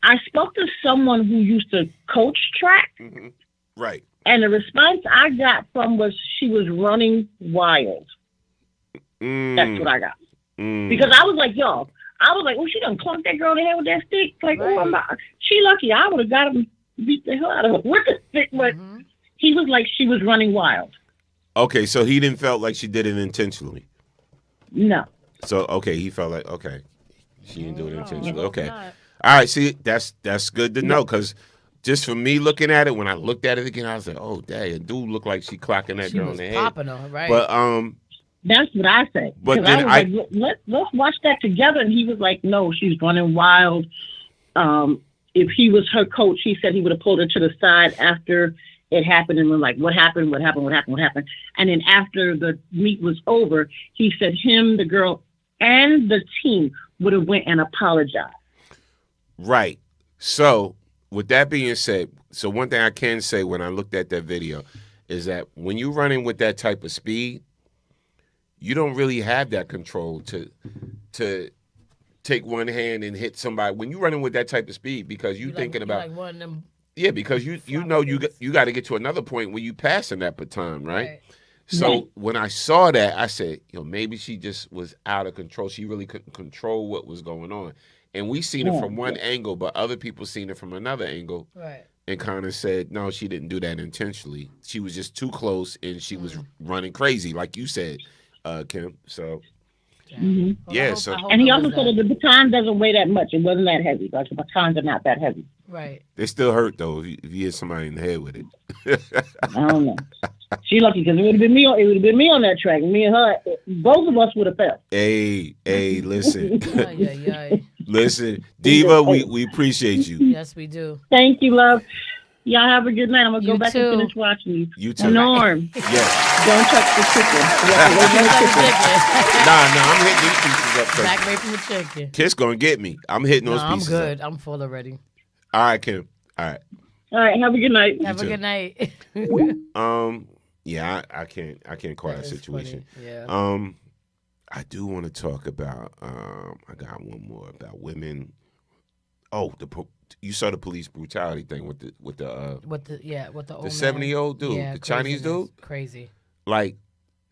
J: I spoke to someone who used to coach track.
A: Mm-hmm. Right.
J: And the response I got from was she was running wild. That's what I got. Because I was like, oh, she done clunked that girl in the head with that stick. Like, she lucky. I would have got him, beat the hell out of her with the stick. But he was like, she was running wild.
A: Okay, so he didn't felt like she did it intentionally.
J: No.
A: So he felt like she didn't do it intentionally. Okay, all right. See, that's good to know because. Just for me looking at it, when I looked at it again, I was like, "Oh, dang, it do look like she clocking that girl in the head."
O: Popping her, right?
A: But
J: that's what I said.
A: But then
J: I was like, let's watch that together, and he was like, "No, she's running wild." If he was her coach, he said he would have pulled her to the side after it happened, and was like, "What happened? What happened? What happened? What happened?" And then after the meet was over, he said him, the girl, and the team would have went and apologized.
A: Right. So. With that being said, so one thing I can say when I looked at that video is that when you're running with that type of speed, you don't really have that control to take one hand and hit somebody when you're running with that type of speed because you're thinking about
O: one of them.
A: Yeah, because you know you got to get to another point where you passing that baton, right? So when I saw that, I said, maybe she just was out of control. She really couldn't control what was going on. And we seen it from one angle, but other people seen it from another angle.
O: Right.
A: And kind of said, no, she didn't do that intentionally. She was just too close, and she was running crazy, like you said, Kim. So, yeah.
J: And he also said that the baton doesn't weigh that much. It wasn't that heavy. Like the batons are not that heavy.
O: Right.
A: They still hurt though if you hit somebody in the head with it.
J: I don't know. She lucky because it would have been me. It would have been me on that track. Me and her, both of us would have fell.
A: Hey, listen, listen, Diva. We appreciate you.
O: Yes, we do.
J: Thank you, love. Y'all have a good night. I'm gonna go back and finish watching you.
A: You too.
J: Norm.
A: Yes.
J: Don't touch the chicken.
A: Nah, I'm hitting these pieces up.
O: Back away from the chicken.
A: Kiss gonna get me. I'm hitting those pieces.
O: I'm good.
A: Up.
O: I'm full already.
A: All right, Kim. All right.
J: All right. Have a good night.
O: Have a good night.
A: Yeah, I can't call that situation.
O: Funny. Yeah.
A: I do want to talk about. I got one more about women. Oh, you saw the police brutality thing with the old 70-year-old dude, the Chinese dude.
O: Crazy.
A: Like,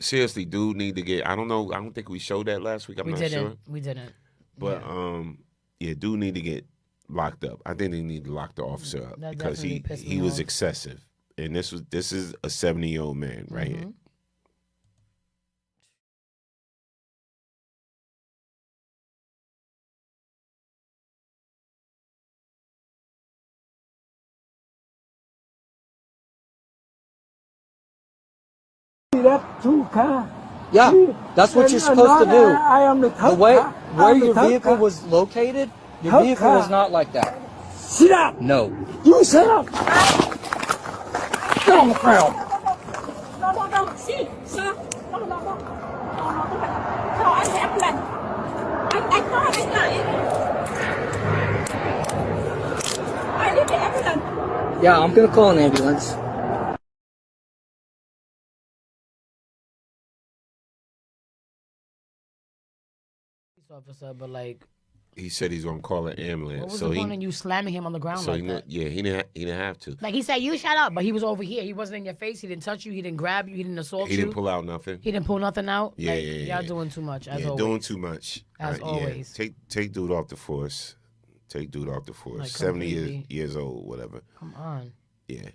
A: seriously, dude need to get. I don't know. I don't think we showed that last week. I'm not sure.
O: We didn't.
A: But dude need to get locked up. I think they need to lock the officer up because he was excessive. And this is a 70-year-old man right here.
F: That two car.
M: Yeah, that's what you're supposed to do.
F: I am the
M: way where your vehicle was located, your vehicle was not like that.
F: Sit up.
M: No.
F: You sit up. Get on the ground.
U: No. See, sir. No. No, I have blood. I thought it's not it. I need the ambulance.
M: Yeah, I'm gonna call an ambulance.
O: Officer, but like
A: he said he's gonna call an ambulance.
O: What was the point in you slamming him on the ground like that?
A: Yeah, he didn't have to.
O: Like he said, you shut up, but he was over here. He wasn't in your face. He didn't touch you. He didn't grab you. He didn't assault you.
A: He didn't pull out nothing.
O: He didn't pull nothing out.
A: Yeah,
O: Y'all doing too much as always.
A: Doing too much
O: as always.
A: Yeah. Take dude off the force. Take dude off the force. Like 70 years old, whatever.
O: Come on.
A: Yeah.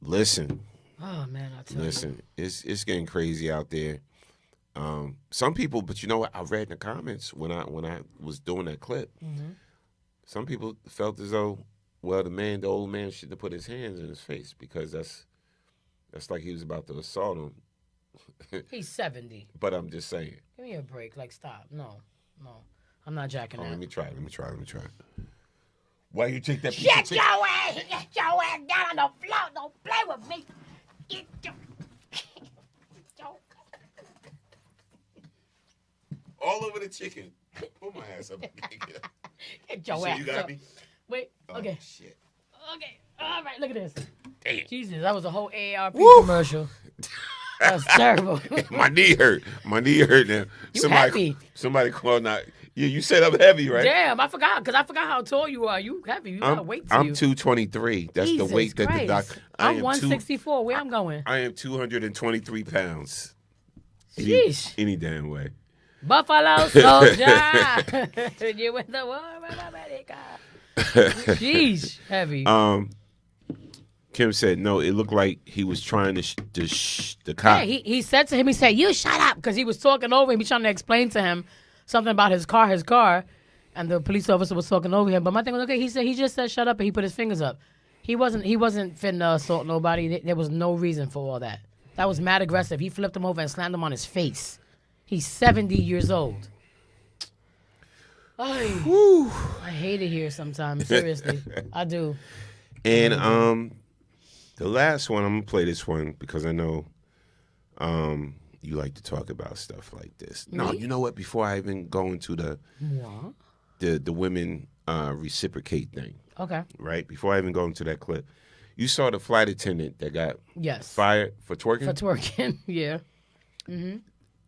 A: Listen.
O: Oh man, I tell
A: listen, it's getting crazy out there. Some people, but you know what? I read in the comments when I was doing that clip.
O: Mm-hmm.
A: Some people felt as though, well, the old man shouldn't have put his hands in his face because that's like he was about to assault him.
O: He's 70.
A: But I'm just saying.
O: Give me a break. Like, stop. No. I'm not jacking that.
A: Let me try. Why you take that piece
U: Get
A: of chicken?
U: your ass down on the floor. Don't play with me. Get your
A: all over the chicken. Pull my ass up.
O: Get your ass
A: you got
O: up.
A: Me?
O: Wait. Okay.
A: Oh, shit.
O: Okay. All right. Look at this.
A: Damn.
O: Jesus, that was a whole AARP commercial. That was terrible.
A: My knee hurt now. Somebody called out. Yeah, you said I'm heavy, right?
O: Damn, I forgot how tall you are. You heavy. You got weight to you.
A: I'm 223. That's
O: Jesus
A: the weight that
O: Christ.
A: the doctor.
O: I'm 164. Where I'm going?
A: I am 223 pounds.
O: Sheesh.
A: Any damn way.
O: Buffalo soldier. You went the war of America. Sheesh, heavy.
A: Kim said no. It looked like he was trying to the cop.
O: Yeah, he said to him, he said, "You shut up," because he was talking over him. He trying to explain to him something about his car, and the police officer was talking over him. But my thing was, okay, he just said shut up, and he put his fingers up. He wasn't finna assault nobody. There was no reason for all that. That was mad aggressive. He flipped him over and slammed him on his face. He's 70 years old. I hate it here sometimes. Seriously, I do.
A: And the last one, I'm gonna play this one because I know you like to talk about stuff like this.
O: Me?
A: No, you know what? Before I even go into the women reciprocate thing.
O: Okay.
A: Right? Before I even go into that clip. You saw the flight attendant that got fired for twerking?
O: For twerking, yeah. Mm-hmm.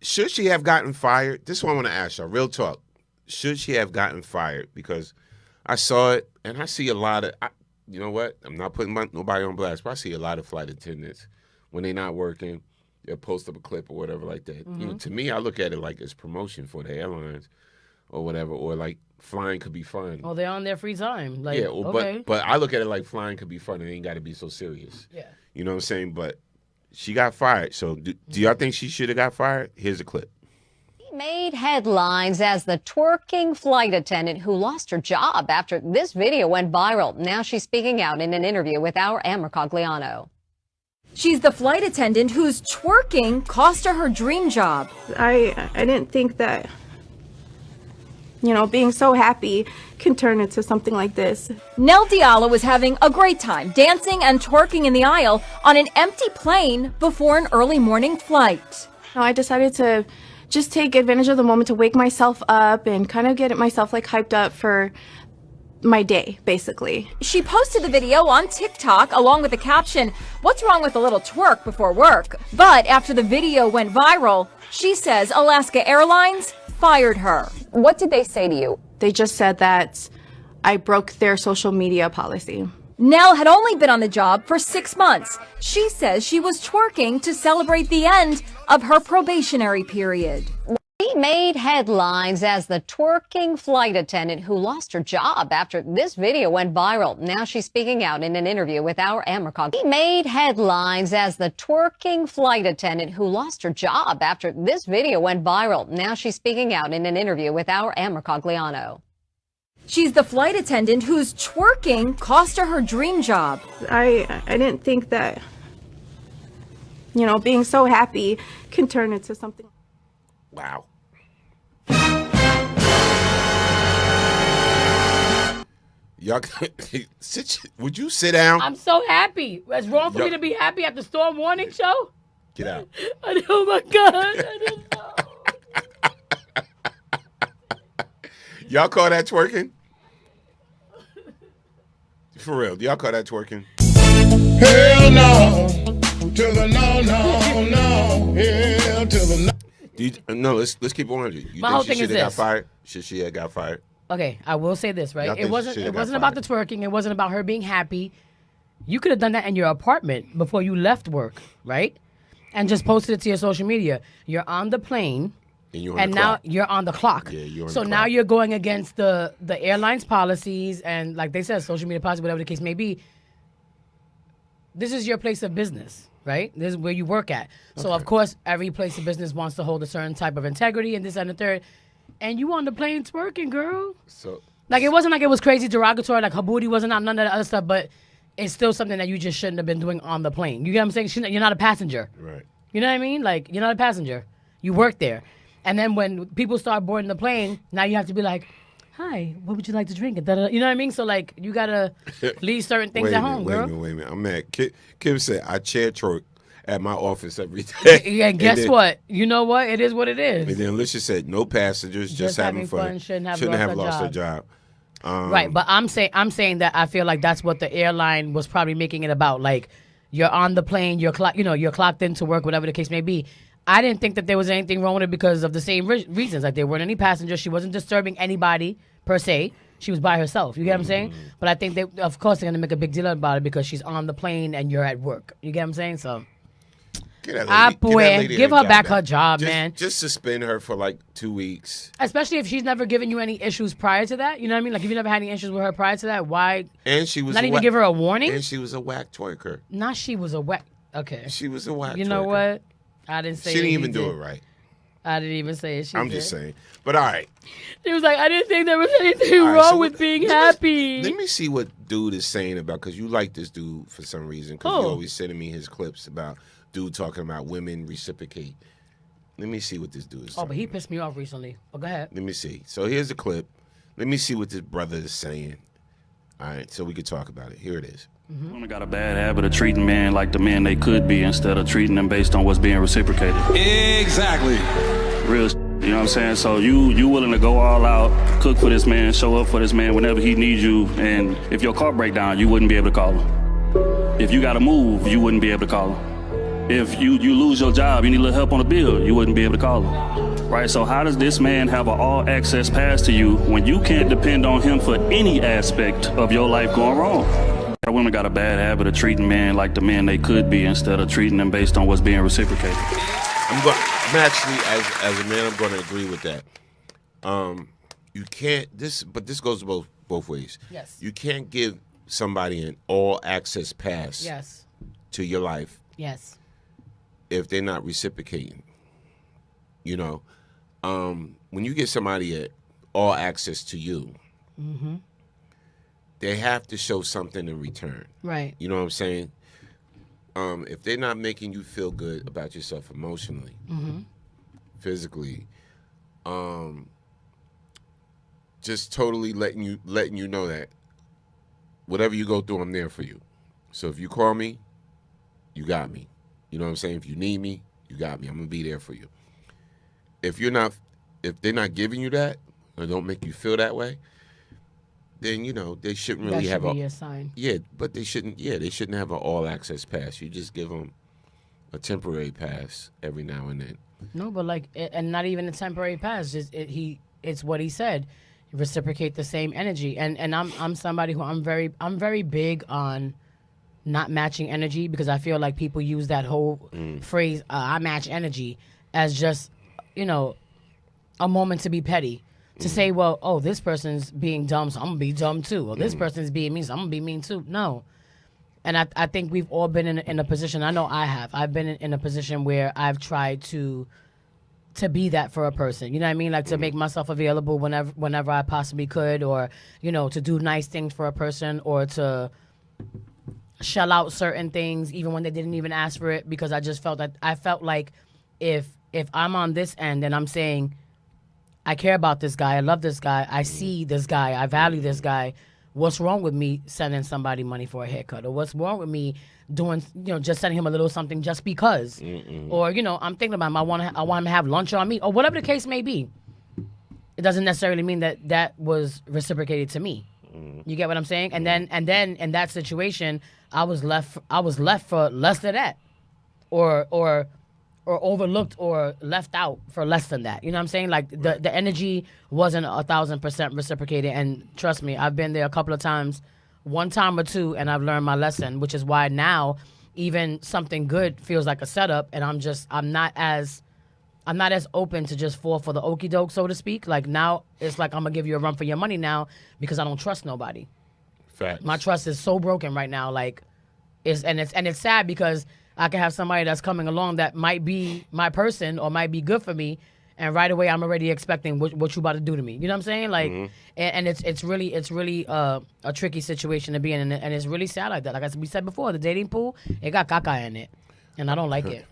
A: Should she have gotten fired? This is what I want to ask y'all. Real talk. Should she have gotten fired? Because I saw it, and I see a lot of, you know what? I'm not putting nobody on blast, but I see a lot of flight attendants, when they're not working, they'll post up a clip or whatever like that.
O: Mm-hmm.
A: You know, to me, I look at it like it's promotion for the airlines. or whatever, or like flying could be fun.
O: Oh, they're on their free time. Like,
A: yeah, well,
O: okay.
A: but I look at it like flying could be fun. It ain't got to be so serious.
O: Yeah.
A: You know what I'm saying? But she got fired. So do y'all think she should have got fired? Here's a clip.
N: She made headlines as the twerking flight attendant who lost her job after this video went viral. Now she's speaking out in an interview with our Amber Cogliano.
Q: She's the flight attendant whose twerking cost her dream job.
V: I didn't think that, you know, being so happy can turn into something like this.
Q: Nell Diallo was having a great time dancing and twerking in the aisle on an empty plane before an early morning flight.
V: I decided to just take advantage of the moment to wake myself up and kind of get myself like hyped up for my day, basically.
Q: She posted the video on TikTok along with the caption, "What's wrong with a little twerk before work?" But after the video went viral, she says Alaska Airlines fired her.
N: What did they say to you?
V: They just said that I broke their social media policy.
Q: Nell had only been on the job for 6 months. She says she was twerking to celebrate the end of her probationary period.
N: She made headlines as the twerking flight attendant who lost her job after this video went viral. Now she's speaking out in an interview with our Amber Cogliano. She made headlines as the twerking flight attendant who lost her job after this video went viral. Now she's speaking out in an interview with our Amber Cogliano.
Q: She's the flight attendant whose twerking cost her dream job.
V: I didn't think that, you know, being so happy can turn into something.
A: Wow. Y'all, would you sit down?
O: I'm so happy. It's wrong for me to be happy at the storm warning show.
A: Get out.
O: Oh my God. I didn't know.
A: Y'all call that twerking? For real, do y'all call that twerking?
H: Hell no. To the no, no, no. Hell to the no.
A: No, let's keep it 100. You
O: My
A: think
O: whole
A: she
O: thing is
A: should have got
O: this.
A: fired? Should she have got fired?
O: Okay, I will say this, right?
A: Y'all think
O: It
A: she
O: wasn't
A: should've got
O: about the twerking. It wasn't about her being happy. You could have done that in your apartment before you left work, right? And just posted it to your social media. You're on the plane.
A: And
O: now you're on the clock.
A: Yeah, you're on
O: so
A: the
O: now
A: clock.
O: you're going against the airline's policies and, like they said, social media policy, whatever the case may be. This is your place of business, right? This is where you work at. So, of course, every place of business wants to hold a certain type of integrity and this and the third. And you on the plane twerking, girl.
A: So,
O: like, it wasn't like it was crazy derogatory, like her booty wasn't out, none of the other stuff, but it's still something that you just shouldn't have been doing on the plane. You get what I'm saying? You're not a passenger.
A: Right.
O: You know what I mean? Like, you're not a passenger. You work there. And then when people start boarding the plane, now you have to be like, hi, what would you like to drink? You know what I mean? So, like, you got to leave certain things at home, girl.
A: Wait a minute. I'm mad. Kim said, I chair twerk at my office every day.
O: Yeah, and guess what? You know what? It is what it is.
A: And then Alicia said, no passengers, just having fun.
O: Shouldn't
A: have lost their job.
O: Right, but I'm saying that I feel like that's what the airline was probably making it about. Like, you're on the plane, you're clocked into work, whatever the case may be. I didn't think that there was anything wrong with it because of the same reasons. Like, there weren't any passengers. She wasn't disturbing anybody, per se. She was by herself. You get what I'm saying? But I think, of course, they're going to make a big deal about it because she's on the plane and you're at work. You get what I'm saying? So, give her back her job, man.
A: Just suspend her for, like, 2 weeks.
O: Especially if she's never given you any issues prior to that. You know what I mean? Like, if you never had any issues with her prior to that, why
A: and she was
O: not even give her a warning?
A: And she was a whack twerker.
O: Not she was a whack. Okay.
A: She was a whack twerker.
O: You know what? I didn't say
A: she didn't even do it right.
O: I didn't even say it.
A: I'm just saying. But all right.
O: She was like, I didn't think there was anything wrong with being happy.
A: Let me see what dude is saying about, because you like this dude for some reason, because you always sending me his clips about dude talking about women reciprocate. Let me see what this dude is
O: talking but he pissed me off recently. Oh, go ahead.
A: Let me see. So here's a clip. Let me see what this brother is saying. All right, so we could talk about it. Here it is.
R: Women got a bad habit of treating men like the men they could be instead of treating them based on what's being reciprocated. Exactly. Real you know what I'm saying? So you willing to go all out, cook for this man, show up for this man whenever he needs you, and if your car break down, you wouldn't be able to call him. If you got to move, you wouldn't be able to call him. If you lose your job, you need a little help on the bill, you wouldn't be able to call him. Right, so how does this man have an all-access pass to you when you can't depend on him for any aspect of your life going wrong? Women got a bad habit of treating men like the men they could be instead of treating them based on what's being reciprocated. I'm
A: actually, as a man, I'm going to agree with that. you can't but this goes both ways.
O: Yes.
A: You can't give somebody an all access pass.
O: Yes.
A: To your life.
O: Yes.
A: If they're not reciprocating. You know, when you give somebody all access to you,
O: mm-hmm.
A: they have to show something in return.
O: Right.
A: You know what I'm saying? If they're not making you feel good about yourself emotionally,
O: mm-hmm.
A: physically, just totally letting you know that whatever you go through, I'm there for you. So if you call me, you got me. You know what I'm saying? If you need me, you got me. I'm gonna be there for you. If they're not giving you that or don't make you feel that way, then they shouldn't really have
O: a sign.
A: Yeah, but they shouldn't have an all access pass. You just give them a temporary pass every now and then.
O: No, but and not even a temporary pass. Just it's what he said. Reciprocate the same energy. And I'm somebody who I'm very big on not matching energy, because I feel like people use that whole phrase, I match energy, as just, a moment to be petty. To say, well, oh, this person's being dumb, so I'm going to be dumb too. Or this person's being mean, so I'm going to be mean too. No. And I think we've all been in a position, I know I have. I've been in a position where I've tried to be that for a person. You know what I mean? Like to make myself available whenever I possibly could, or, to do nice things for a person, or to shell out certain things even when they didn't even ask for it, because I felt like if I'm on this end and I'm saying, I care about this guy, I love this guy, I see this guy, I value this guy, what's wrong with me sending somebody money for a haircut? Or what's wrong with me doing, just sending him a little something just because?
A: Mm-mm.
O: Or, I'm thinking about him, I want him to have lunch on me, or whatever the case may be. It doesn't necessarily mean that was reciprocated to me. You get what I'm saying? And then in that situation, I was left for less than that, or overlooked or left out for less than that. You know what I'm saying? Like the energy wasn't 1,000% reciprocated. And trust me, I've been there a couple of times, one time or two, and I've learned my lesson, which is why now even something good feels like a setup, and I'm not as open to just fall for the okie doke, so to speak. Like now it's like I'm gonna give you a run for your money now, because I don't trust nobody.
A: Facts.
O: My trust is so broken right now. Like it's sad, because I can have somebody that's coming along that might be my person or might be good for me, and right away I'm already expecting what you about to do to me. You know what I'm saying? Like, and it's really a tricky situation to be in, and it's really sad like that. Like we said before, the dating pool, it got caca in it, and I don't like it.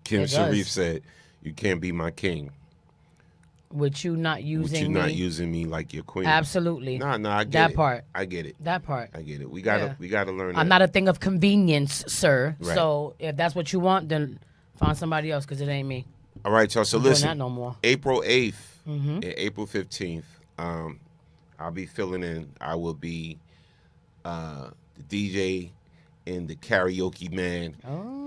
A: Kim Sharif said, "You can't be my king
O: with you not using
A: me like your queen."
O: Absolutely.
A: No, I get
O: that
A: it.
O: part.
A: I get it.
O: That part.
A: I get it. We gotta learn.
O: I'm
A: that.
O: not a thing of convenience, sir.
A: Right.
O: So if that's what you want, then find somebody else, because it ain't me.
A: All right, y'all. So
O: I'm doing
A: listen,
O: that no more.
A: April 8th
O: Mhm.
A: and April 15th, I'll be filling in. I will be the DJ and the karaoke man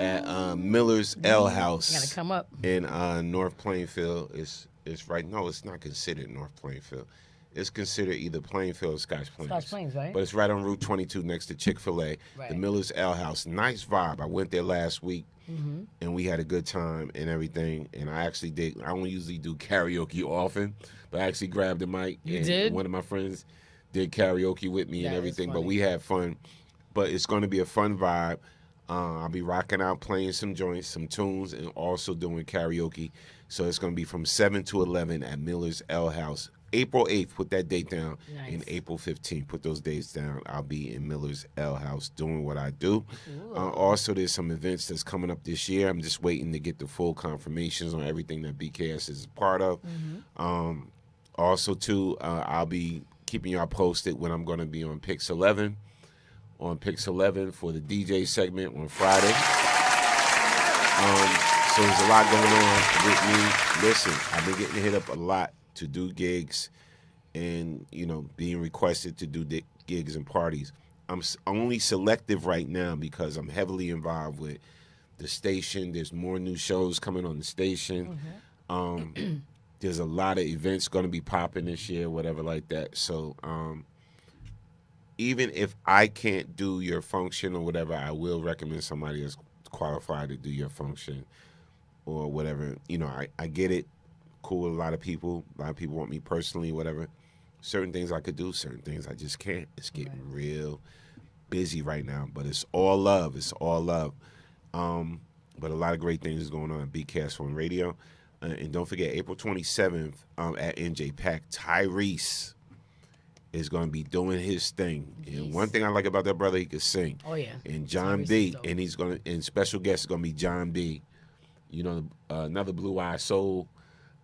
A: at Miller's L House.
O: You gotta come up
A: in North Plainfield. It's right. No, it's not considered North Plainfield. It's considered either Plainfield or Scotch Plains.
O: Scotch Plains, right?
A: But it's right on Route 22 next to Chick-fil-A.
O: Right.
A: The Miller's L House. Nice vibe. I went there last week, and we had a good time and everything. And I actually did. I don't usually do karaoke often, but I actually grabbed the mic.
O: You
A: and
O: did?
A: One of my friends did karaoke with me and
O: That is
A: everything. But
O: funny.
A: we had fun. But it's going to be a fun vibe. I'll be rocking out, playing some joints, some tunes, and also doing karaoke. So it's going to be from 7 to 11 at Miller's L House. April 8th, put that date down.
O: Nice.
A: And April 15th, put those dates down. I'll be in Miller's L House doing what I do. Also, there's some events that's coming up this year. I'm just waiting to get the full confirmations on everything that BKS is a part of. Also, too, I'll be keeping y'all posted when I'm going to be on Pix 11. On Pix 11 for the DJ segment on Friday. So there's a lot going on with me. Listen, I've been getting hit up a lot to do gigs and, being requested to do gigs and parties. I'm only selective right now because I'm heavily involved with the station. There's more new shows coming on the station. There's a lot of events going to be popping this year, whatever like that. So, even if I can't do your function or whatever, I will recommend somebody that's qualified to do your function or whatever. I get it. cool with a lot of people. A lot of people want me personally, whatever. Certain things I could do, certain things I just can't. It's getting real busy right now, but it's all love. It's all love. But a lot of great things is going on at BKS1 Radio. And don't forget, April 27th at NJ Pack, Tyrese is going to be doing his thing. And one thing I like about that brother, he can sing.
O: Oh, yeah.
A: And John B. And he's going to, and special guest is going to be John B. You know, another Blue Eye Soul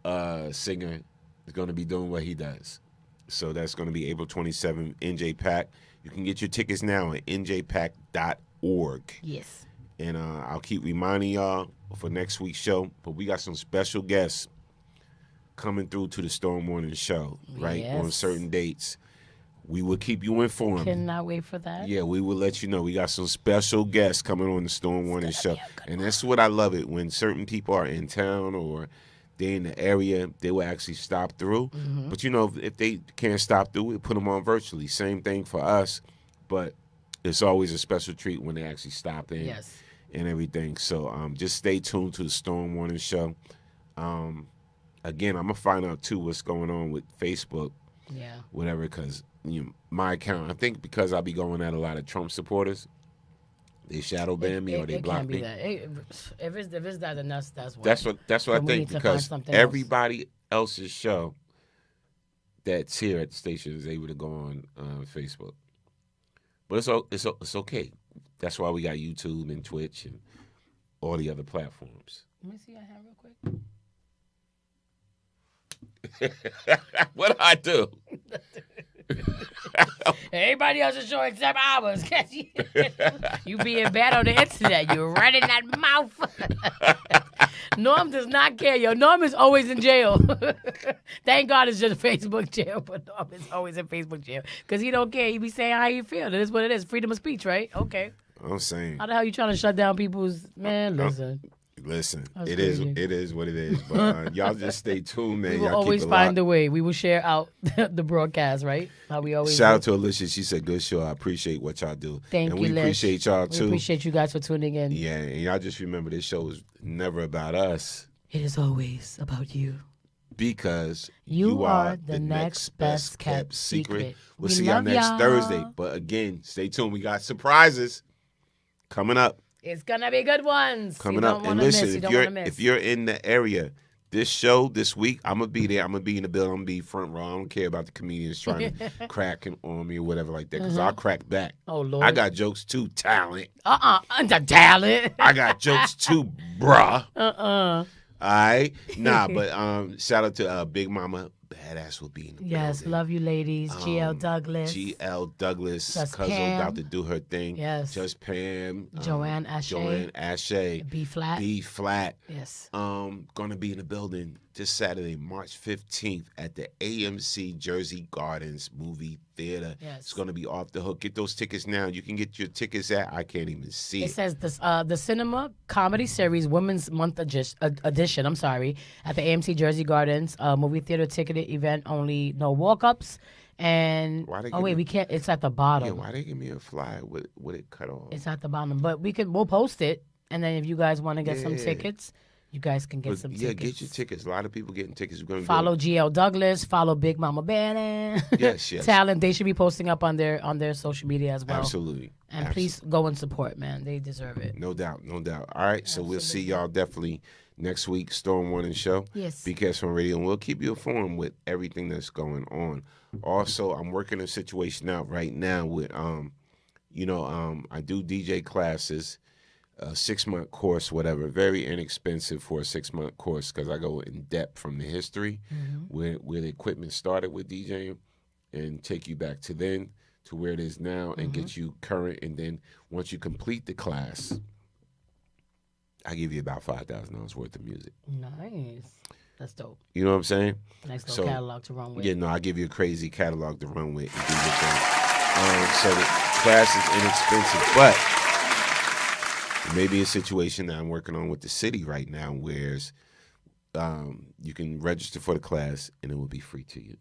A: singer is going to be doing what he does. So that's going to be April 27th, NJ Pack. You can get your tickets now at njpack.org.
O: Yes.
A: And I'll keep reminding y'all for next week's show, but we got some special guests coming through to the Storm Morning Show, right?
O: Yes.
A: On certain dates. We will keep you informed.
O: Cannot wait for that.
A: Yeah, we will let you know. We got some special guests coming on the Storm Morning Show. And that's what I love it. When certain people are in town or they're in the area, they will actually stop through.
O: Mm-hmm.
A: But, you know, if they can't stop through, we put them on virtually. Same thing for us. But it's always a special treat when they actually stop in.
O: Yes.
A: And everything. So just stay tuned to the Storm Morning Show. Again, I'm going to find out, too, what's going on with Facebook.
O: Yeah.
A: Whatever, because my account, I think because I'll be going at a lot of Trump supporters, they shadow ban me or they block me.
O: If it's that, then that's why.
A: That's what I think, because everybody else's show that's here at the station is able to go on Facebook. But it's okay. That's why we got YouTube and Twitch and all the other platforms.
O: Let me see your hand real quick.
A: What do I do?
O: Everybody else's show except ours. You being bad on the internet. You're running that mouth. Norm does not care, yo. Norm is always in jail. Thank God it's just Facebook jail, but Norm is always in Facebook jail. Because he don't care. He be saying how you feel. That is what it is. Freedom of speech, right? Okay.
A: I'm saying.
O: How the hell you trying to shut down people's... Man, listen.
A: Listen,
O: That's
A: it
O: crazy.
A: is what it is. But y'all just stay tuned, man.
O: We will
A: Y'all
O: always
A: keep it
O: find
A: locked.
O: a way. We will share out the broadcast, right? How we always
A: Shout out
O: do.
A: to Alicia. She said, good show. I appreciate what y'all do.
O: Thank
A: and
O: you,
A: we
O: Lish.
A: appreciate y'all, too.
O: We appreciate you guys for tuning in.
A: Yeah, and y'all just remember this show is never about us.
O: It is always about you.
A: Because
O: you are the next best kept secret.
A: We'll
O: We
A: see y'all
O: love
A: next
O: y'all.
A: Thursday. But again, stay tuned. We got surprises coming up.
O: It's gonna be good ones.
A: Coming
O: you
A: up.
O: Don't
A: And
O: wanna
A: listen,
O: miss. You
A: if
O: don't
A: you're
O: wanna miss.
A: if you're in the area, this show this week, I'm gonna be there. I'm gonna be in the building. I'm gonna be front row. I don't care about the comedians trying to crack on me or whatever like that, because I'll crack back.
O: Oh Lord.
A: I got jokes too, talent.
O: The talent.
A: I got jokes too, bruh.
O: All
A: right. Nah, but shout out to Big Mama. Badass will be in the
O: Yes,
A: building.
O: love you, ladies. GL Douglas.
A: GL Douglas.
O: Just
A: Cuzzo
O: Pam.
A: about to do her thing.
O: Yes.
A: Just Pam.
O: Joanne Ashe.
A: Joanne Ashe.
O: B flat.
A: B flat.
O: Yes.
A: Gonna be in the building this Saturday, March 15th at the AMC Jersey Gardens Movie Theater.
O: Yes.
A: It's gonna be off the hook. Get those tickets now. You can get your tickets at I can't even see
O: It says this, the Cinema Comedy Series Women's Month edition. I'm sorry, at the AMC Jersey Gardens movie theater ticketed event only. No walk-ups. And we can't. It's at the bottom.
A: Yeah, why they give me a flyer with it cut off?
O: It's at the bottom, but we'll post it, and then if you guys want to get some
A: Yeah.
O: tickets, you guys can get
A: But,
O: some
A: yeah,
O: tickets.
A: get your tickets. A lot of people getting tickets. We're gonna
O: Follow GL Douglas. Follow Big Mama Bannon.
A: Yes, yes.
O: Talent. They should be posting up on their social media as well.
A: Absolutely.
O: And please go and support, man. They deserve it.
A: No doubt, no doubt. All right, so we'll see y'all definitely next week, Storm Warning Show.
O: Yes.
A: BKS on Radio, and we'll keep you informed with everything that's going on. Also, I'm working a situation out right now with, I do DJ classes, a 6-month course, whatever. Very inexpensive for a 6-month course because I go in depth from the history where the equipment started with DJing and take you back to then to where it is now and get you current. And then once you complete the class, I give you about $5,000 worth of music.
O: Nice. That's dope.
A: You know what I'm saying?
O: Nice little catalog to run with.
A: Yeah, no, I give you a crazy catalog to run with and do your thing. So the class is inexpensive, but it may be a situation that I'm working on with the city right now, where you can register for the class and it will be free to you.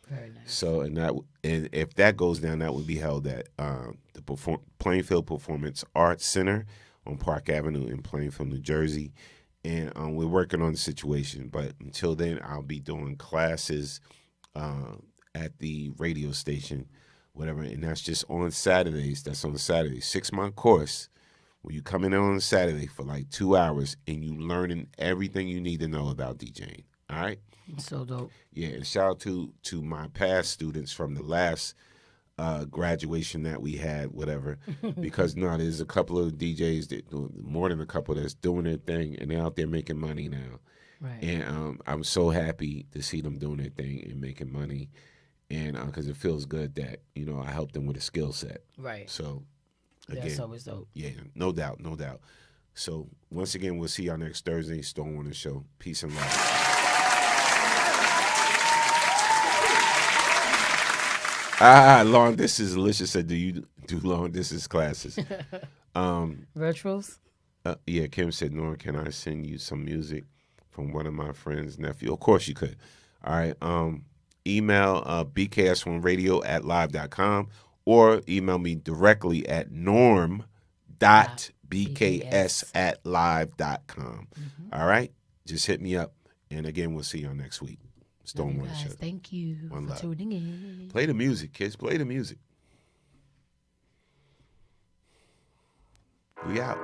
O: Very nice.
A: So and if that goes down, that would be held at the Plainfield Performance Arts Center on Park Avenue in Plainfield, New Jersey. and we're working on the situation. But until then, I'll be doing classes at the radio station, whatever, and that's just on Saturdays. That's on Saturdays, 6-month course where you come in on a Saturday for like 2 hours and you learning everything you need to know about DJing. All right.
O: So dope.
A: Yeah, and shout out to my past students from the last graduation that we had, whatever, because there's a couple of DJs that more than a couple that's doing their thing and they're out there making money now.
O: Right.
A: And I'm so happy to see them doing their thing and making money, and because it feels good that I helped them with a skill set.
O: Right.
A: So again,
O: that's always dope.
A: Yeah, no doubt. So once again, we'll see y'all next Thursday. Storm Warning Show. Peace and love. Long distance. Alicia said, "Do you do long distance classes?"
O: Virtuals.
A: Yeah. Kim said, "Norm, can I send you some music from one of my friends' nephew?" Of course you could. All right. Email bks1radio@live.com or email me directly at norm.bks@live.com. All right. Just hit me up, and again, we'll see y'all next week. Storm Warning Show.
O: Thank you
A: One
O: for
A: love.
O: tuning in.
A: Play the music, kids. Play the music. We out.